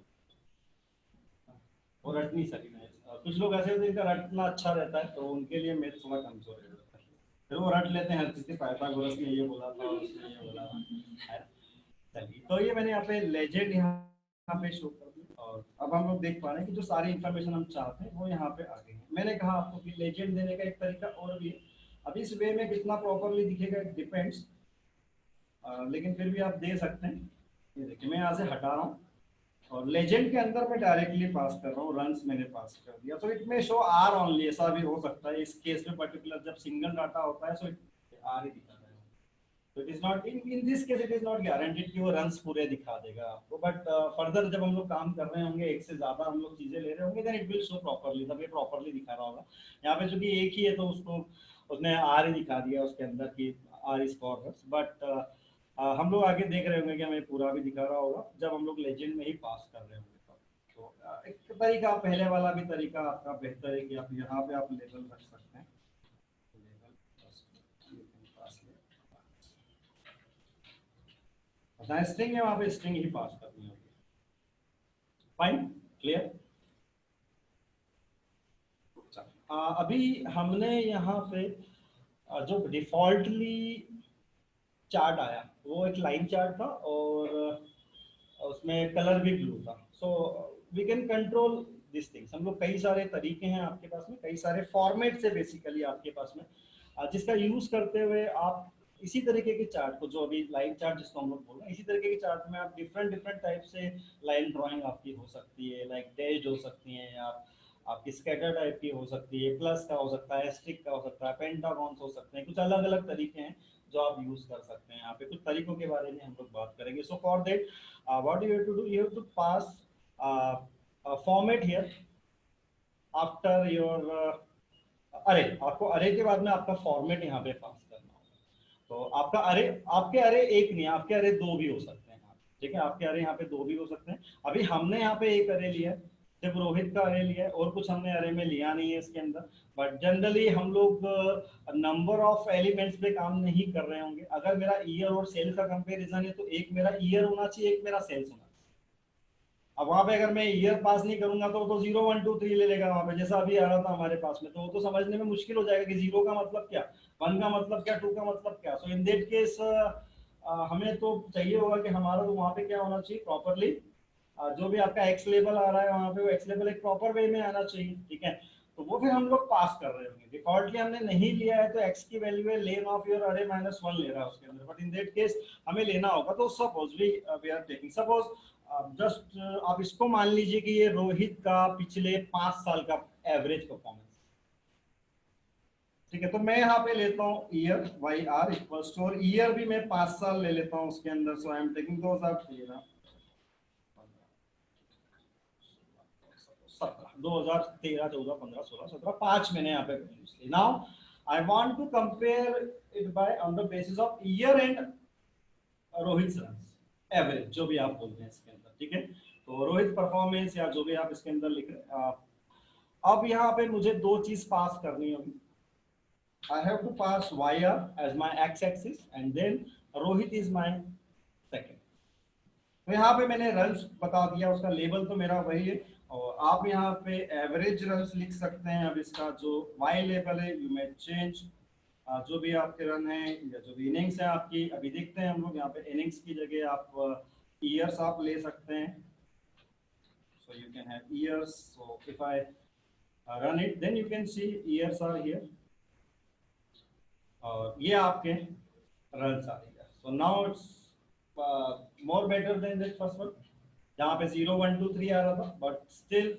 A: वो रट नहीं सकते हैं। कुछ लोग ऐसे होते हैं जिनका रटना अच्छा रहता है, तो उनके लिए मैथ्स थोड़ा कमजोर है, फिर वो रट लेते हैं हर चीज के, पाइथागोरस ने ये बोला था, उसने ये बोला था। चलिए, तो ये मैंने यहाँ पे लेजेंड यहाँ पे शो कर दी, और अब हम लोग देख पा रहे हैं कि जो सारी इंफॉर्मेशन हम चाहते हैं वो यहाँ पे आ गई है। मैंने कहा आपको कि लेजेंड देने का एक तरीका और भी है। अब इस वे में कितना प्रॉपरली दिखेगा डिपेंड्स, लेकिन फिर भी आप दे सकते हैं। ये देखिए मैं यहाँ से हटा रहा हूँ, और लेजेंड के अंदर मैं डायरेक्टली पास कर रहा हूँ, रन्स मैंने पास कर दिया, तो इट में शो आर ओनली, ऐसा भी हो सकता है इस केस में पर्टिकुलर, जब सिंगल डाटा होता है सो आर ही दिखा रहा है। तो it is not in this case, it is not guaranteed कि वो रन्स पूरे दिखा देगा आपको, बट फर्दर जब हम लोग काम कर रहे होंगे, एक से ज्यादा हम लोग चीजें ले रहे होंगे, then it will show properly, तब ये प्रॉपर्ली दिखा रहा होगा। यहाँ पे चूंकि एक ही है तो उसको उसने आर ही दिखा दिया उसके अंदर की R is for runs, but हम लोग आगे देख रहे होंगे कि हमें पूरा भी दिखा रहा होगा जब हम लोग लेजेंड में ही पास कर रहे होंगे तब। तो एक तरीका, पहले वाला भी तरीका आपका बेहतर है कि आप यहाँ पे आप लेवल रख सकते हैं, जहाँ स्ट्रिंग है वहाँ पे स्ट्रिंग ही पास करनी होगी। Fine, clear. अभी हमने यहाँ पे जो डिफॉल्टली चार्ट आया वो एक लाइन चार्ट था, और उसमें कलर भी ब्लू था। So we can control this things. हम लोग कई सारे तरीके हैं आपके पास में, कई सारे फॉर्मेट से बेसिकली आपके पास में, जिसका यूज करते हुए आप इसी तरीके के चार्ट को, जो अभी लाइन चार्ट जिसको हम लोग बोल रहे हैं, इसी तरीके के चार्ट में आप डिफरेंट डिफरेंट टाइप से लाइन ड्राइंग आपकी हो सकती है, लाइक डैश हो सकती है, या आपकी स्कैटर टाइप की हो सकती है, प्लस का हो सकता है, स्ट्रिक का हो सकता है, पेंटागॉन्स हो सकते हैं, कुछ अलग अलग तरीके हैं जो आप यूज कर सकते हैं। यहाँ पे कुछ तरीकों के बारे में हम लोग बात करेंगे। सो for that what you have to do, you have to pass a format here after your array। आपको अरे के बाद में आपका फॉर्मेट यहाँ पे पास करना होगा। तो आपका अरे, आपके अरे एक नहीं, आपके अरे दो भी हो सकते हैं, ठीक है, आपके अरे यहाँ पे दो भी हो सकते हैं। अभी हमने यहाँ पे एक अरे लिया है, सिर्फ रोहित का अरे लिया है, और कुछ हमने अरे में लिया नहीं है इसके अंदर। बट जनरली हम लोग नंबर ऑफ एलिमेंट्स पे काम नहीं कर रहे होंगे। अगर मेरा ईयर और सेल का कंपैरिजन है तो एक मेरा ईयर होना चाहिए, एक मेरा सेल्स होना चाहिए। अब वहां पे अगर मैं ईयर पास नहीं करूंगा तो 0 1 2 3 ले लेगा वहां पे, जैसा अभी आ रहा था हमारे पास में, तो वो तो समझने में मुश्किल हो जाएगा कि 0 का मतलब क्या, 1 का मतलब क्या, 2 का मतलब क्या। सो इन दैट केस हमें तो चाहिए होगा कि हमारा तो वहां पे क्या होना चाहिए प्रॉपरली, जो भी आपका एक्स लेवल आ रहा है वहां पे वो एक्स लेवल एक प्रॉपर वे में आना चाहिए, ठीक है। तो वो फिर हम लोग पास कर रहे होंगे। डिफॉल्टली हमने नहीं लिया है तो एक्स की वैल्यू है लेन ऑफ योर अरे -1 ले रहा है उसके अंदर, बट इन दैट केस हमें लेना होगा। तो suppose we are taking, suppose just आप इसको मान लीजिए कि ये रोहित का पिछले 5 साल का एवरेज परफॉर्मेंस, ठीक है। तो मैं यहाँ पे लेता हूँ year Y are equals to, और ईयर भी मैं 5 साल ले लेता हूँ उसके अंदर। सो आई एम टेकिंग 2013 2013 14 15 16 17 5 मैंने यहाँ पे वैल्यूज ली। Now I want to compare it by on the basis of year and Rohit runs average, जो भी आप बोलते हैं इसके अंदर, ठीक है। तो रोहित परफॉर्मेंस या जो भी आप इसके अंदर लिख रहे हैं, अब यहाँ पे मुझे दो चीज पास करनी होगी। I have to pass YR as my x-axis and then Rohit is my second। तो यहाँ पे मैंने रन्स बता दिया, उसका लेबल तो मेरा वही है, और आप यहाँ पे एवरेज रन्स लिख सकते हैं। अब इसका जो Y लेबल है यू मे चेंज, जो भी आपके रन है या जो भी इनिंग्स है आपकी, अभी देखते हैं हम लोग यहाँ पे इनिंग्स की जगह आप ईयर्स आप ले सकते हैं। So you can have years. So if I run it then you can see years are here, और ये आपके रन्स आ रही है। So now it's more better than that first one, जहाँ पे 0 1 2 3 आ रहा था, बट स्टिल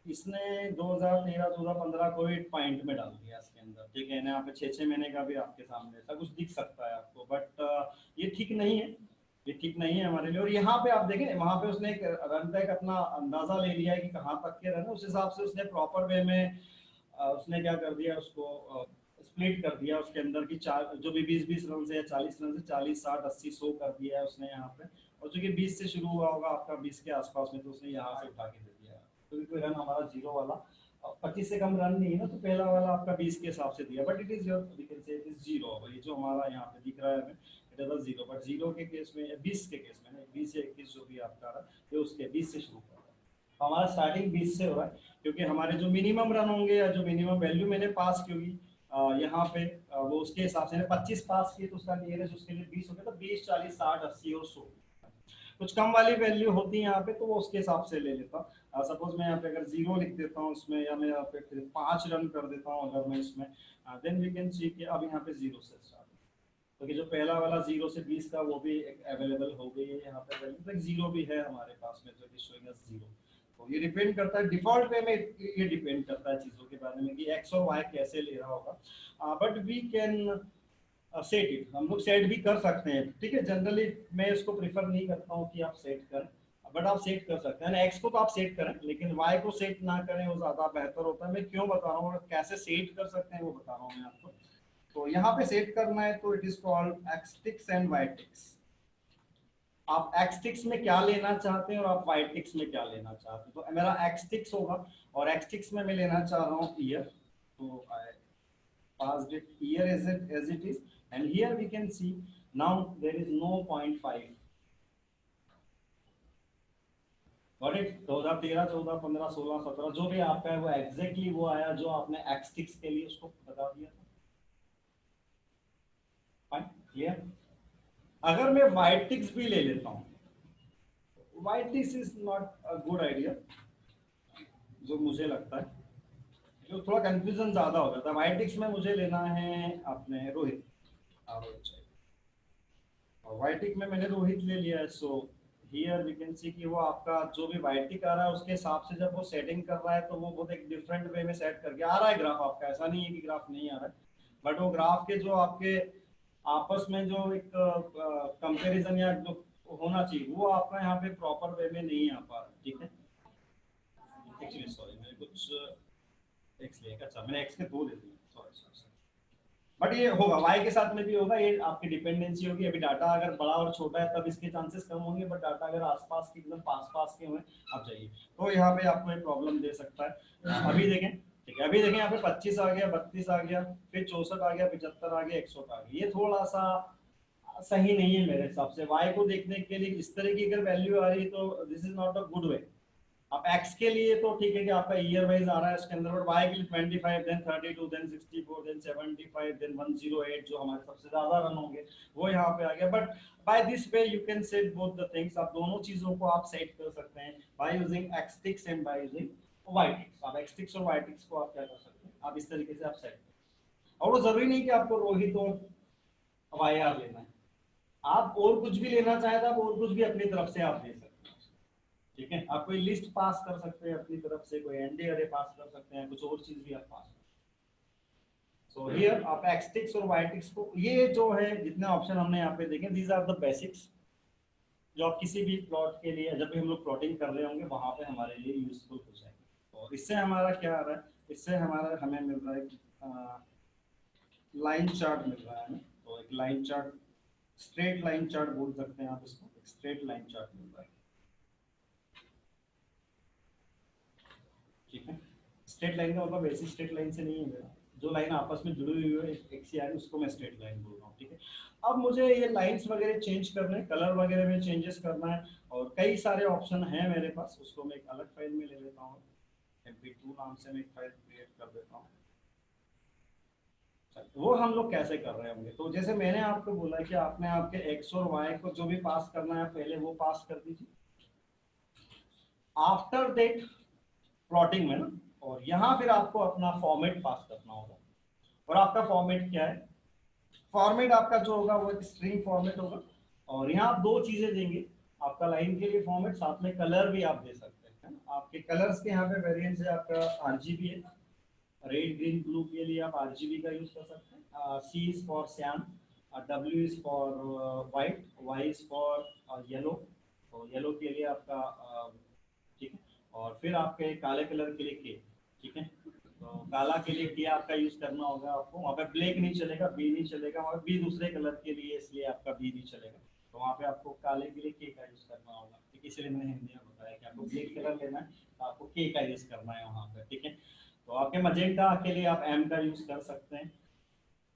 A: इसने 2013 2015 को 8 पॉइंट में डाल दिया इसके अंदर, ठीक है। यहाँ पे 6 महीने का भी आपके सामने ऐसा कुछ दिख सकता है आपको, बट ये ठीक नहीं है, ये ठीक नहीं है हमारे लिए। और यहाँ पे आप देखें, वहां पे उसने एक रन का एक अपना अंदाजा ले लिया है कि कहाँ तक के रन है, उस हिसाब से उसने प्रॉपर वे में उसने क्या कर दिया, उसको स्प्लिट कर दिया उसके अंदर की चार जो भी 20-20 रन से या 40 रन से 40, 60, 80, 100 कर दिया है उसने यहाँ पे। और जो कि 20 से शुरू हुआ होगा आपका 20 के आसपास में, तो उसने यहाँ से उठा के दे दिया, क्योंकि कोई रन हमारा जीरो वाला 25 से कम रन नहीं है ना, तो पहला वाला आपका 20 के हिसाब से दिया, but it is your we can say it is zero. ये जो हमारा यहाँ पे दिख रहा है हमें it is zero, but zero के केस में 20 के केस में 20 या 21 जो भी आपका रहा है ये उसके 20 से शुरू कर रहा है। तो हमारा स्टार्टिंग 20 से हो रहा है, क्योंकि हमारे जो मिनिमम रन होंगे या जो मिनिमम वैल्यू मैंने पास की होगी यहाँ पे वो उसके हिसाब से 25 पास की, तो उसका नियरेस्ट उसके लिए 20 हो गया, तो 20, 40, 60, 80 और 100। कुछ कम वाली वैल्यू होती है यहाँ पे, तो वो उसके हिसाब से ले लेता हूँ। सपोज मैं यहाँ पे अगर 0 लिख देता हूँ इसमें, या मैं यहाँ पे फिर 5 रन कर देता हूँ अगर मैं इसमें, देन वी कैन सी कि अब यहाँ पे 0 से स्टार्ट, क्योंकि जो पहला वाला 0 से 20 का वो भी अवेलेबल हो गई है यहाँ पे वैल्यू, तो 0 भी है हमारे पास में जो कि शोइंग अस 0। तो ये डिपेंड करता है डिफॉल्ट वे में, ये डिपेंड करता है चीज़ों के बारे में कि एक्स और वाई कैसे ले रहा होगा, but we can set it, हम लोग सेट भी कर सकते हैं, ठीक है। जनरली मैं इसको प्रीफर नहीं करता हूँ कि आप सेट करें, बट आप सेट कर सकते हैं। एक्स को तो आप सेट करें, लेकिन वाई को सेट ना करें, वो ज्यादा बेहतर होता है। मैं क्यों बता रहा हूँ, कैसे सेट कर सकते हैं वो बता रहा हूँ मैं आपको। तो यहाँ पे सेट करना है तो it is called X ticks and Y ticks. आप एक्स टिक्स में क्या लेना चाहते हैं और आप वाई टिक्स में क्या लेना चाहते हैं। तो मेरा एक्स टिक्स होगा, और एक्स टिक्स में मैं लेना चाह रहा हूँ ईयर, तो आई passed it year as it is, and here we can see now there is no 0.5, got it। 2013, 14, 15, 16, 17 जो भी आपका है वो एग्जैक्टली वो आया जो आपने एक्सटिक्स के लिए उसको बता दिया था। Fine, clear. अगर मैं वाइटिक्स भी ले लेता हूँ, वाइटिक्स is not a good idea जो मुझे लगता है, जो थोड़ा कंफ्यूजन ज्यादा हो जाता है। वाइटिक्स में मुझे लेना है अपने रोहित, और वाइटिक में मैंने रोहित ले लिया है। So here we can see कि वो आपका जो भी वाइटिक आ रहा है उसके हिसाब से जब वो सेटिंग कर रहा है तो वो बहुत एक डिफरेंट वे में सेट करके आ रहा है ग्राफ आपका, ऐसा नहीं है कि ग्राफ नहीं आ रहा है, बट वो ग्राफ के जो आपके आपस में जो एक कंपैरिजन या जो होना चाहिए वो आपका यहाँ पे प्रॉपर वे में नहीं आ पा रहा, ठीक है। एक्चुअली सॉरी, मैंने कुछ एक्स लिया, अच्छा मैंने एक्स के दो ले लिए, सॉरी सॉरी। बट ये होगा, वाई के साथ में भी होगा, ये आपकी डिपेंडेंसी होगी। अभी डाटा अगर बड़ा और छोटा है तब इसके चांसेस कम होंगे, बट डाटा अगर आसपास के एकदम पास पास के हुए आप जाइए तो यहाँ पे आपको एक प्रॉब्लम दे सकता है। अभी देखें, ठीक है, अभी देखें यहाँ पे 25 आ गया, 32 आ गया, फिर 64 आ गया, 75 आ गया, 61 आ गया। ये थोड़ा सा सही नहीं है मेरे हिसाब से। वाई को देखने के लिए इस तरह की अगर वैल्यू आ रही है तो this is not a good way. अब एक्स के लिए तो ठीक है कि आपका ईयर वाइज आ रहा है उसके अंदर, बट वाई के लिए 25, देन 32, देन 64, देन 75, देन 108 जो हमारे सबसे ज्यादा रन होंगे वो यहाँ पे आ गया। But by this way you can set both the things, आप दोनों चीजों को आप सेट कर सकते हैं by using X ticks and by using Y ticks. आप एक्स टिक्स और वाई टिक्स को आप क्या कर सकते हैं, आप इस तरीके से आप सेट करें। और वो जरूरी नहीं कि आपको रोहित और वाई आर लेना है, आप और कुछ भी लेना चाहे तो आप और कुछ भी अपनी तरफ से आप ले सकते हैं, ठीक है। आप कोई लिस्ट पास कर सकते हैं अपनी तरफ से, कोई एनडी अरे पास कर सकते हैं, कुछ और चीज भी आप पास। सो हियर आप एक्सटिक्स और वाईटिक्स को, ये जो है जितने ऑप्शन हमने यहाँ पे देखे, दीज आर द बेसिक्स जो आप किसी भी प्लॉट के लिए जब भी हम लोग प्लॉटिंग कर रहे होंगे वहां पे हमारे लिए यूजफुल हो जाएंगे। और इससे हमारा क्या आ रहा है, इससे हमारा हमें मिल रहा है लाइन चार्ट मिल रहा है हमें। तो एक line chart, straight line chart बोल सकते हैं आप इसको, एक स्ट्रेट लाइन चार्ट मिल रहा है, ठीक है। स्ट्रेट लाइन का मतलब ऐसी स्ट्रेट लाइन से नहीं है मेरा, जो लाइन आपस में जुड़ी हुई है एक सी आ रही उसको मैं स्ट्रेट लाइन बोल रहा हूँ, ठीक है। अब मुझे ये लाइंस वगैरह चेंज करने, कलर वगैरह में चेंजेस करना है, और कई सारे ऑप्शन हैं मेरे पास, उसको मैं एक अलग फाइल में ले लेता हूँ। mp2 नाम से मैं एक फाइल क्रिएट कर देता हूँ। वो हम लोग कैसे कर रहे होंगे, तो जैसे मैंने आपको बोला कि आपने आपके एक्स और वाई को जो भी पास करना है पहले वो पास कर दीजिए, आफ्टर दैट प्लॉटिंग में ना, और यहाँ फिर आपको अपना फॉर्मेट पास करना होगा। और आपका फॉर्मेट क्या है, फॉर्मेट आपका जो होगा वो एक स्ट्रिंग फॉर्मेट होगा, और यहाँ आप दो चीजें देंगे, आपका लाइन के लिए फॉर्मेट, साथ में कलर भी आप दे सकते हैं। आपके कलर्स के यहाँ पे वेरिएंट है, आपका आरजीबी है, रेड ग्रीन ब्लू के लिए आप आरजीबी का यूज कर सकते हैं। C is for cyan, W is for white, Y is for yellow, तो येलो के लिए आपका ठीक है। और फिर आपके काले कलर के लिए के, ठीक है। तो काला के लिए K आपका यूज करना होगा आपको, वहाँ पे ब्लैक नहीं चलेगा, बी नहीं चलेगा, वहाँ बी दूसरे कलर के लिए इसलिए आपका बी नहीं चलेगा, तो वहाँ पे आपको काले के लिए K का यूज करना होगा, ठीक है। इसलिए मैंने हिंदी में बताया कि आपको ब्लैक कलर लेना है तो आपको K का यूज करना है वहाँ पे, ठीक है। तो आपके मजेंटा के लिए आप M का यूज कर सकते हैं,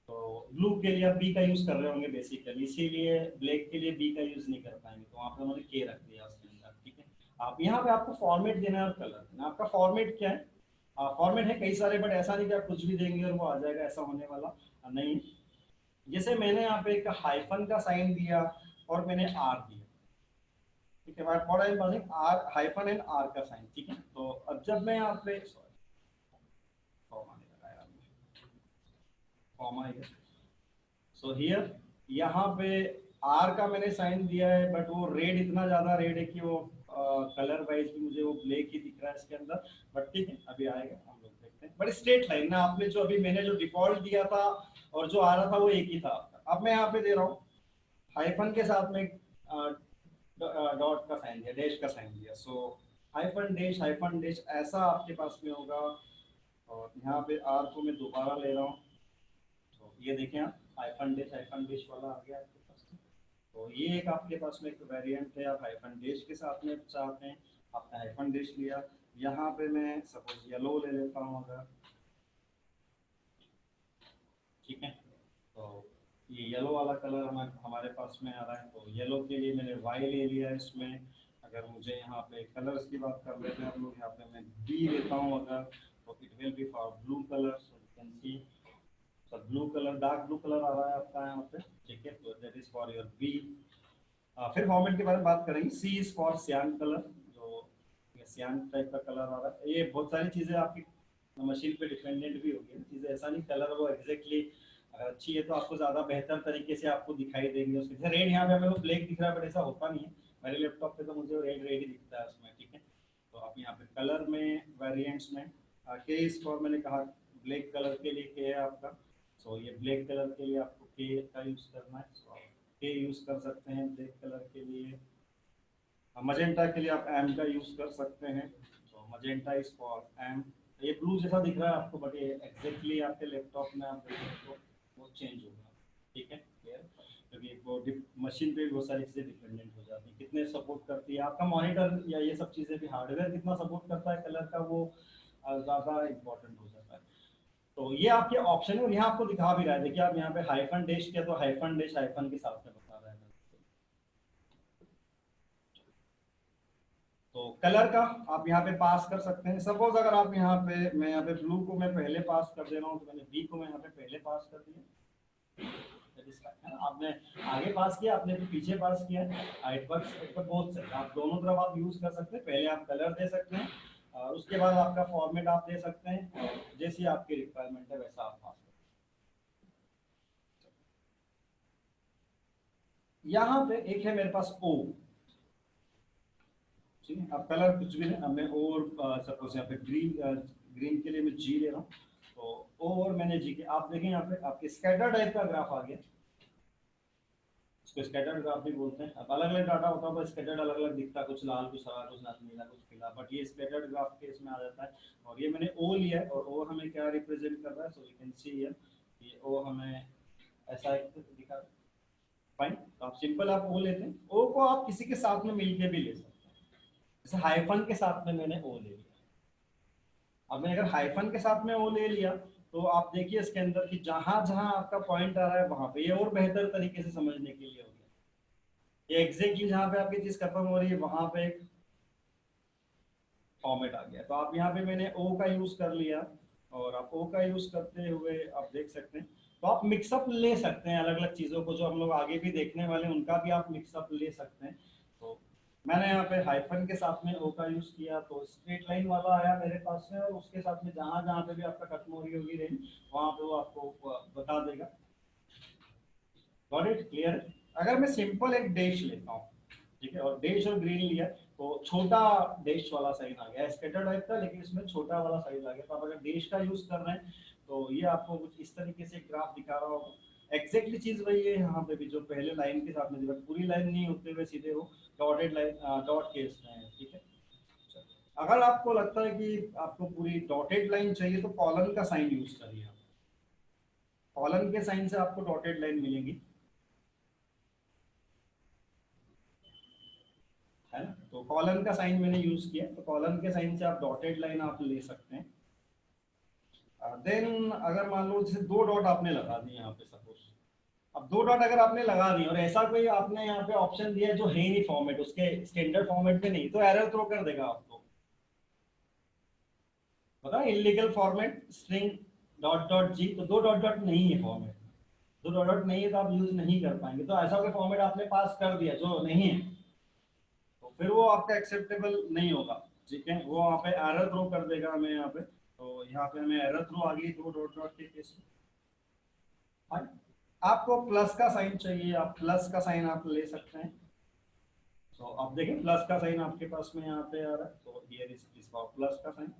A: तो ब्लू के लिए आप बी का यूज कर रहे होंगे बेसिकली, इसीलिए ब्लैक के लिए बी का यूज नहीं कर पाएंगे, तो वहाँ पे उन्होंने के रख दिया उसके अंदर, ठीक है। आप यहाँ पे आपको फॉर्मेट देना है और कलर देना है। आपका फॉर्मेट क्या है? फॉर्मेट है कई सारे, बट ऐसा नहीं कि आप कुछ भी देंगे और वो आ जाएगा, ऐसा होने वाला नहीं। जैसे मैंने यहाँ पे एक हाइफन का साइन दिया और मैंने आर दिया, ठीक है, what I am using R hyphen and R का साइन, ठीक है। तो अब जब मैं यहाँ पे कॉमा नहीं लगाया, कॉमा सो हियर यहाँ पे आर का मैंने साइन दिया है, बट वो रेड इतना ज्यादा रेड है कि वो कलर वाइज भी मुझे वो ब्लैक ही दिख रहा है इसके अंदर, बट ठीक है अभी आएगा, हम लोग देखते हैं। बट स्ट्रेट लाइन ना, आपने जो अभी मैंने जो डिफॉल्ट दिया था और जो आ रहा था वो एक ही था। अब मैं यहाँ पे दे रहा हूँ हाइफन के साथ में डॉट का साइन दिया, डैश का साइन दिया, सो हाइफन डैश ऐसा आपके पास में होगा। और यहाँ पे आर को मैं दोबारा ले रहा हूँ, तो ये देखें आप हाइफन डैश वाला आ गया आपके पास में। तो ये एक आपके पास में एक वेरिएंट है, आप हाइफन डैश के साथ में चाहते हैं, आपने हाइफन डैश लिया। यहाँ पे मैं सपोज येलो ले लेता हूँ अगर, ठीक है। तो ये येलो वाला कलर हमारे पास में आ रहा है, तो येलो के लिए मैंने वाई ले लिया इसमें। अगर मुझे यहाँ पे कलर्स की बात कर लेते हैं हम लोग, यहाँ पे मैं बी लेता हूँ अगर, तो it will be for blue colour, so you can see blue colour, dark blue colour आ रहा है आपका यहाँ पे, ठीक है। तो that is for your B. फिर फॉर्मेट के बारे में बात करेंगे, C is for cyan colour, जो सियान टाइप का कलर आ रहा है। ये बहुत सारी चीजें आपकी मशीन पे डिपेंडेंट भी होगी चीजें, ऐसा नहीं कलर वो एग्जैक्टली अच्छी है तो आपको ज्यादा बेहतर तरीके से आपको दिखाई देंगे उसके। जैसे रेड यहाँ पे हमें वो ब्लैक दिख रहा है, बट ऐसा होता नहीं है, मेरे लैपटॉप पे तो मुझे रेड रेड ही दिखता है उसमें, ठीक है। तो आप यहाँ पे कलर में वेरिएंट्स में के इज फॉर, मैंने कहा ब्लैक कलर के लिए के है आपका, सो ये ब्लैक कलर के लिए आपको के का यूज करना है, सो के यूज कर सकते हैं ब्लैक कलर के लिए। मजेंटा के लिए आप एम का यूज कर सकते हैं, तो मजेंटा इज फॉर एम। ये ब्लू जैसा दिख रहा है आपको, बट ये एग्जैक्टली आपके लैपटॉप में आप देखें तो वो चेंज होगा, ठीक है क्लियर। क्योंकि वो मशीन पे भी बहुत सारी चीजें डिपेंडेंट हो जाती है, कितने सपोर्ट करती है आपका मॉनिटर या ये सब चीजें भी, हार्डवेयर कितना सपोर्ट करता है कलर का, वो ज्यादा इंपॉर्टेंट हो जाता है। तो ये आपके ऑप्शन है, और यहाँ आपको दिखा भी रहा है, देखिए आप यहाँ पे हाइफन डैश किया तो हाइफन डैश हाइफन के साथ में बता रहा है। तो कलर का आप यहाँ पे पास कर सकते हैं। सपोज अगर आप यहाँ पे, मैं यहाँ पे ब्लू को मैं पहले पास कर दे रहा हूँ, तो मैंने बी को मैं यहाँ पे पहले पास कर दिया, आपने आगे पास किया, आपने भी पीछे पास किया, इट वर्क्स बहुत से, आप दोनों तरफ आप यूज कर सकते हैं। पहले आप कलर दे सकते हैं और उसके बाद आपका फॉर्मेट आप दे सकते हैं, और जैसी आपकी रिक्वायरमेंट है वैसा आप पास कर सकते हैं। यहाँ पे एक है मेरे पास ओ, ठीक है। अब कलर कुछ भी नहीं, अब मैं और सपोज यहाँ पे ग्रीन के लिए मैं जी ले रहा हूँ, तो ओ और मैंने जी के, आप देखें यहाँ पे आपके स्कैटर टाइप का ग्राफ आ गया, इसको स्कैटर्ड ग्राफ भी बोलते हैं। अब अलग अलग डाटा होता है तो स्कैटर्ड अलग अलग दिखता है, कुछ लाल कुछ हरा कुछ नीला कुछ पीला, बट ये स्कैटर्ड ग्राफ के इसमें आ जाता है। और ये मैंने ओ लिया है, और ओ हमें क्या रिप्रेजेंट कर रहा है, सो यू कैन सी हियर, ये ओ हमें ऐसा एक दिखा रहा है। फाइन, तो आप सिंपल आप ओ लेते हैं, ओ को आप किसी के साथ में मिलके भी ले सकते हैं, जैसे हाइफन के साथ में मैंने ओ ले लिया। अब मैं अगर हाइफन के साथ में ओ ले लिया, तो आप देखिए इसके अंदर कि जहां जहां आपका पॉइंट आ रहा है वहां पे, ये और बेहतर तरीके से समझने के लिए हो गया, ये एग्जैक्टली जहां पे आपकी चीज खत्म हो रही है वहां पे एक फॉर्मेट आ गया। तो आप यहाँ पे मैंने ओ का यूज कर लिया, और आप ओ का यूज करते हुए आप देख सकते हैं, तो आप मिक्सअप ले सकते हैं अलग अलग चीजों को, जो हम लोग आगे भी देखने वाले हैं उनका भी आप मिक्सअप ले सकते हैं। तो मैंने यहाँ पे हाइफन के साथ में ओ का यूज किया, तो स्ट्रेट लाइन वाला आया मेरे पास में, और उसके साथ में जहां जहां पे भी आपका खत्म हो रही होगी रेंज, वहां पे वो आपको बता देगा। Got it clear. अगर मैं सिंपल एक डैश लेता हूँ, ठीक है, और डैश और ग्रीन लिया, तो छोटा डैश वाला साइन आ गया, स्कैटर टाइप का, लेकिन इसमें छोटा वाला साइन आ गया। तो आप अगर डैश का यूज कर रहे हैं तो ये आपको कुछ इस तरीके से ग्राफ दिखा रहा होगा। एग्जैक्टली चीज वही है यहाँ पे भी, जो पहले लाइन के साथ में पूरी लाइन नहीं होते हुए सीधे वो डॉटेड लाइन डॉट केस में है, ठीक है। अगर आपको लगता है कि आपको पूरी डॉटेड लाइन चाहिए तो कॉलन का साइन यूज करिए आप। कॉलन के साइन से आपको डॉटेड लाइन मिलेंगी, है ना। तो कॉलन का साइन मैंने यूज किया, तो कॉलन के साइन से आप डॉटेड लाइन आप ले सकते हैं। देन अगर मान लो जैसे दो डॉट आपने लगा दिए यहाँ पे सपोज, अब दो डॉट अगर आपने लगा दिए और ऐसा कोई आपने यहाँ पे ऑप्शन दिया जो है ही नहीं फॉर्मेट, उसके स्टैंडर्ड फॉर्मेट में नहीं, तो एरर थ्रो कर देगा आपको, पता है, illegal format string dot dot G, तो दो डॉट डॉट नहीं है फॉर्मेट, दो डॉट डॉट नहीं है तो आप यूज नहीं कर पाएंगे। तो ऐसा कोई फॉर्मेट आपने पास कर दिया जो नहीं है, तो फिर वो आपका एक्सेप्टेबल नहीं होगा, ठीक है, वो वहाँ पे एरर थ्रो कर देगा हमें यहाँ पे। तो यहाँ पे हमें एरर थ्रो आ गई दो डॉट डॉट के केस में। हाँ, आपको प्लस का साइन चाहिए, आप प्लस का साइन आप ले सकते हैं। तो आप देखें प्लस का साइन आपके पास में यहाँ पे आ रहा है, तो हियर इज दिस प्लस का साइन।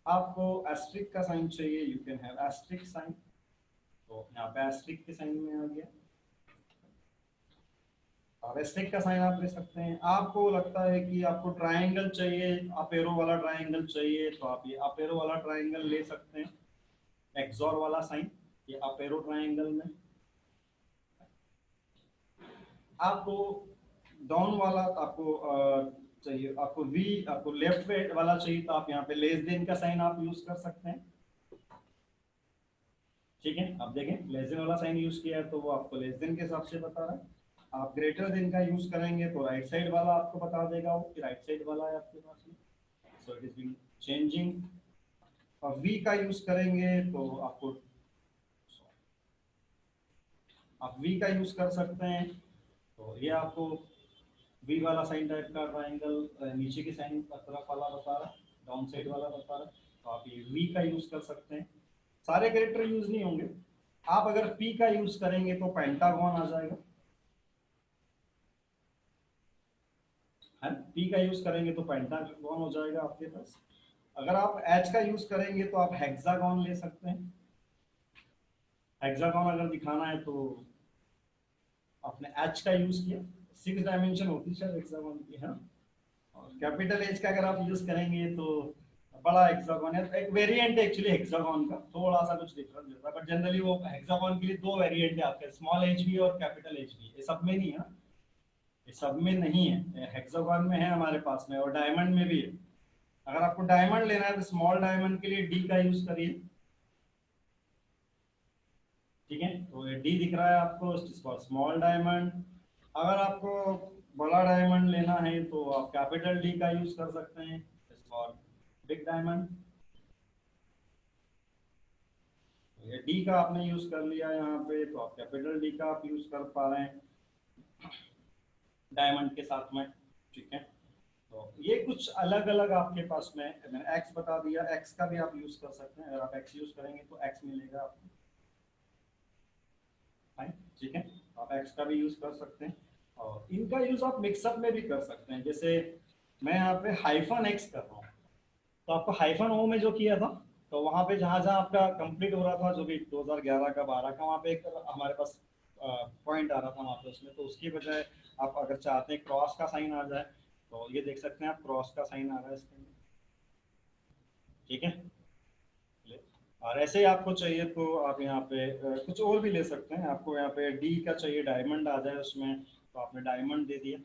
A: आपको एस्ट्रिक का साइन चाहिए, you can have asterisk sign, तो यहाँ पे एस्ट्रिक के साइन में आ गया। और एस्ट्रिक का साइन आप ले सकते हैं। आपको लगता है कि आपको ट्रायंगल चाहिए, अपेरो वाला ट्रायंगल चाहिए, तो आप ये अपेरो वाला ट्रायंगल ले सकते हैं, एक्सोर वाला साइन, ये अपेरो ट्रायंगल में। आपको डाउन वाला आपको चाहिए, आपको वी, आपको लेफ्ट पे वाला चाहिए, तो आप यहाँ पे लेस देन का साइन आप यूज कर सकते हैं, ठीक है। आप देखें लेस देन वाला साइन यूज किया है तो वो आपको लेस देन के हिसाब से बता रहा है। आप ग्रेटर देन का यूज करेंगे तो राइट साइड वाला आपको बता देगा वो कि राइट साइड वाला है आपके पास में, सो इट इज बीइंग चेंजिंग। और वी का यूज करेंगे तो आपको, आप वी का यूज कर सकते हैं, तो ये आपको वी वाला साइन टाइप का ट्राइंगल नीचे की साइन तरफ वाला बता रहा है, डाउन साइड वाला बता रहा है, तो आप ये वी का यूज कर सकते हैं। सारे कैरेक्टर यूज नहीं होंगे, आप अगर पी का यूज करेंगे तो पेंटागन आ जाएगा, है, पी का यूज करेंगे तो पेंटागन हो जाएगा आपके पास। अगर आप एच का यूज करेंगे तो आप हेक्सागन ले सकते हैं। हेक्सागन अगर दिखाना है तो आपने एच का यूज किया, 6 डायमेंशन होती है शायद हेक्सागन की, है ना। और कैपिटल एच का अगर आप यूज करेंगे तो बड़ा हेक्सागन है, एक वेरिएंट है एक्चुअली हेक्सागन का, थोड़ा सा कुछ डिफरेंस रहता है, बट जनरली वो हेक्सागन के लिए दो वेरिएंट है आपके, स्मॉल एच भी और कैपिटल एच भी, ये सब में नहीं है, ये सब में नहीं है, हेक्सागन में है हमारे पास में, और डायमंड में भी है। अगर आपको डायमंड लेना है तो स्मॉल डायमंड के लिए डी का यूज करिए, ठीक है, तो ये डी दिख रहा है आपको स्मॉल डायमंड। अगर आपको बड़ा डायमंड लेना है तो आप कैपिटल डी का यूज कर सकते हैं फॉर बिग डायमंड। ये डी का आपने यूज कर लिया यहाँ पे, तो आप कैपिटल डी का आप यूज कर पा रहे हैं डायमंड के साथ में, ठीक है। तो ये कुछ अलग अलग आपके पास में, मैंने एक्स बता दिया, एक्स का भी आप यूज कर सकते हैं, अगर आप एक्स यूज करेंगे तो एक्स मिलेगा आपको, फाइन, ठीक है, आप एक्स का भी यूज कर सकते हैं। और इनका यूज आप मिक्सअप में भी कर सकते हैं, जैसे मैं यहाँ पे हाइफन एक्स कर रहा हूँ, तो आपको हाइफन ओ में जो किया था, तो वहां पे जहां जहां आपका कंप्लीट हो रहा था जो भी 2011 का 12 का, वहां पे एक हमारे पास पॉइंट आ रहा था वहां पे उसमें, तो उसकी बजाय आप अगर चाहते हैं क्रॉस का साइन आ जाए, तो ये देख सकते हैं आप क्रॉस का साइन आ रहा है इसके अंदर, ठीक है। और ऐसे ही आपको चाहिए तो आप यहाँ पे कुछ और भी ले सकते हैं, आपको यहाँ पे डी का चाहिए डायमंड आ जाए उसमें, तो आपने डायमंड दे दिया।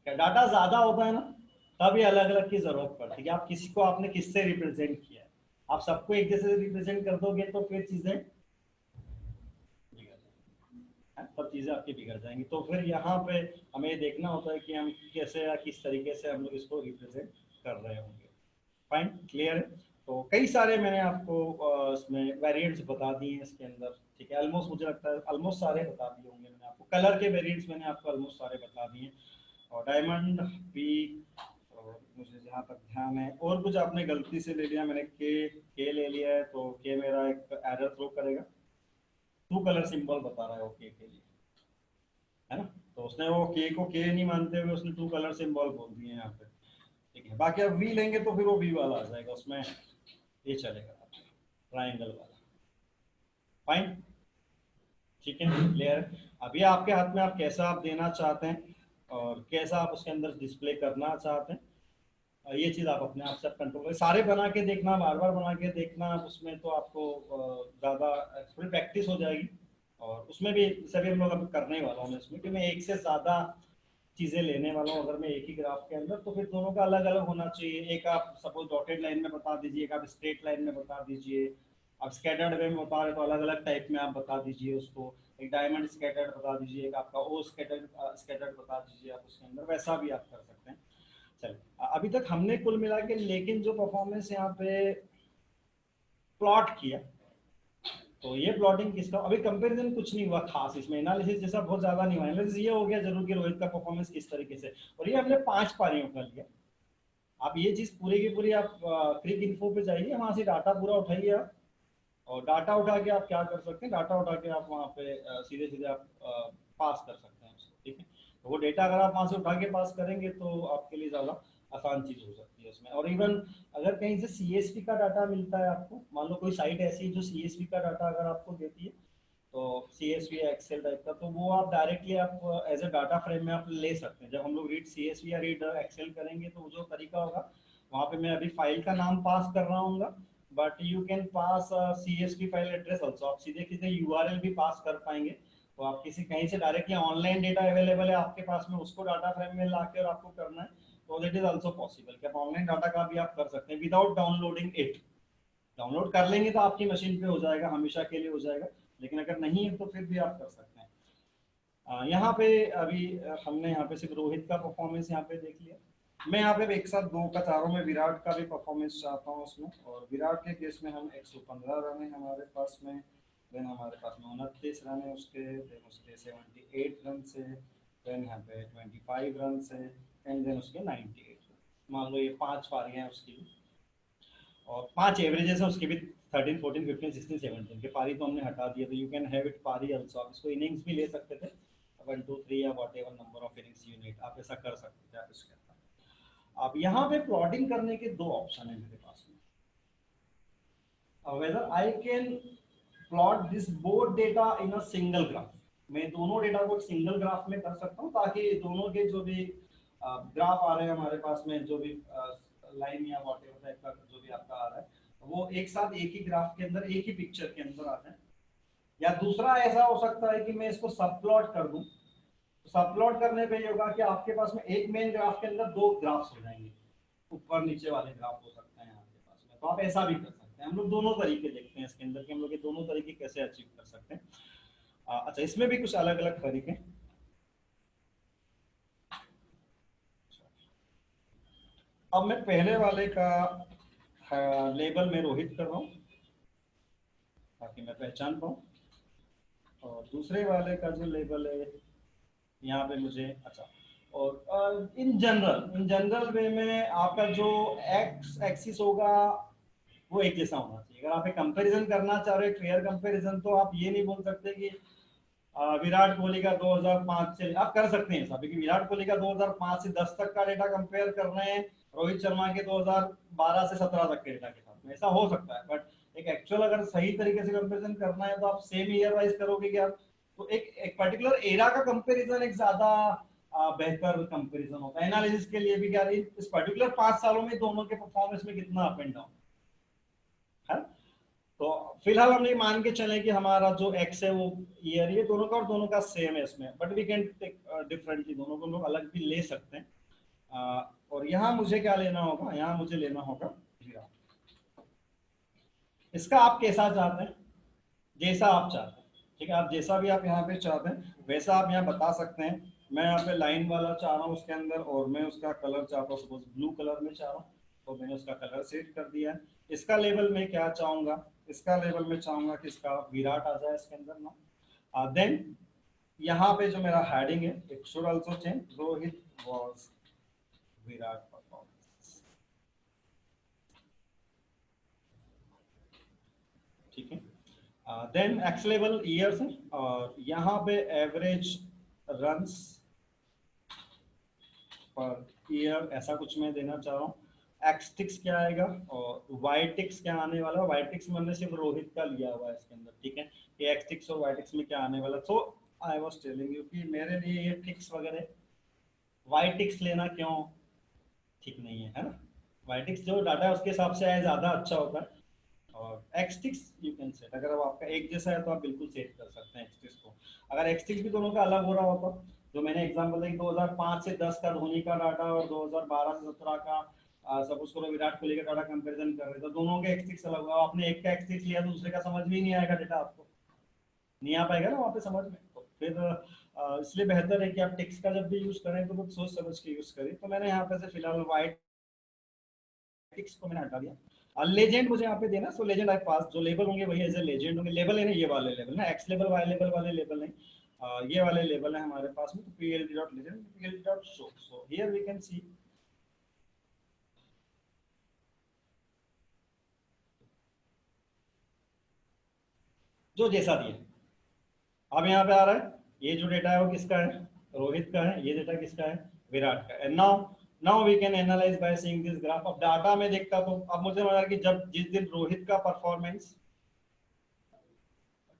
A: क्या डाटा ज्यादा होता है ना, तब ये अलग अलग की जरूरत पड़ती है कि आप किसी को आपने किससे रिप्रेजेंट किया है, आप सबको एक जैसे रिप्रेजेंट कर दोगे तो फिर चीजें बिगड़ जाएंगी, सब चीजें आपकी बिगड़ जाएंगी। तो फिर यहाँ पे हमें ये देखना होता है कि हम कैसे या किस तरीके से हम लोग इसको रिप्रेजेंट कर रहे होंगे, फाइन, क्लियर है। तो कई सारे मैंने आपको इसमें वेरिएंट्स बता दिए हैं इसके अंदर, ठीक है, ऑलमोस्ट मुझे लगता है ऑलमोस्ट सारे बता दिए होंगे मैंने आपको, कलर के वेरिएंट्स मैंने आपको ऑलमोस्ट सारे बता दिए। और डायमंड पी, और मुझे जहाँ तक ध्यान है और कुछ आपने गलती से ले लिया, मैंने के ले लिया है, तो के मेरा एक एरर थ्रो करेगा, टू कलर सिंबल बता रहा है वो के लिए, है ना। तो उसने वो के को के नहीं मानते हुए उसने टू कलर सिंबल बोल दिए यहाँ पे, ठीक है। बाकी अब वी लेंगे तो फिर वो वी वाला आ जाएगा, उसमें ये चलेगा ट्राइंगल वाला, फाइन, ठीक है, क्लियर। अभी आपके हाथ में आप कैसा आप देना चाहते हैं, और कैसा आप उसके अंदर डिस्प्ले करना चाहते हैं, ये चीज़ आप अपने आप से कंट्रोल करें। सारे बना के देखना, बार बार बना के देखना, उसमें तो आपको ज़्यादा थोड़ी प्रैक्टिस हो जाएगी। और उसमें भी सभी हम लोग अभी करने ही वाला हूँ मैं इसमें, कि मैं एक से ज़्यादा चीज़ें लेने वाला हूँ अगर मैं एक ही ग्राफ के अंदर, तो फिर दोनों का अलग अलग होना चाहिए। एक आप सपोज डॉटेड लाइन में बता दीजिए, एक आप स्ट्रेट लाइन में बता दीजिए, आप स्कैटर्ड वे में बता रहे तो अलग अलग टाइप में आप बता दीजिए उसको। एक डायमंड स्कैटर्ड बता दीजिए, एक आपका ओ स्कैटर्ड स्कैटर्ड बता दीजिए आप उसके अंदर, वैसा भी आप कर सकते हैं। चलिए, अभी तक हमने कुल मिला के लेकिन जो परफॉर्मेंस यहाँ पे प्लॉट किया, तो ये प्लॉटिंग किसका, अभी कंपैरिजन कुछ नहीं हुआ खास इसमें, एनालिसिस जैसा बहुत ज्यादा नहीं हुआ। एनालिसिस ये हो गया जरूर कि रोहित का परफॉर्मेंस किस तरीके से, और ये हमने 5 पारियों का लिया। आप ये चीज पूरी की पूरी आप क्रिक इन्फो पे जाइए, वहां से डाटा पूरा उठाइए आप, और डाटा उठा के आप क्या कर सकते हैं, डाटा उठा के आप वहाँ पे सीधे सीधे आप पास कर सकते हैं उसको, ठीक है। तो वो डेटा अगर आप वहाँ से उठा के पास करेंगे तो आपके लिए ज़्यादा आसान चीज़ हो सकती है उसमें। और इवन अगर कहीं से सीएसवी का डाटा मिलता है आपको, मान लो कोई साइट ऐसी है जो सीएसवी का डाटा अगर आपको देती है, तो सीएसवी या एक्सेल टाइप का, तो वो आप डायरेक्टली आप एज ए डाटा फ्रेम में आप ले सकते हैं। जब हम लोग रीड सीएसवी या रीड एक्सेल करेंगे तो जो तरीका होगा, वहाँ पे मैं अभी फाइल का नाम पास कर रहा हूँ, but you can pass CSV file address also, आप सीधे सीधे URL भी पास कर पाएंगे। तो आप किसी कहीं से डायरेक्टली ऑनलाइन डेटा अवेलेबल है आपके पास में, उसको डाटा फ्रेम में ला के और आपको करना है, तो दैट इज ऑल्सो पॉसिबल कि आप ऑनलाइन डाटा का भी आप कर सकते हैं विदाउट डाउनलोडिंग इट। डाउनलोड कर लेंगे तो आपकी मशीन पे हो जाएगा, हमेशा के लिए हो जाएगा, लेकिन अगर नहीं है तो फिर भी आप कर सकते हैं। यहाँ पे अभी हमने यहाँ पे सिर्फ रोहित का परफॉर्मेंस यहाँ पे देख लिया। मैं यहाँ पे एक साथ दो का चारों में विराट का भी परफॉर्मेंस चाहता हूँ उसमें, और विराट के केस में हम 115 रन है हमारे पास में, देन हमारे पास में 29 रन है उसके, देन उसके 78 रन से, देन यहाँ पे 25 रन से, एंड देन उसके 98 रन। मान लो ये 5 पारियां हैं उसकी भी, और 5 एवरेजेस हैं उसके भी, 13 14 15 16 17 के पारी तो हमने हटा दिया, तो यू कैन हैव इट पारी आल्सो। आप इसको इनिंग्स भी ले सकते थे, 1 2 3 या what ever number of innings you need, आप ऐसा कर सकते थे आप इसके अंदर। अब यहाँ पे प्लॉटिंग करने के दो ऑप्शन है मेरे पास में, whether I can plot this both data in a single graph. मैं दोनों डेटा को सिंगल ग्राफ में कर सकता हूँ, ताकि दोनों के जो भी ग्राफ आ रहे हैं हमारे पास में, जो भी लाइन या वॉट एवर टाइप का जो भी आपका आ रहा है, वो एक साथ एक ही ग्राफ के अंदर, एक ही पिक्चर के अंदर आते हैं। या दूसरा ऐसा हो सकता है कि मैं इसको सब प्लॉट कर दूं। तो सब प्लॉट करने पे ये होगा कि आपके पास में एक मेन ग्राफ के अंदर दो ग्राफ्स हो जाएंगे, ऊपर नीचे वाले ग्राफ हो सकते हैं आपके पास में, तो आप ऐसा भी कर सकते हैं। हम लोग दोनों तरीके देखते हैं इसके अंदर कि हम लोग ये दोनों तरीके कैसे अचीव कर सकते हैं। अच्छा, इसमें भी कुछ अलग अलग तरीके। अब मैं पहले वाले का लेबल में रोहित कर रहा हूँ ताकि मैं पहचान पाऊँ, और दूसरे वाले का जो लेबल है यहाँ पे मुझे, अच्छा, और इन जनरल वे में आपका जो एक्स एक्सिस होगा वो एक जैसा होना चाहिए। अगर आप एक कंपैरिजन करना चाह रहे हो, क्लियर कंपैरिजन, तो आप ये नहीं बोल सकते कि विराट कोहली का 2005 से, आप कर सकते हैं ऐसा, क्योंकि विराट कोहली का 2005 से 10 तक का डेटा कंपेयर कर रहे हैं रोहित शर्मा के 2012 से 17 तक के डेटा के साथ में, ऐसा हो सकता है। बट एक एक्चुअल अगर सही तरीके से कंपेरिजन करना है तो आप सेम ईयर वाइज करोगे क्या, तो एक पर्टिकुलर एरा का कंपेरिजन एक ज्यादा बेहतर कंपेरिजन होता है एनालिसिस के लिए भी, क्या इस पर्टिकुलर 5 सालों में दोनों के परफॉर्मेंस में कितना अप एंड डाउन है। तो फिलहाल हम ये मान के चलें कि हमारा जो एक्स है वो ईयर, ये दोनों का और दोनों का सेम है इसमें, but we can take differently, दोनों को हम लोग अलग भी ले सकते हैं। और यहाँ मुझे क्या लेना होगा, यहाँ मुझे लेना होगा इसका, आप कैसा चाहते हैं, जैसा आप चाहते हैं, ठीक है। आप जैसा भी आप यहाँ पे चाहते हैं वैसा आप यहाँ बता सकते हैं। मैं यहाँ पे लाइन वाला चाह रहा हूँ उसके अंदर, और मैं उसका कलर चाहता हूँ सपोज ब्लू कलर में चाह रहा हूँ, तो मैंने उसका कलर सेट कर दिया है। इसका लेवल में क्या चाहूंगा, इसका लेवल में चाहूंगा कि इसका विराट आ जाए इसके अंदर ना। देन यहाँ पे जो मेरा हेडिंग है, it should also change, Rohit was Virat performance, ठीक है। देन एक्स लेवल ईयर्स है, और यहाँ पे एवरेज रन्स पर ईयर ऐसा कुछ मैं देना चाह रहा हूँ। एक्स टिक्स क्या आएगा और वाई टिक्स क्या आने वाला है, वाई टिक्स में हमने सिर्फ रोहित का लिया हुआ है इसके अंदर, ठीक है, कि एक्स टिक्स और वाई टिक्स में क्या आने वाला। सो आई वाज टेलिंग यू कि मेरे लिए ये टिक्स वगैरह वाई टिक्स लेना क्यों ठीक नहीं है ना। वाई टिक्स जो डाटा है उसके हिसाब से है, ज़्यादा अच्छा होता है। और X ticks you can set, अगर अब आपका एक जैसा है तो आप बिल्कुल सेट कर सकते हैं एक्स टिक्स को। अगर एक्स टिक्स भी दोनों का अलग हो रहा होता, जो मैंने एग्जांपल दिया 2005 से 10 का धोनी का डाटा और 2012 से 17 का सपोज करो विराट कोहली का डाटा कंपैरिजन कर रहे थे, तो दोनों के एक्स टिक्स अलग हुआ, आपने एक का एक्स टिक्स लिया तो दूसरे का समझ में ही नहीं आएगा, डेटा आपको नहीं आ पाएगा ना वहाँ पे समझ में। तो फिर इसलिए बेहतर है कि आप टिक्स का जब भी यूज करें तो बहुत सोच समझ के यूज करें। तो मैंने यहाँ पे से फिलहाल वाइट टिक्स को मैंने हटा दिया। लेजेंड मुझे यहाँ पे देना, सो लेजेंड आई पास, जो लेबल होंगे वही एज ए लेजेंड होंगे। लेबल है ना, ये वाले लेबल ना, एक्स लेबल वाई लेबल वाले लेबल नहीं, ये वाले लेबल है हमारे पास में। तो pld dot legend, pld dot show, so here we can see जो जैसा दिया। अब यहाँ पे आ रहा है ये जो डेटा है वो किसका है, रोहित का है। ये डेटा किसका है, विराट का। And now now we can analyse by seeing this graph. अब डाटा में देखता तो अब मुझे लगा कि जब जिस दिन रोहित का परफॉर्मेंस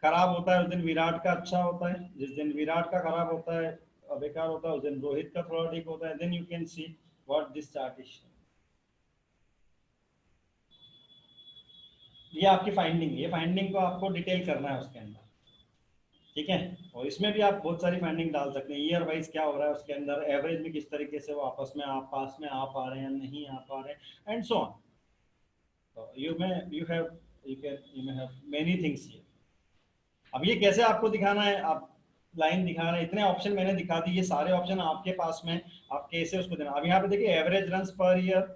A: खराब होता है उस दिन विराट का अच्छा होता है, जिस दिन विराट का खराब होता है बेकार होता है, उस दिन रोहित का थोड़ा ठीक होता है। Then you can see what this chart is. ये आपकी फाइंडिंग, ये फाइंडिंग को आपको डिटेल करना है उसके अंदर, ठीक है। और इसमें भी आप बहुत सारी फाइंडिंग डाल सकते हैं, ईयर वाइज क्या हो रहा है उसके अंदर, एवरेज में किस तरीके से वो आपस में आप पास में आ पा रहे हैं नहीं आ पा रहे हैं, एंड सो ऑन। तो you may have many things here. अब ये कैसे आपको दिखाना है, आप लाइन दिखा रहे हैं, इतने ऑप्शन मैंने दिखा दी, ये सारे ऑप्शन आपके पास में, आप कैसे उसको देना। अब यहाँ पे देखिए एवरेज रन्स पर ईयर,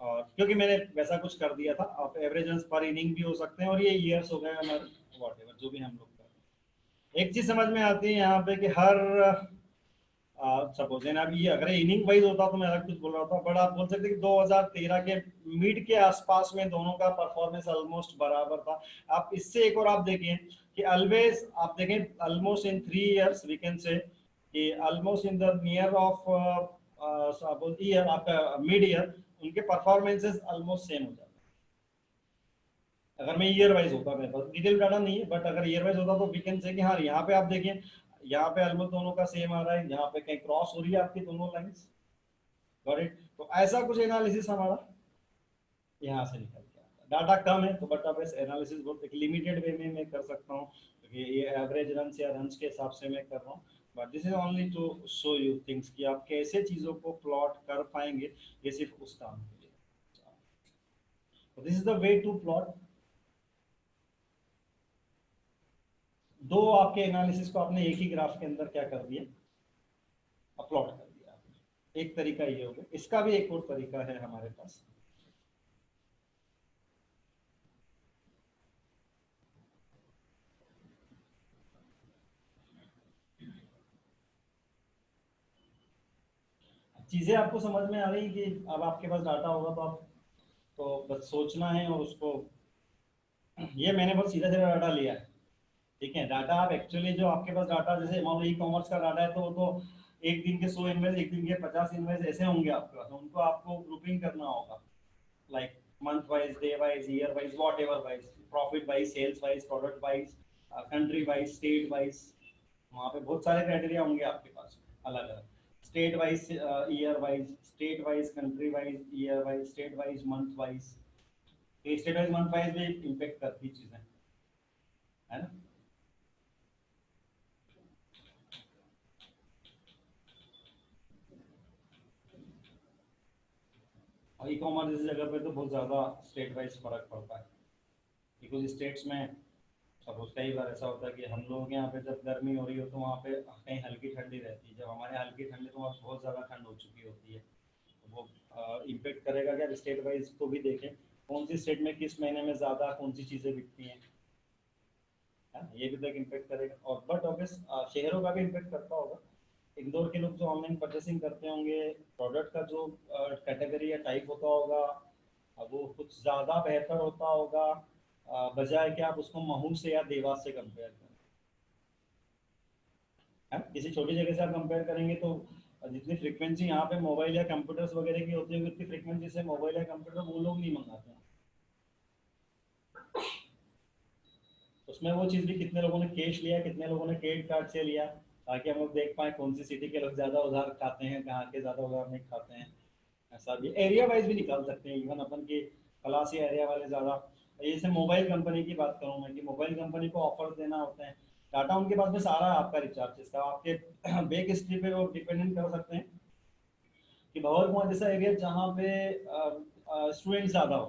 A: और क्योंकि मैंने वैसा कुछ कर दिया था, आप एवरेज रन्स पर इनिंग भी हो सकते हैं, और ये ईयर्स हो गए हमारे वॉट एवर जो भी हम लोग कर रहे हैं। एक चीज समझ में आती है यहाँ पे कि हर सपोज अब ये अगर इनिंग वाइज होता तो मैं अलग कुछ बोल रहा था, बट आप बोल सकते कि 2013 के मिड के आसपास में दोनों का परफॉर्मेंस ऑलमोस्ट बराबर था। आप इससे एक और आप देखें कि ऑलवेज आप देखें almost in 3 years we can say कि almost in the near of suppose year आपका मिड ईयर उनके परफॉर्मेंसेस ऑलमोस्ट सेम हो जाते हैं। अगर मैं ईयर वाइज होता, मेरे पास डिटेल डाटा नहीं है, बट अगर ईयर वाइज होता तो वी कैन से कि हाँ यहाँ पे आप देखें, यहाँ पे ऑलमोस्ट दोनों का सेम आ रहा है, यहाँ पे कहीं क्रॉस हो रही है आपकी दोनों लाइंस। Got it. तो ऐसा कुछ एनालिसिस हमारा यहाँ से निकल के आता है। डाटा कम है तो बट अब इस एनालिसिस बहुत एक लिमिटेड वे में मैं कर सकता हूँ, क्योंकि ये एवरेज रन्स या रन्स के हिसाब से मैं कर रहा हूँ। But this is only to show you things कि आप कैसे चीज़ों को प्लॉट कर पाएंगे, ये सिर्फ उस काम के लिए। तो this is the way to plot. दो आपके एनालिसिस को आपने एक ही ग्राफ के अंदर क्या कर दिया, अपलोड कर दिया आपने। एक तरीका ये हो गया, इसका भी एक और तरीका है हमारे पास। चीजें आपको समझ में आ रही कि अब आपके पास डाटा होगा तो आप तो बस सोचना है और उसको, ये मैंने बहुत सीधा सीधा डाटा लिया है, ठीक है। डाटा आप एक्चुअली जो आपके पास डाटा, जैसे मान लो ई कॉमर्स का डाटा है तो वो तो एक दिन के 100 इनवेज, एक दिन के 50 इनवेज ऐसे होंगे आपके पास, उनको आपको ग्रुपिंग करना होगा, like month wise, day wise, year wise, whatever wise, profit wise, sales wise, product wise, country wise, state wise, वहाँ पे बहुत सारे क्राइटेरिया होंगे आपके पास अलग अलग, state wise, year wise, state wise, country wise, year wise, state wise, month wise. State wise month wise भी इम्पेक्ट करती चीजें, है ना। और ई कॉमर्स जैसी जगह पे तो बहुत ज़्यादा स्टेट वाइज फर्क पड़ता है, बिकॉज स्टेट्स में सपोज कई बार ऐसा होता है कि हम लोग यहाँ पे जब गर्मी हो रही हो तो वहाँ पे कहीं हल्की ठंडी रहती है, जब हमारे यहाँ हल्की ठंडी तो वहाँ बहुत ज़्यादा ठंड हो चुकी होती है। तो वो इम्पेक्ट करेगा कि स्टेट वाइज को भी देखें, कौन सी स्टेट में किस महीने में ज़्यादा कौन सी चीज़ें बिकती हैं, है ना? ये भी तो एक इम्पेक्ट करेगा। और बट ऑब्वियस शहरों का भी इम्पेक्ट करता होगा। इंदौर के लोग जो ऑनलाइन परचेसिंग करते होंगे, प्रोडक्ट का जो कैटेगरी या टाइप होता होगा, वो कुछ ज़्यादा बेहतर होता होगा, बजाय कि आप उसको महू से या देवास से कंपेयर करें, है ना? किसी छोटी जगह से आप कंपेयर करेंगे तो जितनी फ्रीक्वेंसी यहाँ पे मोबाइल या कंप्यूटर्स वगैरह की होती है उतनी फ्रीक्वेंसी से मोबाइल या कंप्यूटर वो लोग नहीं मंगाते हैं। उसमें वो चीज़ भी कितने लोगों ने कैश लिया, कितने लोगों ने क्रेडिट कार्ड से लिया, ताकि हम लोग देख पाए कौन सी सिटी के लोग ज़्यादा उधार खाते हैं, कहाँ के ज़्यादा उधार नहीं खाते हैं। ऐसा भी एरिया वाइज भी निकाल सकते हैं, इवन अपन के पलासी एरिया वाले ज़्यादा। जैसे मोबाइल कंपनी की बात करूँ मैं, कि मोबाइल कंपनी को ऑफर देना होता है, डाटा उनके पास में सारा है आपका रिचार्ज, इसका आपके बेक हिस्ट्री पे वो डिपेंडेंट कर सकते हैं कि भवर कुआं जैसा एरिया जहाँ पे स्टूडेंट ज़्यादा हो,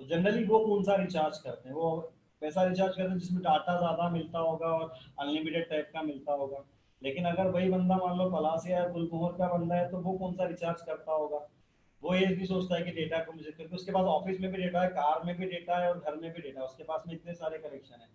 A: तो जनरली वो कौन सा रिचार्ज करते हैं, वो वैसा रिचार्ज करते हैं जिसमें डाटा ज़्यादा मिलता होगा और अनलिमिटेड टाइप का मिलता होगा। लेकिन अगर वही बंदा मान लो पलासिया या गुलमोहर का बंदा है, तो वो कौन सा रिचार्ज करता होगा। वो ये भी सोचता है कि डेटा को मुझे, क्योंकि उसके पास ऑफिस में भी डेटा है, कार में भी डेटा है और घर में भी डेटा है, उसके पास में इतने सारे कनेक्शन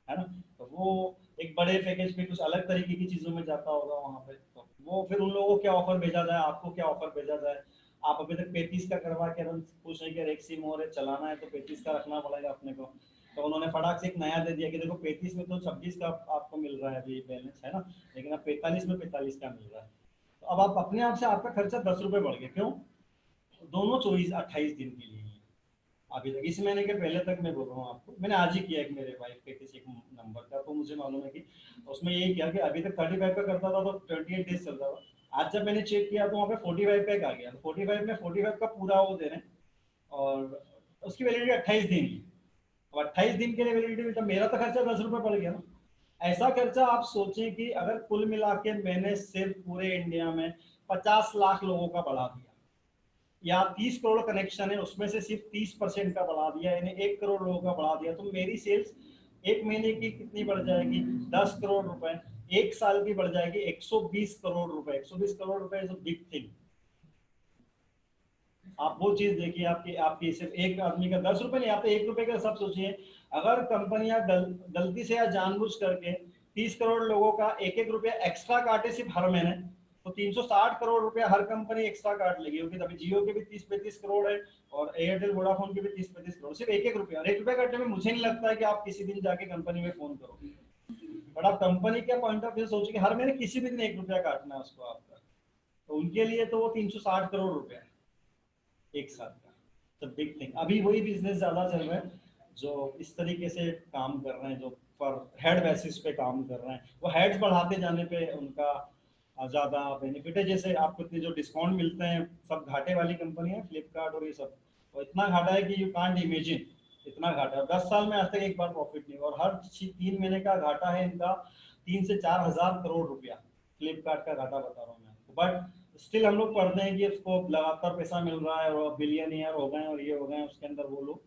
A: है ना। तो वो एक बड़े पैकेज पे कुछ अलग तरीके की चीज़ों में जाता होगा वहाँ पे, तो वो फिर उन लोगों को क्या ऑफर भेजा जाए, आपको क्या ऑफर भेजा जाए। आप अभी तक 35 का करवा के अपन पूछ रहे कि एक सिम और चलाना है, तो 35 का रखना पड़ेगा अपने को। तो उन्होंने फटाक से एक नया दे दिया कि देखो 35 में तो 26 का आपको मिल रहा है अभी बैलेंस, है ना, लेकिन अब 45 में 45 का मिल रहा है। तो अब आप अपने आप से आपका खर्चा 10 रुपये बढ़ गया, क्यों? दोनों 24-28 दिन के लिए ही। अभी तक इस महीने के पहले तक मैं बोल रहा हूँ आपको, मैंने आज ही किया एक मेरे वाइफ के किसी एक नंबर का, तो मुझे मालूम है कि उसमें यही किया कि अभी तक 35 का करता था तो 28 डेज चलता था। आज जब मैंने चेक किया तो वहाँ पे 45 पे आ गया, 45 में 45 का पूरा वो दे रहे हैं, और उसकी वैलिडिटी 28 दिन की। अब 28 दिन के लिए वैलिडिटी, तो मेरा तो खर्चा 10 रुपये पड़ गया ना। ऐसा खर्चा आप सोचें कि अगर कुल मिला के मैंने सिर्फ पूरे इंडिया में 50 लाख लोगों का बढ़ा दिया, या 30 करोड़ कनेक्शन है उसमें से सिर्फ 30% का बढ़ा दिया, यानी 1 करोड़ लोगों का बढ़ा दिया, तो मेरी सेल्स एक महीने की कितनी बढ़ जाएगी? 10 करोड़ रुपए। एक साल की बढ़ जाएगी 120 करोड़ रुपए। 120 करोड़ रुपए इज अ बिग थिंग। आप वो चीज देखिए, आपकी आपकी सिर्फ एक आदमी का 10 रुपए नहीं, आप 1 रुपए का सब सोचिए। अगर कंपनियां गलती से या जानबूझ करके 30 करोड़ लोगों का एक एक रुपया एक्स्ट्रा काटे सिर्फ हर महीने, तो 360 करोड़ रुपया हर कंपनी एक्स्ट्रा काट लेगी, क्योंकि अभी जियो के भी 30-35 करोड़ है, और एयरटेल वोडाफोन के भी 30-35 करोड़, सिर्फ एक एक रुपया। और 1 रुपया काटने में मुझे नहीं लगता है कि आप किसी दिन जाके कंपनी में फोन करोगे, बट आप कंपनी के पॉइंट ऑफ व्यू सोचिए कि हर महीने किसी भी दिन 1 रुपया काटना है उसको आपका, तो उनके लिए तो वो 360 करोड़ रुपया है एक साथ का। तो बिग थिंग। अभी वही बिजनेस ज्यादा चल रहा है जो इस तरीके से काम कर रहे हैं, जो पर हेड बेसिस पे काम कर रहे हैं, वो हेड्स बढ़ाते जाने पे उनका ज्यादा बेनिफिट है। जैसे आपको इतने जो डिस्काउंट मिलते हैं, सब घाटे वाली कंपनी है फ्लिपकार्ट और ये सब, और इतना घाटा है कि यू कांट इमेजिन। इतना घाटा है, 10 साल में आज तक एक बार प्रॉफिट नहीं, और हर 3 महीने का घाटा है इनका 3 से 4 हजार करोड़ रुपया। फ्लिपकार्ट का घाटा बता रहा हूँ मैं आपको, बट स्टिल हम लोग पढ़ते हैं कि इसको लगातार पैसा मिल रहा है और बिलियनियर हो गए और ये हो गए उसके अंदर वो लोग।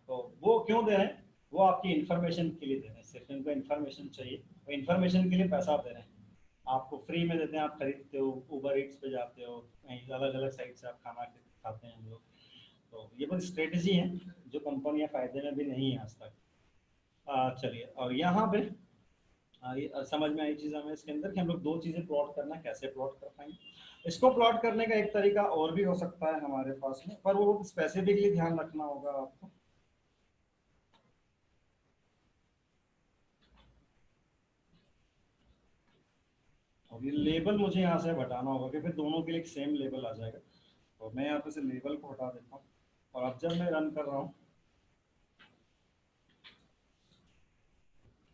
A: तो वो क्यों दे रहे हैं? वो आपकी इन्फॉर्मेशन के लिए दे रहे हैं, सिर्फ इनको इन्फॉर्मेशन चाहिए, वो इन्फॉर्मेशन के लिए पैसा दे रहे हैं। आपको फ्री में देते हैं, आप खरीदते हो, उबर ईट्स पे जाते हो, कहीं अलग अलग साइट से आप खाना खाते हैं हम लोग। तो ये बस स्ट्रेटेजी है जो कंपनियां फायदे में भी नहीं है आज तक। चलिए, और यहाँ पे ये समझ में आई चीज़ हमें इसके अंदर कि हम लोग दो चीज़ें प्लॉट करना कैसे प्लॉट कर पाएंगे। इसको प्लॉट करने का एक तरीका और भी हो सकता है हमारे पास में, पर वो स्पेसिफिकली ध्यान रखना होगा आपको। और ये लेबल मुझे यहाँ से हटाना होगा, क्योंकि दोनों के लिए एक सेम लेबल आ जाएगा। तो मैं यहाँ पे से लेबल को हटा देता हूँ, और अब जब मैं रन कर रहा हूँ,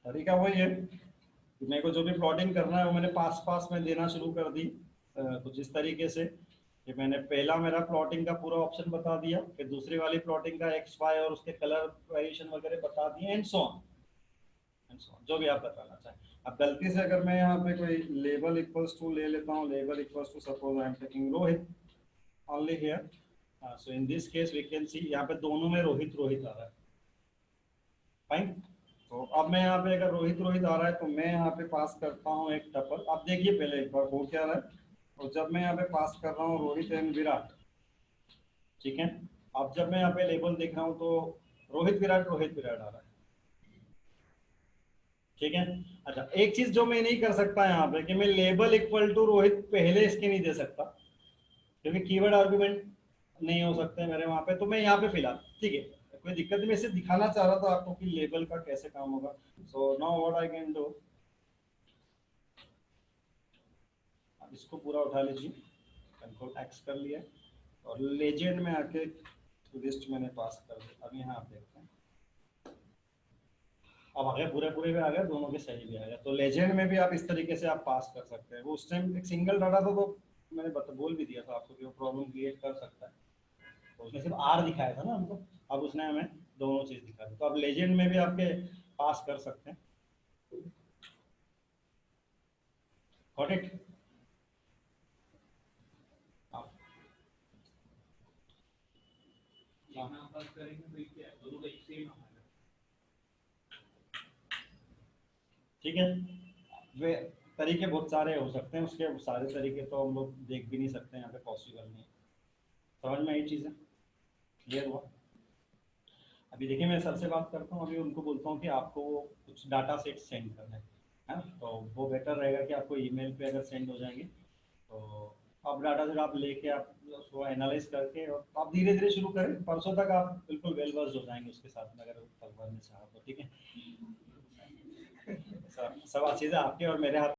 A: तरीका वही है कि मेरे को जो भी प्लॉटिंग करना है वो मैंने पास पास में देना शुरू कर दी। कुछ इस तरीके से कि मैंने पहला मेरा प्लॉटिंग का पूरा ऑप्शन बता दिया, फिर दूसरी वाली प्लॉटिंग का एक्स वाई और उसके कलर वेरिएशन वगैरह बता दिए, and so on and so on, जो भी आप बताना चाहें। अब गलती से अगर मैं यहाँ पे कोई लेबल इक्वल्स टू ले लेता हूँ, label equals to suppose I am taking Rohit only here, so in this case we can see यहाँ पे दोनों में रोहित रोहित आ रहा है। फाइन। तो अब मैं यहाँ पे अगर रोहित रोहित आ रहा है तो मैं यहाँ पे पास करता हूँ एक टपल। अब देखिए पहले एक बार हो क्या रहा है, और जब मैं यहाँ पे पास कर रहा हूँ रोहित एंड विराट, ठीक है। अब जब मैं यहाँ पे लेबल देख रहा हूँ तो रोहित विराट आ रहा है, ठीक है। अच्छा, एक चीज जो मैं नहीं कर सकता यहाँ पे कि मैं लेबल इक्वल टू रोहित पहले इसके नहीं दे सकता, क्योंकि कीवर्ड आर्गुमेंट नहीं हो सकते मेरे वहां पे। तो मैं यहाँ पे फिलहाल, ठीक है, कोई दिक्कत नहीं, मैं इसे दिखाना चाह रहा था आपको कि लेबल का कैसे काम होगा। So now what I can do, आप इसको पूरा उठा लीजिए, कंट्रोल एक्स कर लिया, और लेजेंड में आके लिस्ट मैंने पास कर दी। अब यहाँ आप देखते हैं, अब आगे पूरे पूरे भी आ गए, दोनों के सही भी आ गए, तो लेजेंड में भी आप इस तरीके से आप पास कर सकते हैं। वो उस टाइम एक सिंगल डाटा था, तो मैंने बोल भी दिया था आपको कि वो प्रॉब्लम क्रिएट कर सकता है, तो उसने सिर्फ आर दिखाया था ना हमको, अब उसने हमें दोनों चीज दिखा दी, तो आप लेजेंड में भी आपके पास कर सकते हैं। Got it?
B: यहाँ पास करेंगे तो क्या है, दोनों का एक सेम हमारा।
A: ठीक है, वे तरीके बहुत सारे हो सकते हैं, उसके सारे तरीके तो हम लोग देख भी नहीं सकते, यहाँ पे पॉसिबल नहीं है। समझ में आई चीज़ें? क्लियर हुआ? अभी देखिए मैं सर से बात करता हूँ, अभी उनको बोलता हूँ कि आपको वो कुछ डाटा सेट सेंड करना है ना, तो वो बेटर रहेगा कि आपको ईमेल पे अगर सेंड हो जाएंगे, तो अब डाटा सेट आप लेके आप उसको एनालाइज करके, और आप धीरे धीरे शुरू करें, परसों तक आप बिल्कुल वेल वर्स हो जाएंगे उसके साथ में, अगर कल भर में चाहा तो। ठीक है, सब चीज़ें आपके और मेरे हाथ